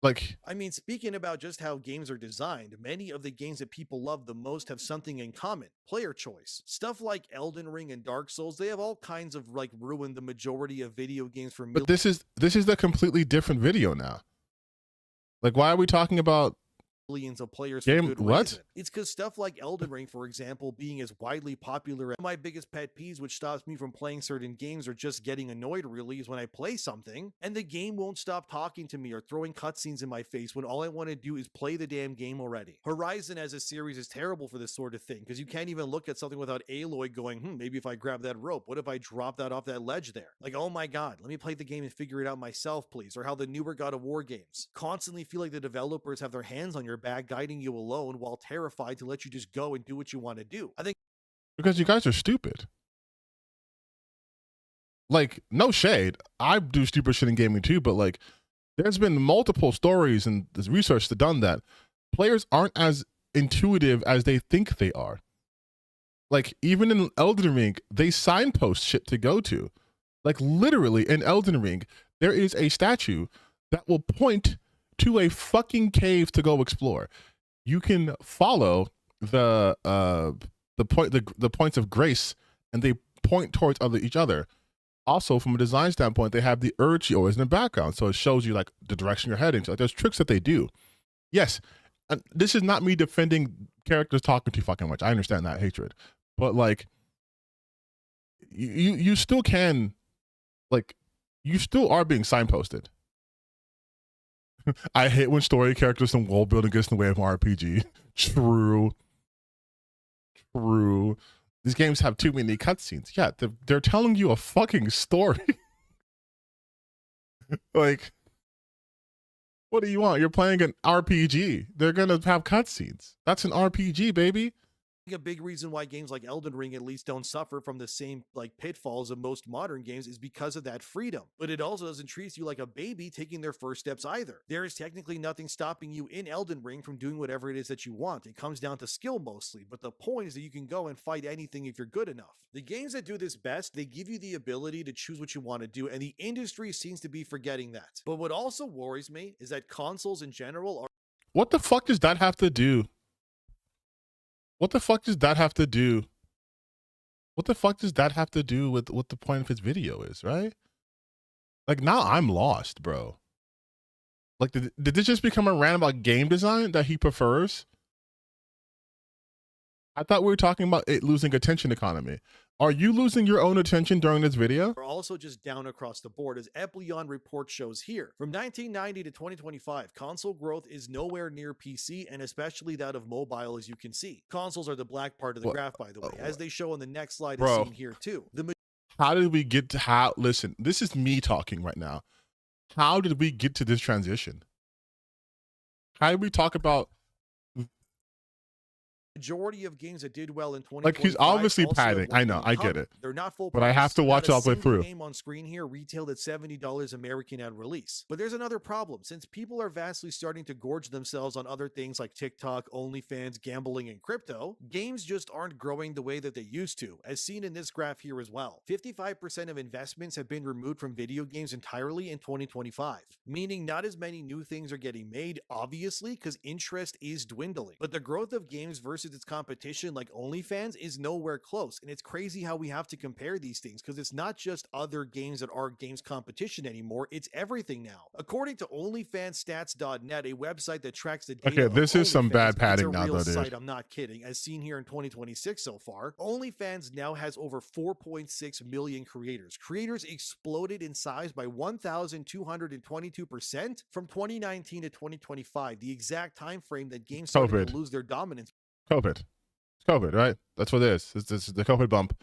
Like, I mean, speaking about just how games are designed, many of the games that people love the most have something in common: player choice. Stuff like Elden Ring and Dark Souls, they have all kinds of like ruined the majority of video games for but this is the completely different video now. Like, why are we talking about millions of players game? For good What? reason. It's because stuff like Elden Ring, for example, being as widely popular. My biggest pet peeves, which stops me from playing certain games or just getting annoyed really, is when I play something and the game won't stop talking to me or throwing cutscenes in my face when all I want to do is play the damn game already. Horizon as a series is terrible for this sort of thing, because you can't even look at something without Aloy going, maybe if I grab that rope, what if I drop that off that ledge there? Like, oh my god, let me play the game and figure it out myself, please. Or how the newer God of War games constantly feel like the developers have their hands on your back, guiding you alone while terrified to let you just go and do what you want to do. I think because you guys are stupid. Like, no shade, I do stupid shit in gaming too, but like there's been multiple stories and there's research done that players aren't as intuitive as they think they are. Like, even in Elden Ring, they signpost shit to go to. Like, literally in Elden Ring, there is a statue that will point to a fucking cave to go explore. You can follow the points of grace, and point towards each other. Also, from a design standpoint, they have the urge always in the background, so it shows you like the direction you're heading. So like, there's tricks that they do. Yes, and this is not me defending characters talking too fucking much. I understand that hatred, but like, you still can, like, you still are being signposted. I hate when story characters and world building gets in the way of an RPG. True. These games have too many cutscenes. Yeah, they're telling you a fucking story. Like, what do you want? You're playing an RPG. They're gonna have cutscenes. That's an RPG, baby. A big reason why games like Elden Ring at least don't suffer from the same like pitfalls of most modern games is because of that freedom. But it also doesn't treat you like a baby taking their first steps either. There is technically nothing stopping you in Elden Ring from doing whatever it is that you want. It comes down to skill mostly, but the point is that you can go and fight anything if you're good enough. The games that do this best, they give you the ability to choose what you want to do, and the industry seems to be forgetting that. But what also worries me is that consoles in general are— What the fuck does that have to do? What the fuck does that have to do? What the fuck does that have to do with what the point of his video is, right? Like, now I'm lost, bro. Like, did this just become a rant about game design that he prefers? I thought we were talking about it losing attention economy. Are you losing your own attention during this video? Are also just down across the board, as Epleon report shows here. From 1990 to 2025, console growth is nowhere near PC, and especially that of mobile, as you can see. Consoles are the black part of the graph, by the way, as they show on the next slide is seen here too. How did we get to how? Listen, this is me talking right now. How did we get to this transition? How did we talk about majority of games that did well in 2025? Like, he's obviously padding. I know, I get it. They're not full but I have to watch it all the way through. Game on screen here retailed at $70 American at release. But there's another problem. Since people are vastly starting to gorge themselves on other things like TikTok, OnlyFans, gambling, and crypto, games just aren't growing the way that they used to, as seen in this graph here as well. 55% of investments have been removed from video games entirely in 2025, meaning not as many new things are getting made, obviously, because interest is dwindling. But the growth of games versus its competition like OnlyFans is nowhere close, and it's crazy how we have to compare these things, because it's not just other games that are games competition anymore, it's everything now. According to OnlyFansStats.net, a website that tracks the data. Okay, this is some bad padding now, though, dude. dude. I'm not kidding. As seen here in 2026 so far, OnlyFans now has over 4.6 million creators. Creators exploded in size by 1,222% from 2019 to 2025, the exact time frame that games started to lose their dominance. COVID. It's COVID, right? That's what it is. This is the COVID bump.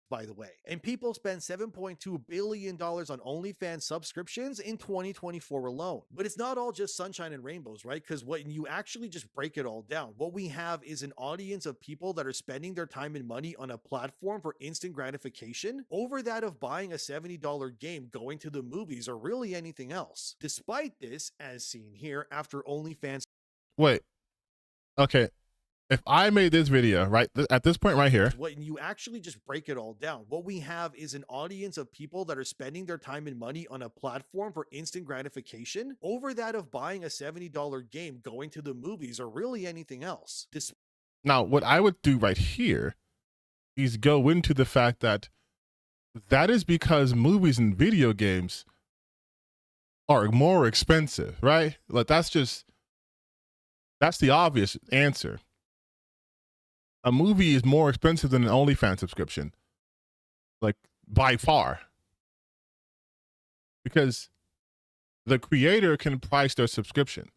By the way, and people spend $7.2 billion on OnlyFans subscriptions in 2024 alone. But it's not all just sunshine and rainbows, right? Because when you actually just break it all down, what we have is an audience of people that are spending their time and money on a platform for instant gratification over that of buying a $70 game, going to the movies, or really anything else. Despite this, as seen here, after OnlyFans— Wait. Okay. If I made this video, right, at this point right here. When you actually just break it all down, what we have is an audience of people that are spending their time and money on a platform for instant gratification over that of buying a $70 game, going to the movies, or really anything else. Now, what I would do right here is go into the fact that that is because movies and video games are more expensive, right? Like, that's the obvious answer. A movie is more expensive than an OnlyFans subscription, like, by far, because the creator can price their subscription.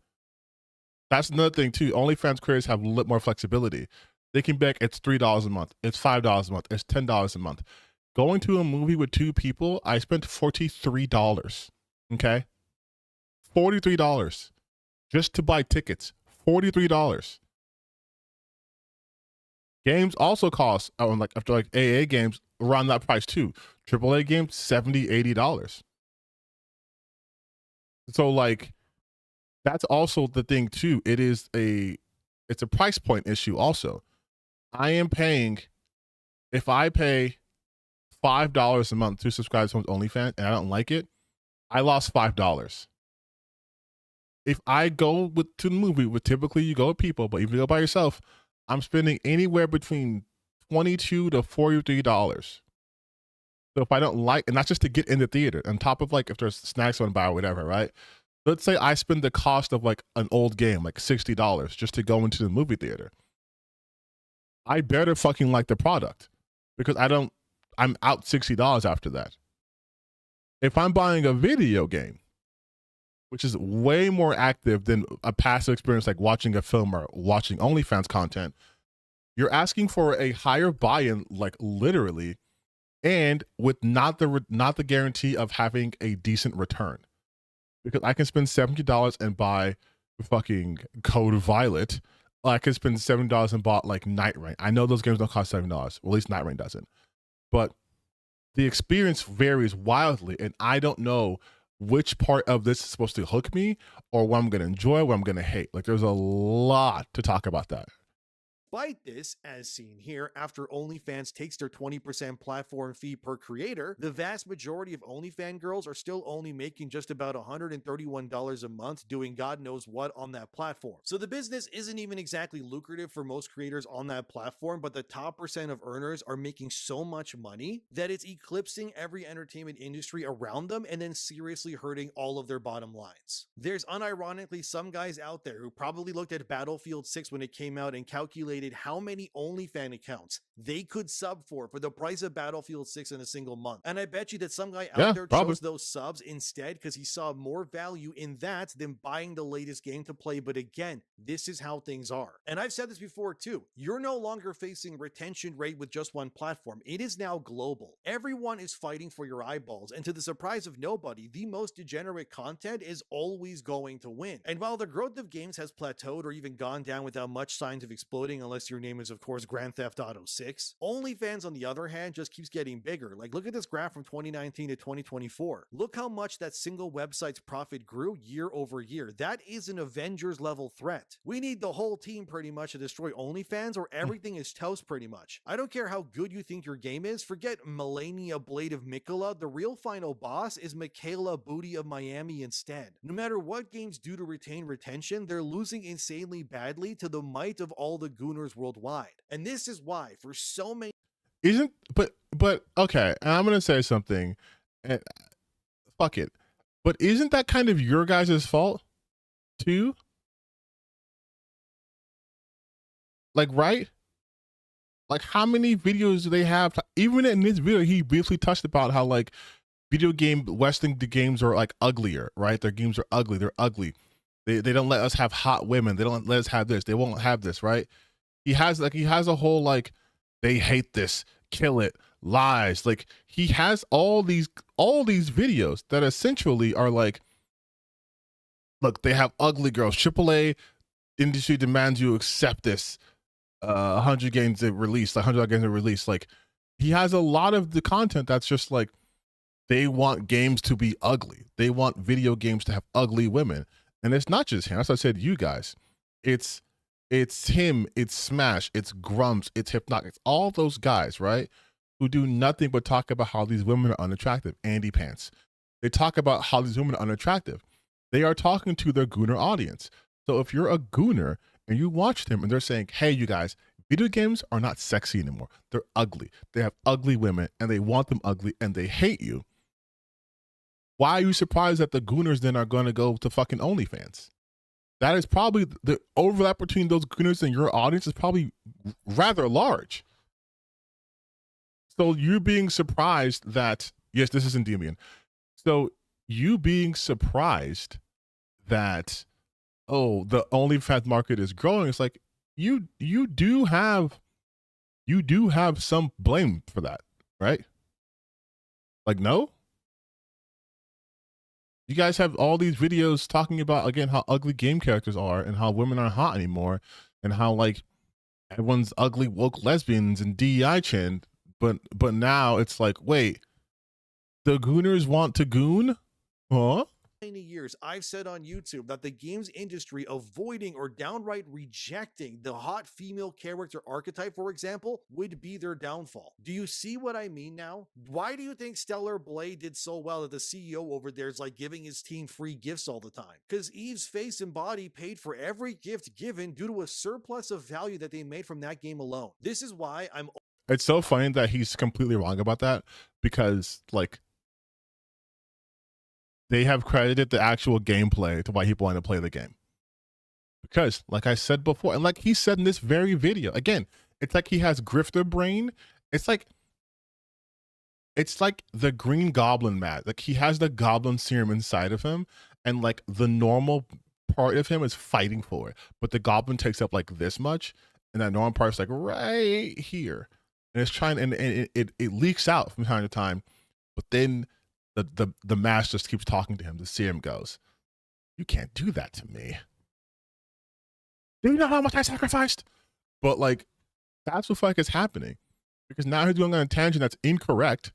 That's another thing too. OnlyFans creators have a little more flexibility. They can be like, it's $3 a month, it's $5 a month, it's $10 a month. Going to a movie with two people, I spent $43. Okay, $43 just to buy tickets. $43. Games also cost, like after like AA games, around that price too. AAA games, $70, $80. So like, that's also the thing too. It's a price point issue also. I am paying, if I pay $5 a month to subscribe to someone's OnlyFans and I don't like it, I lost $5. If I go to the movie, typically you go with people, but if you go by yourself, I'm spending anywhere between $22 to $43. So if I don't like, and that's just to get in the theater, on top of like if there's snacks on buy or whatever, right? Let's say I spend the cost of like an old game, like $60, just to go into the movie theater. I better fucking like the product, because I'm out $60 after that. If I'm buying a video game, which is way more active than a passive experience like watching a film or watching OnlyFans content, you're asking for a higher buy-in, like literally, and with not the guarantee of having a decent return. Because I can spend $70 and buy fucking Code Violet. I can spend $7 and bought like Night Rain. I know those games don't cost $7. Well, at least Night Rain doesn't. But the experience varies wildly, and I don't know which part of this is supposed to hook me or what I'm going to enjoy, what I'm going to hate. Like, there's a lot to talk about that. Despite this, as seen here, after OnlyFans takes their 20% platform fee per creator, the vast majority of OnlyFans girls are still only making just about $131 a month doing God knows what on that platform. So the business isn't even exactly lucrative for most creators on that platform, but the top percent of earners are making so much money that it's eclipsing every entertainment industry around them and then seriously hurting all of their bottom lines. There's unironically some guys out there who probably looked at Battlefield 6 when it came out and calculated how many OnlyFans accounts they could sub for the price of Battlefield 6 in a single month. And I bet you that some guy out there chose those subs instead because he saw more value in that than buying the latest game to play. But again, this is how things are. And I've said this before too. You're no longer facing retention rate with just one platform. It is now global. Everyone is fighting for your eyeballs. And to the surprise of nobody, the most degenerate content is always going to win. And while the growth of games has plateaued or even gone down without much signs of exploding, unless your name is of course Grand Theft Auto 6, OnlyFans on the other hand just keeps getting bigger. Like, look at this graph from 2019 to 2024. Look how much that single website's profit grew year over year. That is an Avengers level threat. We need the whole team pretty much to destroy OnlyFans or everything is toast pretty much. I don't care how good you think your game is, forget Melania Blade of Mikola. The real final boss is Michaela Booty of Miami instead. No matter what games do to retain retention, they're losing insanely badly to the might of all the gooners worldwide. And this is why for so many but okay, and I'm gonna say something, and fuck it, but isn't that kind of your guys' fault too? Like, right? Like, how many videos do they have? Even in this video, he briefly touched about how like video game Western games are like uglier, right? Their games are ugly. They're ugly. They don't let us have hot women. They don't let us have this. They won't have this, right? He has a whole like, they hate this, kill it, lies. Like, he has all these videos that essentially are like, look, they have ugly girls. AAA industry demands you accept this. 100 games they release, 100 games they release. Like, he has a lot of the content that's just like, they want games to be ugly. They want video games to have ugly women. And it's not just him. As I said, you guys, it's him, it's Smash, it's Grumps, it's Hypnotic, it's all those guys, right? Who do nothing but talk about how these women are unattractive. Andy Pants. They talk about how these women are unattractive. They are talking to their gooner audience. So if you're a gooner and you watch them and they're saying, hey, you guys, video games are not sexy anymore. They're ugly. They have ugly women and they want them ugly and they hate you. Why are you surprised that the gooners then are going to go to fucking OnlyFans? That is probably the overlap between those gooners and your audience is probably rather large. So you being surprised that, yes, this is Endymion. So you being surprised that, oh, the OnlyFans market is growing. It's like, you do have some blame for that, right? Like, no? You guys have all these videos talking about, again, how ugly game characters are and how women aren't hot anymore and how like everyone's ugly woke lesbians and DEI chin. But now it's like, wait, the gooners want to goon? Huh? Many years I've said on YouTube that the games industry avoiding or downright rejecting the hot female character archetype, for example, would be their downfall. Do you see what I mean now? Why do you think Stellar Blade did so well that the CEO over there is like giving his team free gifts all the time? Because Eve's face and body paid for every gift given due to a surplus of value that they made from that game alone. This is why I'm it's so funny that he's completely wrong about that, because like they have credited the actual gameplay to why people want to play the game. Because like I said before, and like he said in this very video, again, it's like he has grifter brain. It's like the Green Goblin Matt. Like he has the Goblin serum inside of him, and like the normal part of him is fighting for it, but the Goblin takes up like this much, and that normal part's like right here, and it's trying, and it leaks out from time to time, but then the mask just keeps talking to him. The serum goes, "You can't do that to me. Do you know how much I sacrificed?" But like that's what fuck is happening, because now he's going on a tangent that's incorrect.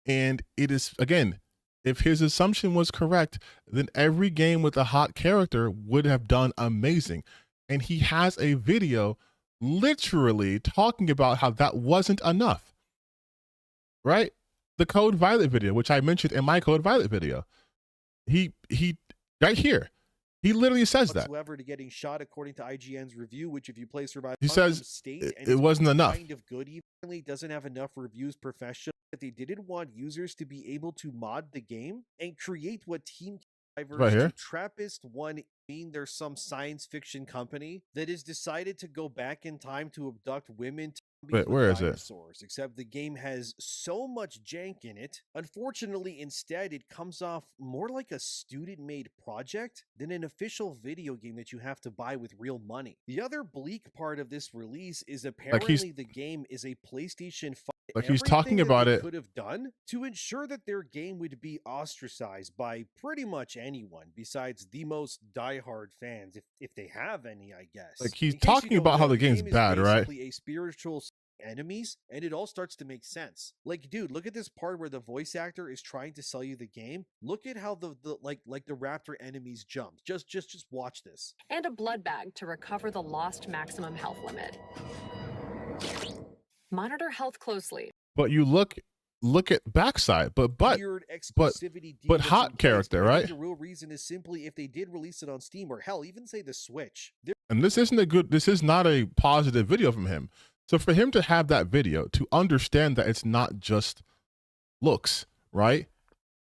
And it is, again, if his assumption was correct, then every game with a hot character would have done amazing. And he has a video literally talking about how that wasn't enough, right? The Code Violet video, which I mentioned in my Code Violet video, he right here, he literally says that. Whatsoever to getting shot, according to IGN's review, which if you play Survival, He says state it wasn't enough. Kind of good, even doesn't have enough reviews professional. They didn't want users to be able to mod the game and create what Team Right here. Trappist one mean there's some science fiction company that has decided to go back in time to abduct women. Wait, where is it? Except the game has so much jank in it. Unfortunately, instead, it comes off more like a student-made project than an official video game that you have to buy with real money. The other bleak part of this release is apparently the game is a PlayStation 5. Like he's talking about it. Could have done to ensure that their game would be ostracized by pretty much anyone besides the most diehard fans, if they have any, I guess. Like he's talking about how the game's bad, right? A spiritual enemies, and it all starts to make sense. Like, dude, look at this part where the voice actor is trying to sell you the game. Look at how the raptor enemies jump. Just watch this. And a blood bag to recover the lost maximum health limit. Monitor health closely. But you look at backside, but hot character, right? The real reason is simply if they did release it on Steam or hell, even say the Switch. And this is not a positive video from him. So for him to have that video, to understand that it's not just looks, right?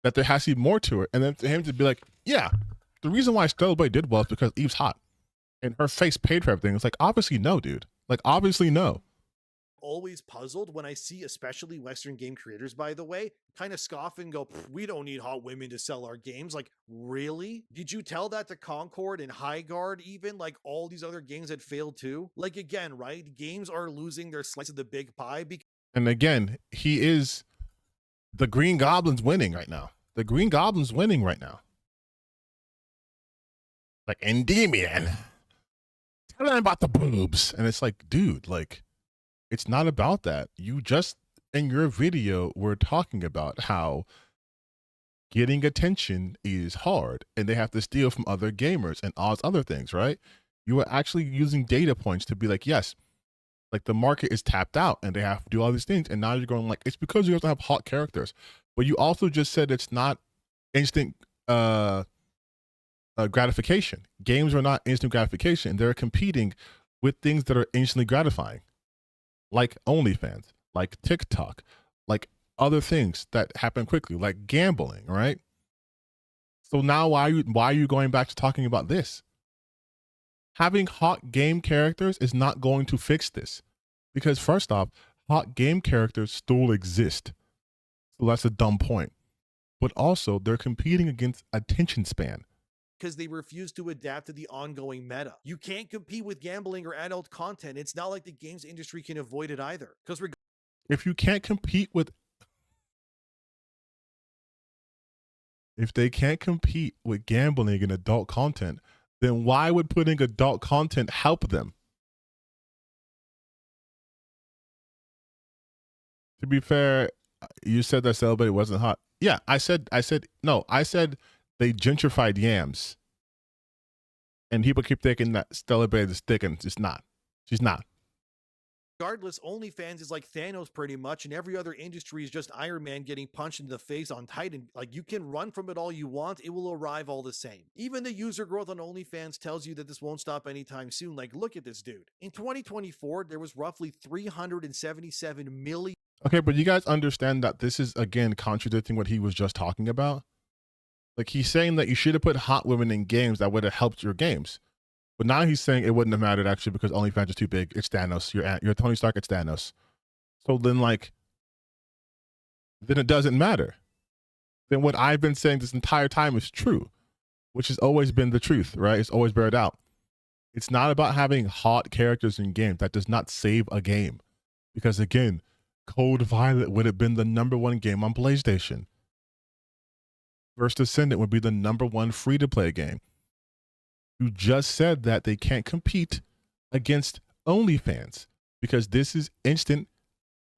That there has to be more to it, and then for him to be like, yeah, the reason why Stellar Blade did well is because Eve's hot, and her face paid for everything. It's like, obviously no, dude. Like, obviously no. Always puzzled when I see, especially Western game creators, by the way, kind of scoff and go, we don't need hot women to sell our games. Like, really? Did you tell that to Concord and Highguard, even? Like, all these other games that failed too? Like, again, right? Games are losing their slice of the big pie. And again, the Green Goblin's winning right now. The Green Goblin's winning right now. Like, Endymion, tell them about the boobs. And it's like, dude, like, it's not about that. You just, in your video, were talking about how getting attention is hard and they have to steal from other gamers and all other things, right? You are actually using data points to be like, yes, like the market is tapped out and they have to do all these things. And now you're going like, it's because you have to have hot characters. But you also just said it's not instant gratification. Games are not instant gratification. They're competing with things that are instantly gratifying, like OnlyFans, like TikTok, like other things that happen quickly, like gambling, right? So now why are you going back to talking about this? Having hot game characters is not going to fix this, because first off, hot game characters still exist. So that's a dumb point. But also they're competing against attention span. Because they refuse to adapt to the ongoing meta. You can't compete with gambling or adult content. It's not like the games industry can avoid it either. Because if you can't compete with, if they can't compete with gambling and adult content, then why would putting adult content help them? To be fair, you said that Celebrate wasn't hot. Yeah, I said they gentrified yams. And people keep thinking that Stella Blade is thick, and it's not. She's not. Regardless, OnlyFans is like Thanos pretty much, and every other industry is just Iron Man getting punched in the face on Titan. Like, you can run from it all you want, it will arrive all the same. Even the user growth on OnlyFans tells you that this won't stop anytime soon. Like, look at this dude. In 2024, there was roughly 377 million. Okay, but you guys understand that this is, again, contradicting what he was just talking about? Like, he's saying that you should have put hot women in games that would have helped your games. But now he's saying it wouldn't have mattered, actually, because OnlyFans is too big. It's Thanos. You're Tony Stark, it's Thanos. So then, like, then it doesn't matter. Then what I've been saying this entire time is true, which has always been the truth, right? It's always bared out. It's not about having hot characters in games. That does not save a game. Because, again, Code Violet would have been the #1 game on PlayStation. First Ascendant would be the #1 free-to-play game. You just said that they can't compete against OnlyFans because this is instant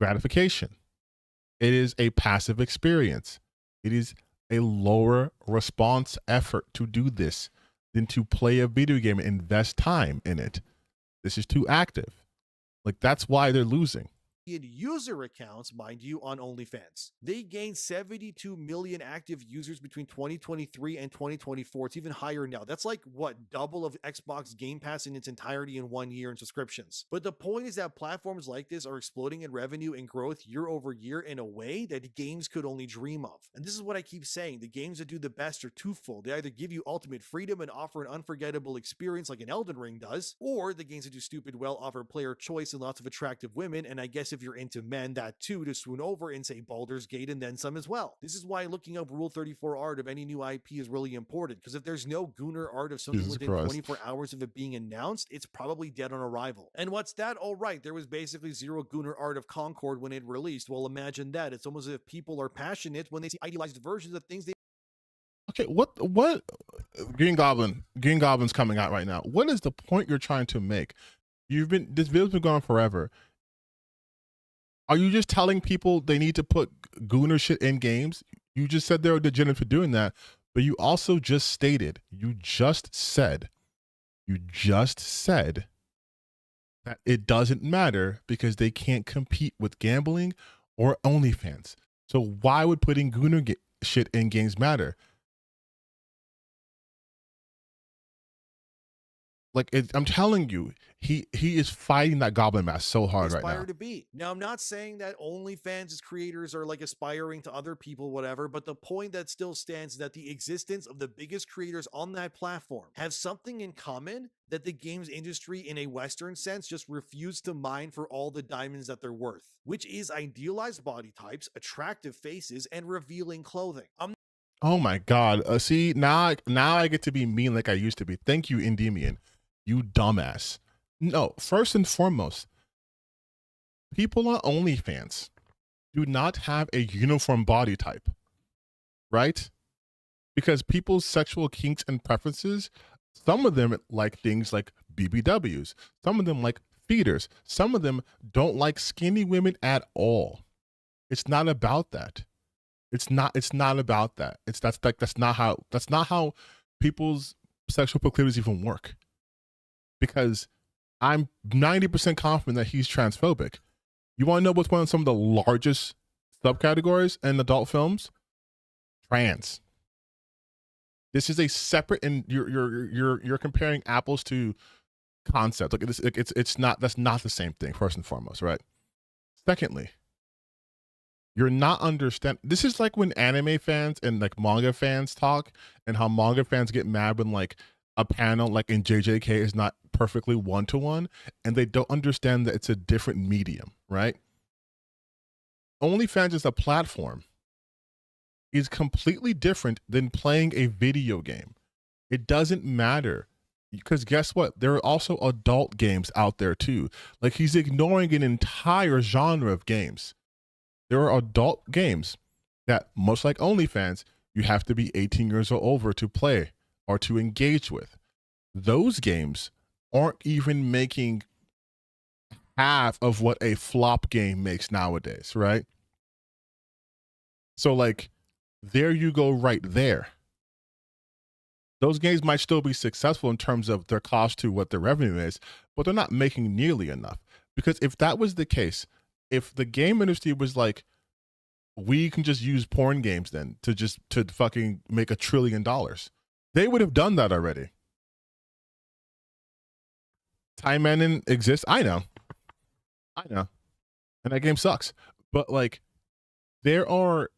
gratification. It is a passive experience. It is a lower response effort to do this than to play a video game and invest time in it. This is too active. Like, that's why they're losing. User accounts, mind you, on OnlyFans. They gained 72 million active users between 2023 and 2024. It's even higher now. That's like, what, double of Xbox Game Pass in its entirety in 1 year in subscriptions. But the point is that platforms like this are exploding in revenue and growth year over year in a way that games could only dream of. And this is what I keep saying. The games that do the best are twofold. They either give you ultimate freedom and offer an unforgettable experience like an Elden Ring does, or the games that do stupid well offer player choice and lots of attractive women, and I guess if you're into men, that too, to swoon over and say Baldur's Gate and then some as well. This is why looking up Rule 34 art of any new IP is really important, because if there's no Gunnar art of something within 24 hours of it being announced, it's probably dead on arrival. And what's that? All right, there was basically zero Gunnar art of Concord when it released. Well, imagine that. It's almost as if people are passionate when they see idealized versions of things they... Okay, what Green Goblin's coming out right now. What is the point you're trying to make? This video's been going on forever. Are you just telling people they need to put Gunnar shit in games? You just said they were degenerate for doing that, but you also just stated, you just said that it doesn't matter because they can't compete with gambling or OnlyFans. So why would putting Gunnar shit in games matter? Like, I'm telling you, he is fighting that goblin mask so hard right now. To be. Now, I'm not saying that OnlyFans' creators are like aspiring to other people, whatever, but the point that still stands is that the existence of the biggest creators on that platform have something in common that the games industry in a Western sense just refused to mine for all the diamonds that they're worth, which is idealized body types, attractive faces, and revealing clothing. Oh my God. See, now I get to be mean like I used to be. Thank you, Endymion. You dumbass. No, first and foremost, people on OnlyFans do not have a uniform body type, right? Because people's sexual kinks and preferences, some of them like things like BBWs, some of them like feeders, some of them don't like skinny women at all. It's not about that. It's not about that. That's not how people's sexual proclivities even work. Because I'm 90% confident that he's transphobic. You want to know what's one of some of the largest subcategories in adult films? Trans. This is a separate, and you're comparing apples to concepts. Like it's not, that's not the same thing, first and foremost, right? Secondly, you're not understanding. This is like when anime fans and like manga fans talk, and how manga fans get mad when like a panel like in JJK is not perfectly one-to-one, and they don't understand that it's a different medium, right? OnlyFans as a platform is completely different than playing a video game. It doesn't matter, because guess what? There are also adult games out there too. Like, he's ignoring an entire genre of games. There are adult games that, much like OnlyFans, you have to be 18 years or over to play or to engage with. Those games aren't even making half of what a flop game makes nowadays, right? So like, there you go right there. Those games might still be successful in terms of their cost to what their revenue is, but they're not making nearly enough. Because if that was the case, if the game industry was like, we can just use porn games then to fucking make $1 trillion, they would have done that already. Time Ending exists. I know. And that game sucks. But like, there are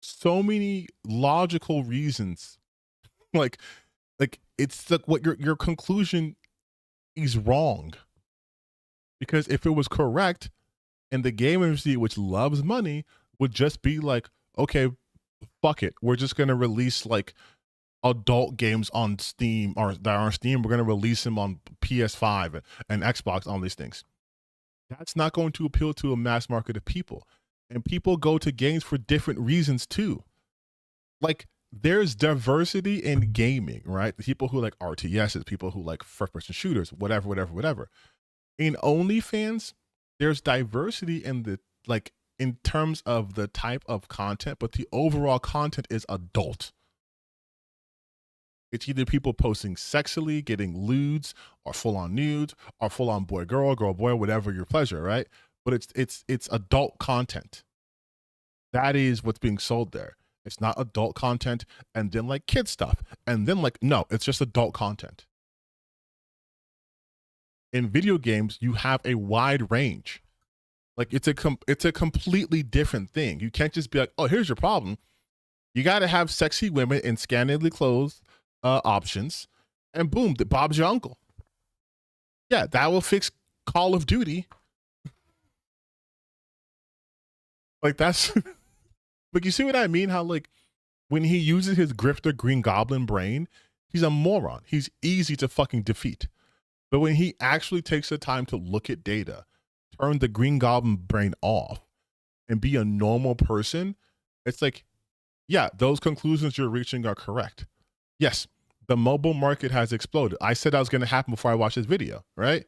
so many logical reasons. Like it's like what your conclusion is wrong. Because if it was correct, and the game industry, which loves money, would just be like, okay, fuck it, we're just gonna release like adult games on Steam, or that are on Steam, we're gonna release them on PS5 and Xbox, on these things. That's not going to appeal to a mass market of people. And people go to games for different reasons too. Like, there's diversity in gaming, right? People who like RTSs, people who like first-person shooters, whatever. In OnlyFans, there's diversity in the, like, in terms of the type of content, but the overall content is adult. It's either people posting sexily, getting lewds, or full-on nudes, or full-on boy-girl, girl-boy, whatever your pleasure, right? But it's adult content. That is what's being sold there. It's not adult content and then like kid stuff. And then like, no, it's just adult content. In video games, you have a wide range. Like it's a completely different thing. You can't just be like, oh, here's your problem. You got to have sexy women in scantily clothed options, and boom, Bob's your uncle. Yeah, that will fix Call of Duty. Like that's, but you see what I mean? How like when he uses his grifter Green Goblin brain, he's a moron. He's easy to fucking defeat. But when he actually takes the time to look at data, turn the Green Goblin brain off, and be a normal person, it's like, yeah, those conclusions you're reaching are correct. Yes, the mobile market has exploded. I said that was going to happen before I watched this video, right?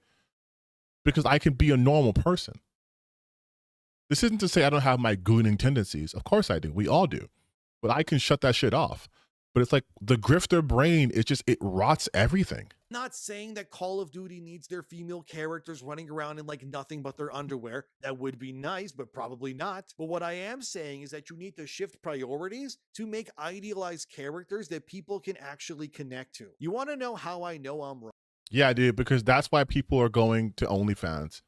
Because I can be a normal person. This isn't to say I don't have my gooning tendencies. Of course I do. We all do. But I can shut that shit off. But it's like the grifter brain, it rots everything. Not saying that Call of Duty needs their female characters running around in like nothing but their underwear. That would be nice, but probably not. But what I am saying is that you need to shift priorities to make idealized characters that people can actually connect to. You want to know how I know I'm wrong? Yeah, dude, because that's why people are going to OnlyFans,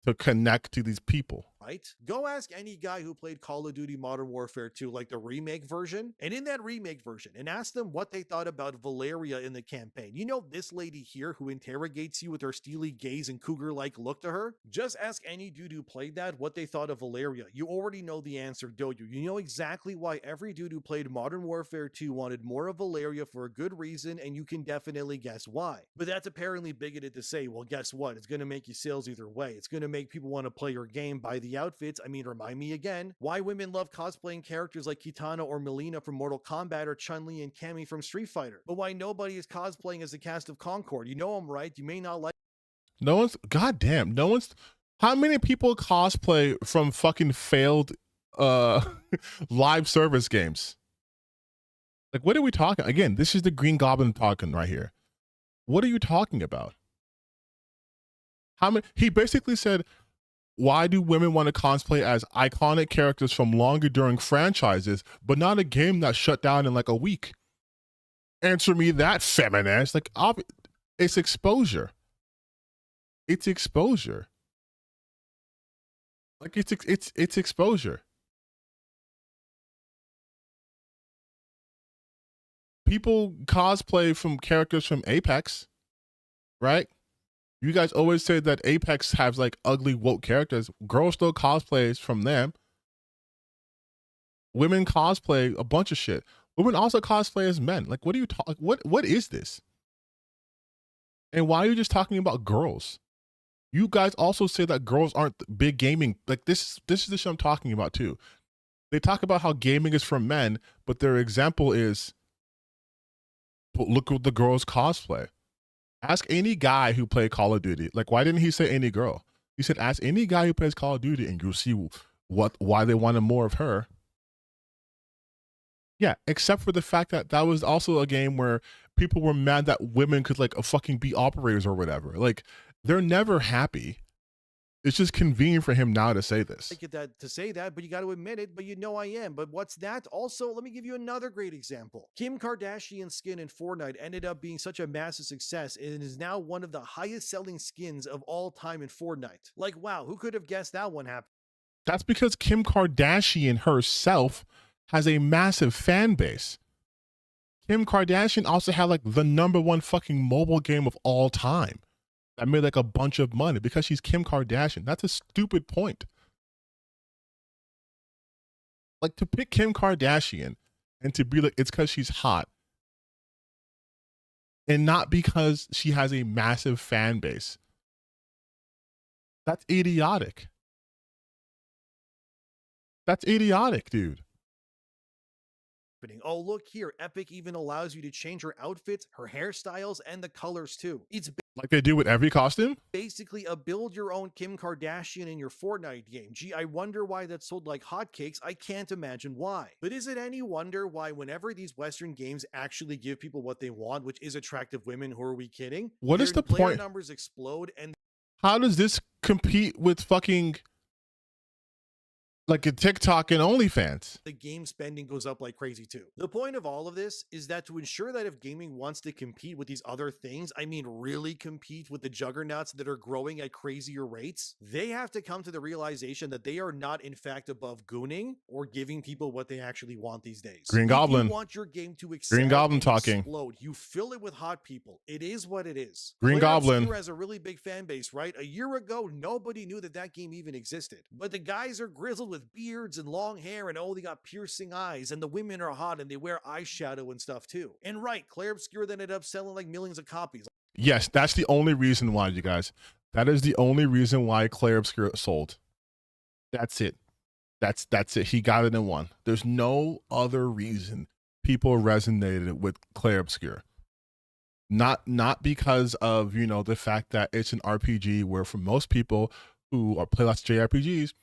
to connect to these people. Right? Go ask any guy who played Call of Duty Modern Warfare 2, like the remake version, and in that remake version, and ask them what they thought about Valeria in the campaign. You know, this lady here who interrogates you with her steely gaze and cougar-like look to her? Just ask any dude who played that what they thought of Valeria. You already know the answer, don't you? You know exactly why every dude who played Modern Warfare 2 wanted more of Valeria for a good reason, and you can definitely guess why. But that's apparently bigoted to say, well, guess what? It's going to make you sales either way. It's going to make people want to play your game, buy the outfits. I mean, remind me again why women love cosplaying characters like Kitana or Mileena from Mortal Kombat, or Chun-Li and Cammy from Street Fighter. But why nobody is cosplaying as the cast of Concord? You know I'm right. You may not like. Goddamn, no one's. How many people cosplay from fucking failed live service games? Like, what are we talking? Again, this is the Green Goblin talking right here. What are you talking about? How many? He basically said, why do women want to cosplay as iconic characters from longer during franchises, but not a game that shut down in like a week? Answer me that, feminist. Like, it's exposure. It's exposure. Like, it's exposure. People cosplay from characters from Apex, right? You guys always say that Apex has like ugly woke characters. Girls still cosplays from them. Women cosplay a bunch of shit. Women also cosplay as men. Like, what are you talking? What is this? And why are you just talking about girls? You guys also say that girls aren't big gaming. Like this is the shit I'm talking about too. They talk about how gaming is for men, but their example is, but look what the girls cosplay. Ask any guy who played Call of Duty. Like, why didn't he say any girl? He said, ask any guy who plays Call of Duty and you'll see why they wanted more of her. Yeah, except for the fact that that was also a game where people were mad that women could like fucking be operators or whatever. Like, they're never happy. It's just convenient for him now to say this. I get that to say that, but you got to admit it. But you know I am. But what's that? Also, let me give you another great example. Kim Kardashian's skin in Fortnite ended up being such a massive success and is now one of the highest selling skins of all time in Fortnite. Like, wow, who could have guessed that one happened? That's because Kim Kardashian herself has a massive fan base. Kim Kardashian also had like the #1 fucking mobile game of all time that made like a bunch of money because she's Kim Kardashian. That's a stupid point. Like, to pick Kim Kardashian and to be like, it's because she's hot and not because she has a massive fan base. That's idiotic. That's idiotic, dude. Oh, look here. Epic even allows you to change her outfits, her hairstyles, and the colors too. It's like they do with every costume? Basically a build your own Kim Kardashian in your Fortnite game. Gee, I wonder why that's sold like hotcakes. I can't imagine why. But is it any wonder why whenever these Western games actually give people what they want, which is attractive women, who are we kidding? What is the player point? Numbers explode and how does this compete with fucking like a TikTok and OnlyFans? The game spending goes up like crazy too. The point of all of this is that to ensure that if gaming wants to compete with these other things, I mean really compete with the juggernauts that are growing at crazier rates, they have to come to the realization that they are not in fact above gooning or giving people what they actually want these days. Green if Goblin. You want your game to excel Green Goblin and talking. explode. You fill it with hot people. It is what it is. Green Goblin has a really big fan base, right? A year ago, nobody knew that that game even existed. But the guys are grizzled with beards and long hair, and oh, they got piercing eyes, and the women are hot, and they wear eyeshadow and stuff too. And right, Claire Obscure then ended up selling like millions of copies. Yes, that's the only reason why, you guys. That is the only reason why Claire Obscure sold. That's it. That's it. He got it in one. There's no other reason people resonated with Claire Obscure. Not because of, you know, the fact that it's an RPG where for most people who are play lots of JRPGs,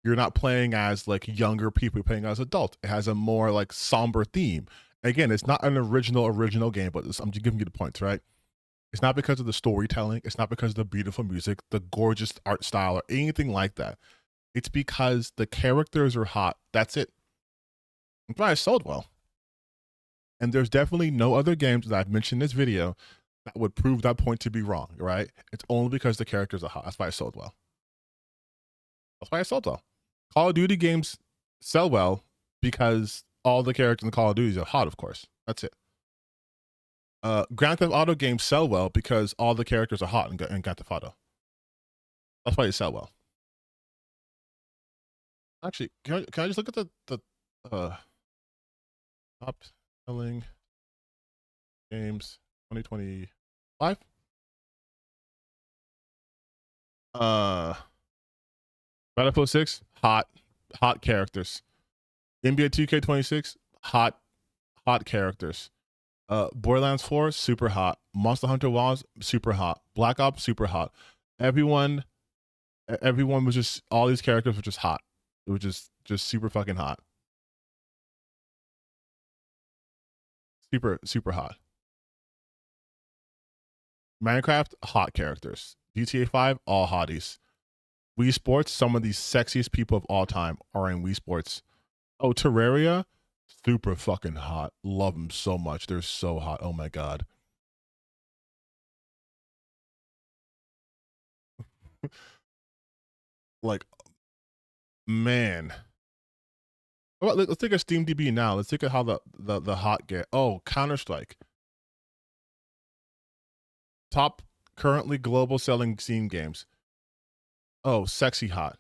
you're not playing as like younger people, you're playing as adults. It has a more like somber theme. Again, it's not an original game, but I'm just giving you the points, right? It's not because of the storytelling. It's not because of the beautiful music, the gorgeous art style, or anything like that. It's because the characters are hot. That's it. That's why it sold well. And there's definitely no other games that I've mentioned in this video that would prove that point to be wrong, right? It's only because the characters are hot. That's why it sold well. That's why it sold well. Call of Duty games sell well because all the characters in Call of Duty are hot, of course. That's it. Grand Theft Auto games sell well because all the characters are hot in Grand Theft Auto. That's why they sell well. Actually, can I just look at the top selling games 2025? Battlefield 6, hot characters. NBA 2K26, hot characters. Borderlands 4, super hot. Monster Hunter Wilds, super hot. Black Ops, super hot. Everyone was just, all these characters were just hot. It was just super fucking hot. Super hot. Minecraft, hot characters. GTA 5, all hotties. Wii Sports, some of the sexiest people of all time are in Wii Sports. Oh, Terraria, super fucking hot. Love them so much. They're so hot. Oh my God. Like, man. Well, let's take a SteamDB now. Let's take a how the hot get. Oh, Counter-Strike. Top currently global selling Steam games. Oh, sexy hot.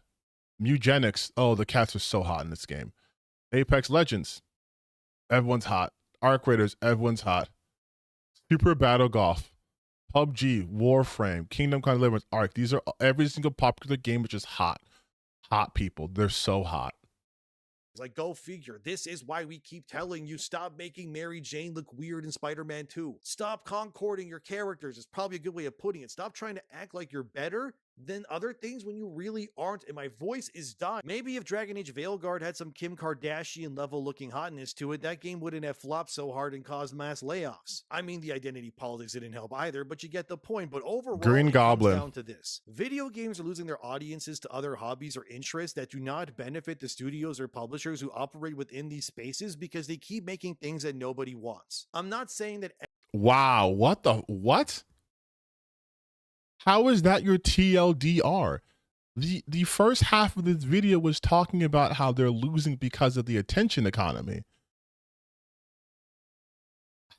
Mugenics. Oh, the cats are so hot in this game. Apex Legends. Everyone's hot. Arc Raiders. Everyone's hot. Super Battle Golf. PUBG. Warframe. Kingdom Come Deliverance. Arc. These are every single popular game which is hot. Hot people. They're so hot. It's like, go figure. This is why we keep telling you, stop making Mary Jane look weird in Spider-Man 2. Stop concording your characters. It's probably a good way of putting it. Stop trying to act like you're better. than other things when you really aren't, and my voice is dying. Maybe if Dragon Age Veilguard had some Kim Kardashian level looking hotness to it, that game wouldn't have flopped so hard and caused mass layoffs. I mean, the identity politics didn't help either, but you get the point. But overall, Green it Goblin. comes down to this. Video games are losing their audiences to other hobbies or interests that do not benefit the studios or publishers who operate within these spaces because they keep making things that nobody wants. I'm not saying that. Wow, what? How is that your TLDR? The first half of this video was talking about how they're losing because of the attention economy.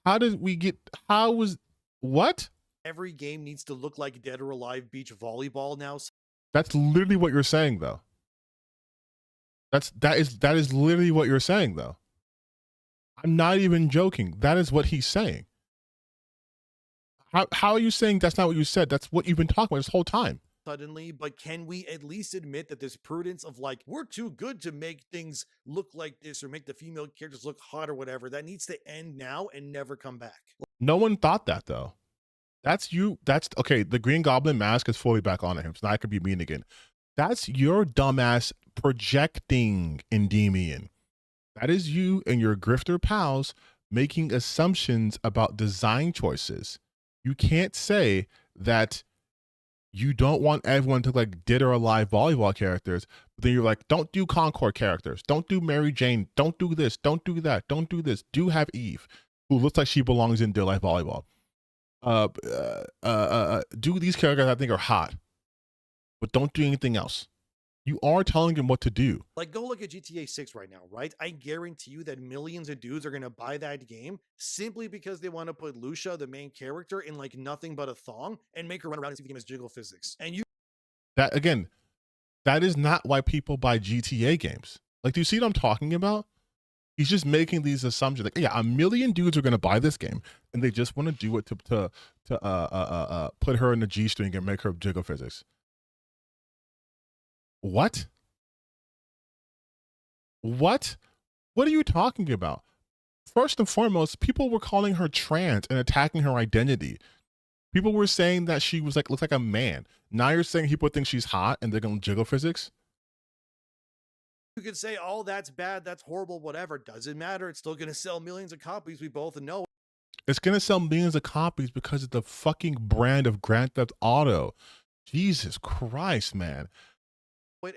What? Every game needs to look like Dead or Alive Beach Volleyball now. That's literally what you're saying, though. That is literally what you're saying, though. I'm not even joking. That is what he's saying. How are you saying that's not what you said? That's what you've been talking about this whole time. Suddenly, but can we at least admit that this prudence of like, we're too good to make things look like this or make the female characters look hot or whatever, that needs to end now and never come back. No one thought that, though. That's you. That's okay. The Green Goblin mask is fully back on him, so now I could be mean again. That's your dumbass projecting, Endymion. That is you and your grifter pals making assumptions about design choices. You can't say that you don't want everyone to like Dead or Alive volleyball characters, but then you're like, don't do Concord characters. Don't do Mary Jane. Don't do this. Don't do that. Don't do this. Do have Eve, who looks like she belongs in Dead or Alive volleyball. Do these characters I think are hot, but don't do anything else. You are telling him what to do. Like, go look at GTA 6 right now, right? I guarantee you that millions of dudes are going to buy that game simply because they want to put Lucia, the main character, in like nothing but a thong and make her run around and see the game as jiggle physics. And you. That, again, that is not why people buy GTA games. Like, do you see what I'm talking about? He's just making these assumptions. Like, yeah, a million dudes are going to buy this game, and they just want to do it to put her in the G string and make her jiggle physics. What? What? What are you talking about? First and foremost, people were calling her trans and attacking her identity. People were saying that she was like, looks like a man. Now you're saying people think she's hot and they're going to jiggle physics? You could say, oh, that's bad, that's horrible, whatever. Doesn't matter. It's still going to sell millions of copies. We both know. It's going to sell millions of copies because of the fucking brand of Grand Theft Auto. Jesus Christ, man.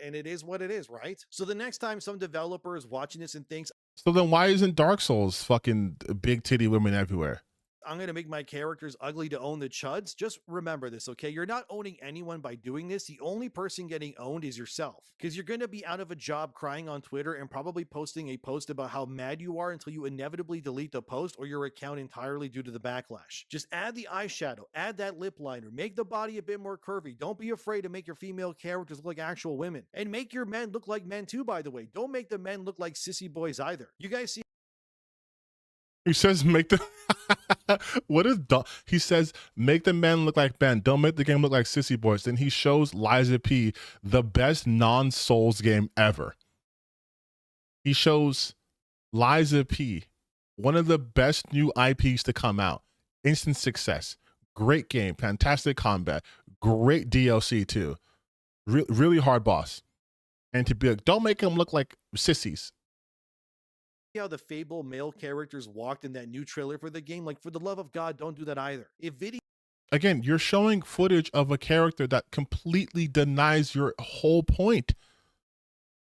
And it is what it is, right? So the next time some developer is watching this and thinks, so then why isn't Dark Souls fucking big titty women everywhere? I'm going to make my characters ugly to own the chuds. Just remember this, okay? You're not owning anyone by doing this. The only person getting owned is yourself, because you're going to be out of a job crying on Twitter and probably posting a post about how mad you are until you inevitably delete the post or your account entirely due to the backlash. Just add the eyeshadow, add that lip liner, make the body a bit more curvy. Don't be afraid to make your female characters look like actual women, and make your men look like men too, by the way. Don't make the men look like sissy boys either. You guys see? He says make the what is he says make the men look like men. Don't make the game look like sissy boys. Then he shows Liza P the best non-Souls game ever. He shows Liza P one of the best new IPs to come out. Instant success. Great game. Fantastic combat. Great DLC too. Really hard boss. And to be like, don't make him look like sissies. How the Fable male characters walked in that new trailer for the game? Like, for the love of God, don't do that either. If video again, you're showing footage of a character that completely denies your whole point.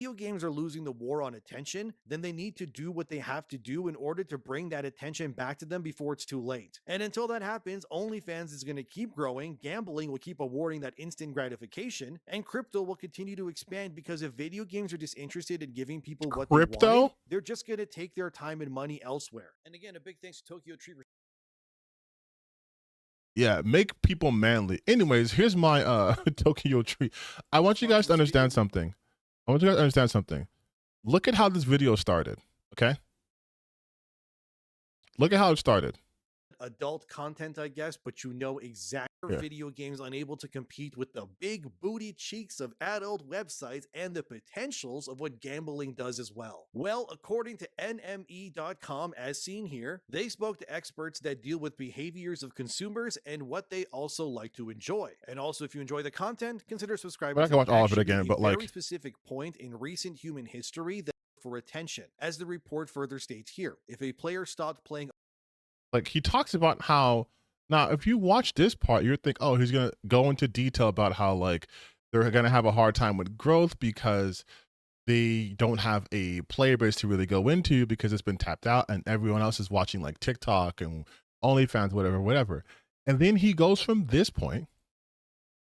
Video games are losing the war on attention, then they need to do what they have to do in order to bring that attention back to them before it's too late. And until that happens, OnlyFans is going to keep growing, gambling will keep awarding that instant gratification, and crypto will continue to expand, because if video games are disinterested in giving people what they want, they're just going to take their time and money elsewhere. And again, a big thanks to Tokyo Treat. Yeah, make people manly. Anyways, here's my Tokyo Treat. I want you guys to understand something. Look at how this video started, okay? Look at how it started. Adult content, I guess, but you know exactly Yeah. video games unable to compete with the big booty cheeks of adult websites and the potentials of what gambling does as well? Well, according to NME.com, as seen here, they spoke to experts that deal with behaviors of consumers and what they also like to enjoy. And also, if you enjoy the content, consider subscribing. But I can watch all of it Actually, again, a but very like specific point in recent human history that for attention, as the report further states here. If a player stopped playing, like he talks about how now if you watch this part, you think, oh, he's gonna go into detail about how like they're gonna have a hard time with growth because they don't have a player base to really go into because it's been tapped out and everyone else is watching like TikTok and OnlyFans, whatever. And then he goes from this point,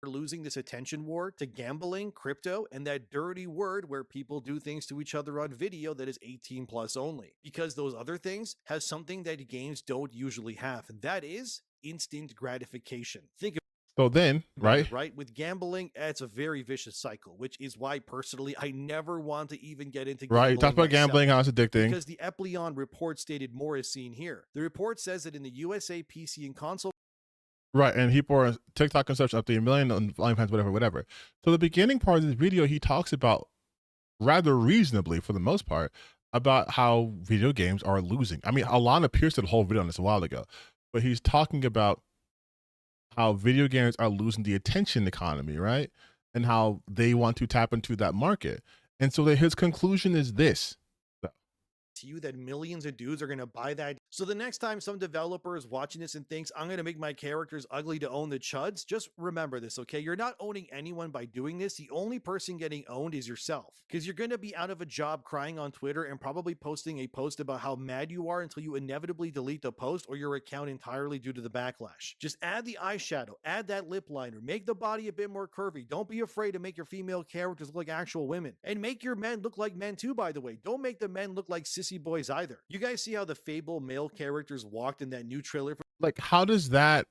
losing this attention war to gambling, crypto, and that dirty word where people do things to each other on video that is 18 plus only. Because those other things have something that games don't usually have, and that is instant gratification. Think so then, right? Right? With gambling, it's a very vicious cycle, which is why personally I never want to even get into gambling. Right. Talk about gambling, how it's addicting. Because the Epleon report stated more as seen here. The report says that in the USA, PC, and console. Right, and people are TikTok and such up to 1 million on OnlyFans, whatever. So the beginning part of this video, he talks about rather reasonably, for the most part, about how video games are losing. I mean, Alana Pierce did a whole video on this a while ago, but he's talking about how video games are losing the attention economy, right? And how they want to tap into that market. And so his conclusion is this. To you that millions of dudes are going to buy that. So the next time some developer is watching this and thinks I'm going to make my characters ugly to own the chuds, just remember this, okay? You're not owning anyone by doing this. The only person getting owned is yourself, because you're going to be out of a job crying on Twitter and probably posting a post about how mad you are until you inevitably delete the post or your account entirely due to the backlash. Just add the eyeshadow, add that lip liner, make the body a bit more curvy. Don't be afraid to make your female characters look like actual women, and make your men look like men too, by the way. Don't make the men look like sissy boys either. You guys see how the Fable male characters walked in that new trailer for like how does that,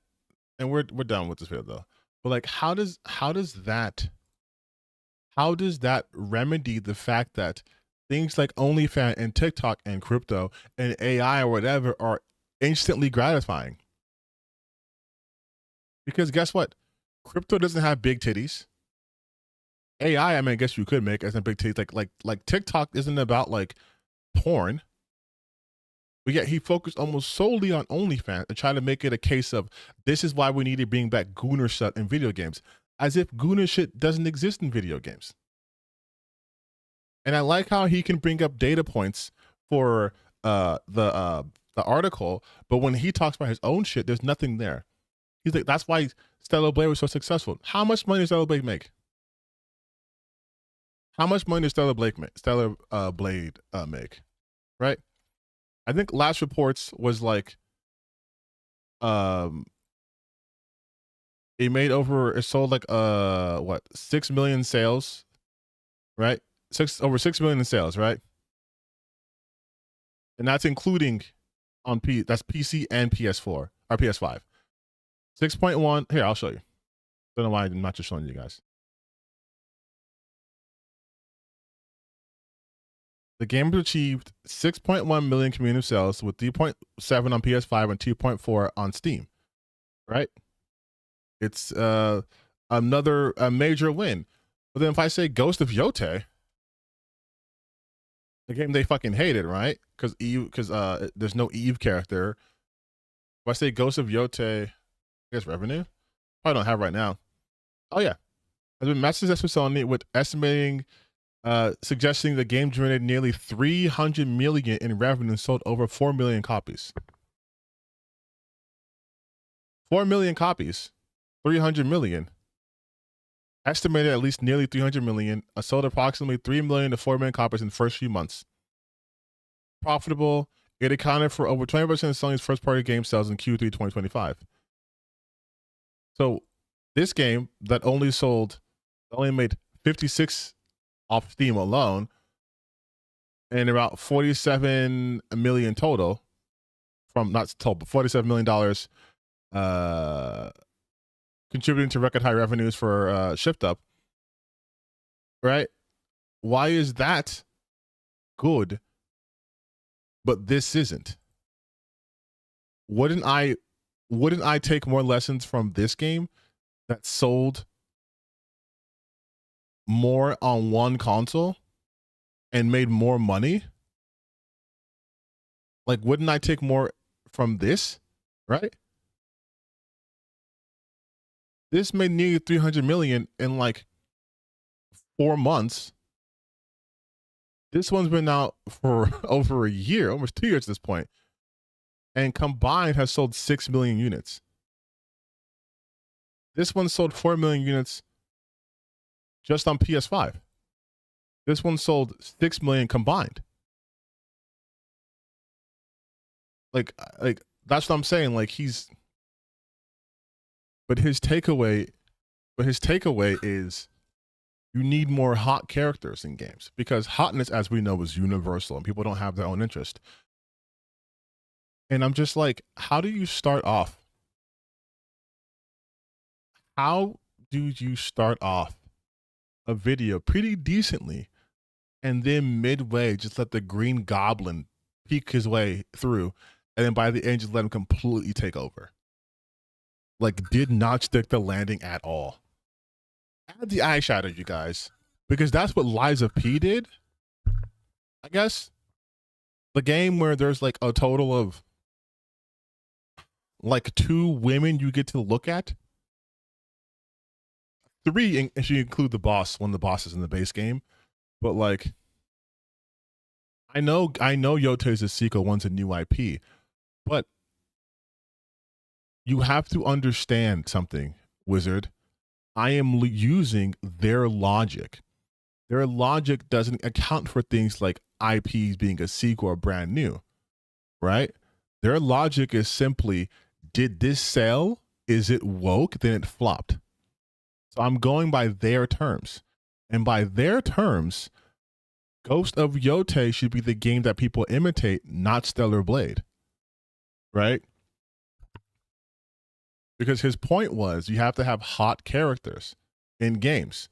and we're done with this video though, but like how does that remedy the fact that things like OnlyFans and TikTok and crypto and AI or whatever are instantly gratifying? Because guess what? Crypto doesn't have big titties. AI, I mean, I guess you could make as a big titties. Like TikTok isn't about like porn. But yet he focused almost solely on OnlyFans and tried to make it a case of this is why we need to bring back Gooner shit in video games, as if Gooner shit doesn't exist in video games. And I like how he can bring up data points for the article, but when he talks about his own shit, there's nothing there. He's like, that's why Stellar Blade was so successful. How much money does Stellar Blade make? How much money does Stellar Blade make? Right? I think last reports was like, it sold like what 6 million sales, right? Over 6 million in sales, right? And that's including on that's PC and PS4 or PS5. 6.1. Here, I'll show you. Don't know why I'm not just showing you guys. The game achieved 6.1 million cumulative sales with 3.7 on PS5 and 2.4 on Steam. Right? It's another major win. But then if I say Ghost of Yote, the game they fucking hated, right? Because there's no Eve character. If I say Ghost of Yote, I guess revenue? I don't have right now. Oh yeah. Has been massive success with Sony with estimating suggesting the game generated nearly 300 million in revenue and sold over 4 million copies. 4 million copies, 300 million. Estimated at least nearly 300 million. Sold approximately 3 million to 4 million copies in the first few months. Profitable. It accounted for over 20% of Sony's first-party game sales in Q3 2025. So this game that only made 56 off Steam alone, and about 47 million total from not total, but $47 million contributing to record high revenues for Shift Up. Right? Why is that good, but this isn't? Wouldn't I wouldn't I take more lessons from this game that sold more on one console and made more money? Like, wouldn't I take more from this, right? This made nearly 300 million in like 4 months. This one's been out for over a year, almost 2 years at this point, and combined has sold 6 million units. This one sold 4 million units just on PS5. This one sold 6 million combined. Like that's what I'm saying. Like but his takeaway is you need more hot characters in games, because hotness, as we know, is universal and people don't have their own interest. And I'm just like, how do you start off? How do you start off a video pretty decently and then midway just let the Green Goblin peek his way through, and then by the end just let him completely take over? Like, did not stick the landing at all. Add the eyeshadow, you guys, because that's what Liza P did, I guess. The game where there's like a total of like 2 women you get to look at. 3 if you include the boss, one of the bosses in the base game. But like, I know Yote's a sequel, one's a new IP, but you have to understand something, Wizard. I am using their logic. Their logic doesn't account for things like IPs being a sequel or brand new, right? Their logic is simply, did this sell? Is it woke? Then it flopped. So I'm going by their terms. And by their terms, Ghost of Yote should be the game that people imitate, not Stellar Blade, right? Because his point was you have to have hot characters in games.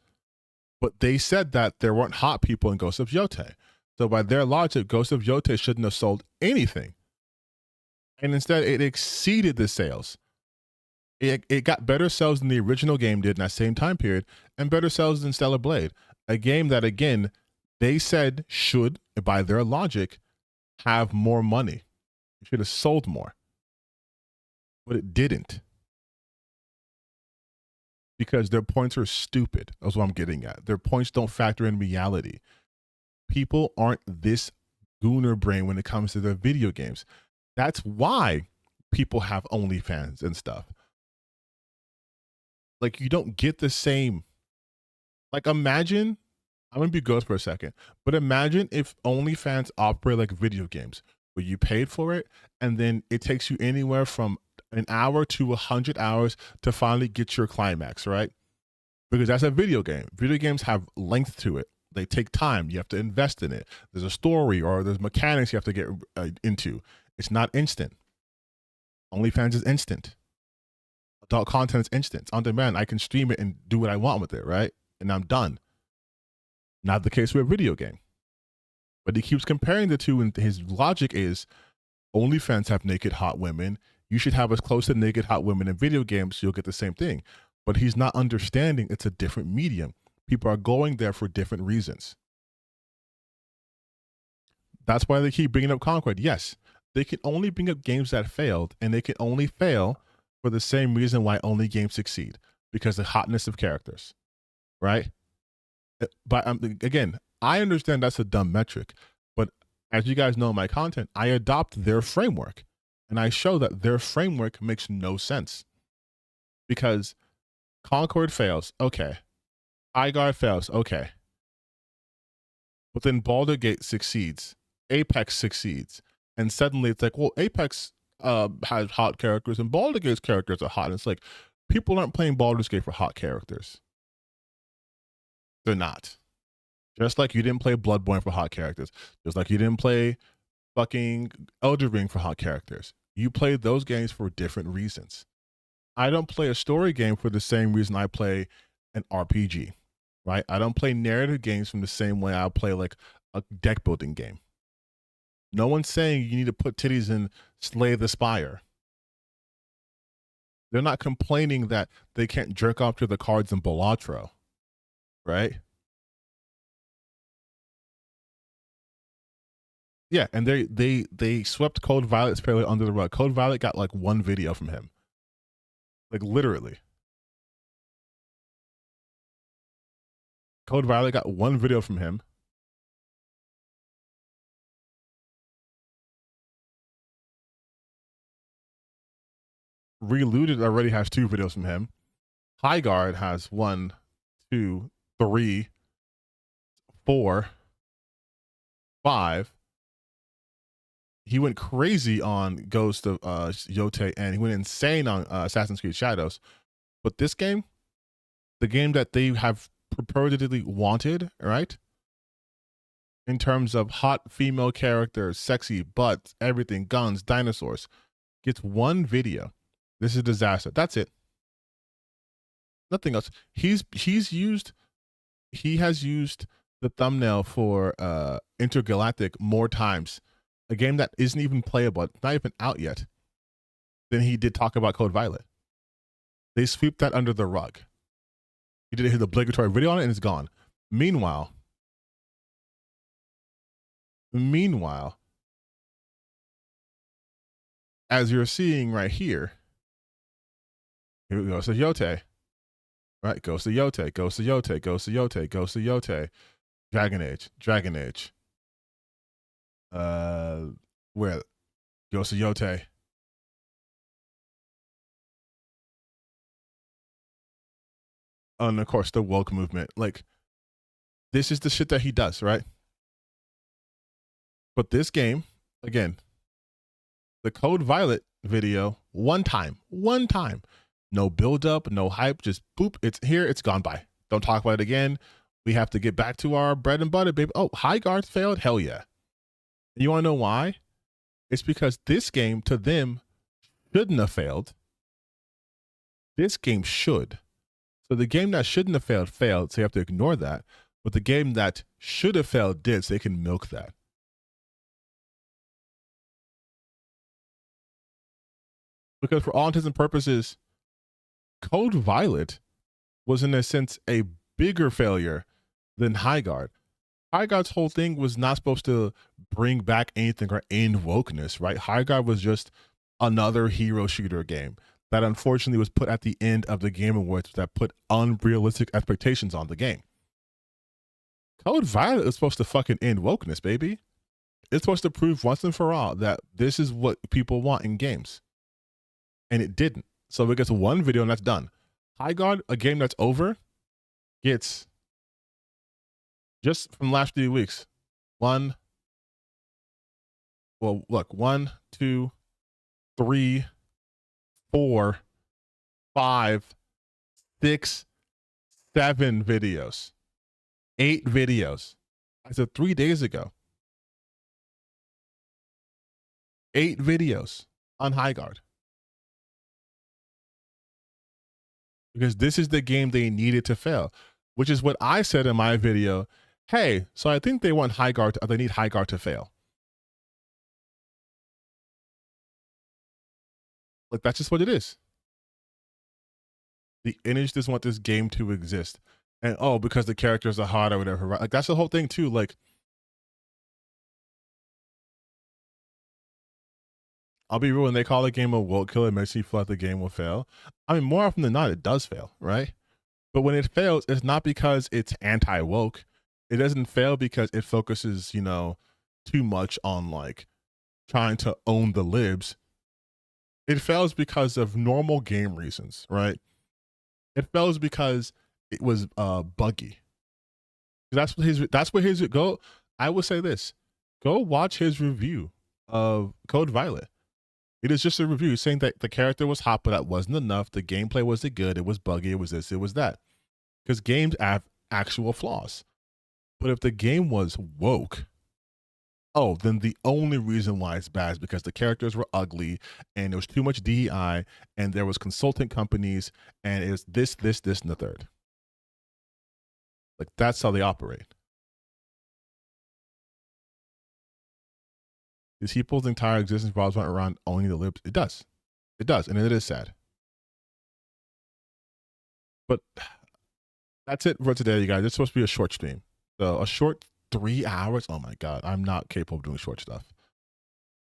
But they said that there weren't hot people in Ghost of Yote. So by their logic, Ghost of Yote shouldn't have sold anything. And instead, it exceeded the sales. It got better sales than the original game did in that same time period, and better sales than Stellar Blade. A game that, again, they said should, by their logic, have more money. It should have sold more. But it didn't. Because their points are stupid. That's what I'm getting at. Their points don't factor in reality. People aren't this gooner brain when it comes to their video games. That's why people have OnlyFans and stuff. Like, you don't get the same. Like, imagine, I'm going to be gross for a second, but imagine if OnlyFans operate like video games, where you paid for it, and then it takes you anywhere from an hour to 100 hours to finally get your climax, right? Because that's a video game. Video games have length to it. They take time. You have to invest in it. There's a story or there's mechanics you have to get into. It's not instant. OnlyFans is instant. Adult content is instant. It's on demand. I can stream it and do what I want with it, right? And I'm done. Not the case with a video game. But he keeps comparing the two, and his logic is OnlyFans have naked hot women. You should have as close to naked hot women in video games so you'll get the same thing. But he's not understanding it's a different medium. People are going there for different reasons. That's why they keep bringing up Concord. Yes, they can only bring up games that failed, and they can only fail for the same reason why only games succeed, because of the hotness of characters, right? But again, I understand that's a dumb metric, but as you guys know in my content, I adopt their framework, and I show that their framework makes no sense. Because Concord fails, okay. Igar fails, okay. But then Baldur's Gate succeeds. Apex succeeds. And suddenly it's like, well, Apex has hot characters and Baldur's Gate's characters are hot. And it's like, people aren't playing Baldur's Gate for hot characters. They're not. Just like you didn't play Bloodborne for hot characters. Just like you didn't play fucking Elden Ring for hot characters. You played those games for different reasons. I don't play a story game for the same reason I play an RPG, right? I don't play narrative games from the same way I play like a deck building game. No one's saying you need to put titties in Slay the Spire. They're not complaining that they can't jerk off to the cards in Balatro, right? Yeah, and they swept Code Violet's fairly under the rug. Code Violet got like one video from him, like literally. Code Violet got one video from him. Relooted already has 2 videos from him. High Guard has 1, 2, 3, 4, 5. He went crazy on Ghost of Yote, and he went insane on Assassin's Creed Shadows. But this game, the game that they have purportedly wanted, right? In terms of hot female characters, sexy butts, everything, guns, dinosaurs, gets 1 video. This is a disaster. That's it. Nothing else. He has used the thumbnail for Intergalactic more times, a game that isn't even playable, not even out yet, than he did talk about Code Violet. They sweep that under the rug. He did his obligatory video on it and it's gone. Meanwhile, as you're seeing right here we go. So Yote, right? Goes to Yote, goes to Yote, goes to Yote, goes to Yote. Dragon Age. Where goes to Yote. And of course, the woke movement. Like, this is the shit that he does, right? But this game, again, the Code Violet video, one time, no build up, no hype, just boop, it's here, it's gone by. Don't talk about it again. We have to get back to our bread and butter, baby. Oh, High Guard failed? Hell yeah. And you want to know why? It's because this game, to them, shouldn't have failed. This game should. So the game that shouldn't have failed, so you have to ignore that. But the game that should have failed did, so they can milk that. Because for all intents and purposes, Code Violet was in a sense a bigger failure than High Guard. High Guard's whole thing was not supposed to bring back anything or end wokeness, right? High Guard was just another hero shooter game that unfortunately was put at the end of the Game Awards that put unrealistic expectations on the game. Code Violet is supposed to fucking end wokeness, baby. It's supposed to prove once and for all that this is what people want in games. And it didn't. So it gets 1 video and that's done. High Guard, a game that's over, gets, just from last few weeks, 1, 2, 3, 4, 5, 6, 7 videos. 8 videos. I said 3 days ago. 8 videos on High Guard. Because this is the game they needed to fail, which is what I said in my video. Hey, so I think they want High Guard, they need High Guard to fail. Like, that's just what it is. The Image just want this game to exist. And oh, because the characters are hot or whatever, right? Like, that's the whole thing too. Like, I'll be real, when they call a game a woke killer, it makes you feel like the game will fail. I mean, more often than not, it does fail, right? But when it fails, it's not because it's anti-woke. It doesn't fail because it focuses, too much on like trying to own the libs. It fails because of normal game reasons, right? It fails because it was buggy. That's what his go. I will say this: go watch his review of Code Violet. It is just a review saying that the character was hot, but that wasn't enough. The gameplay wasn't good. It was buggy. It was this. It was that. Because games have actual flaws. But if the game was woke, then the only reason why it's bad is because the characters were ugly and there was too much DEI and there was consultant companies and it was this, and the third. Like, that's how they operate. These people's entire existence revolves around owning the libs. It does. And it is sad. But that's it for today, you guys. It's supposed to be a short stream. So a short 3 hours. Oh my God. I'm not capable of doing short stuff.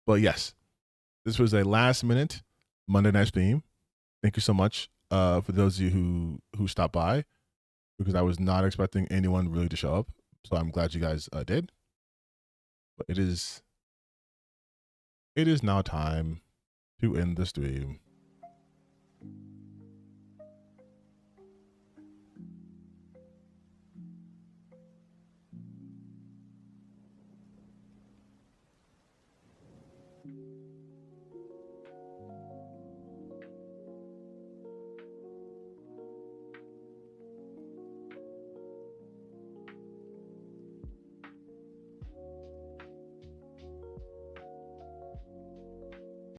But yes, this was a last minute Monday night stream. Thank you so much for those of you who stopped by, because I was not expecting anyone really to show up. So I'm glad you guys did. But it is now time to end the stream.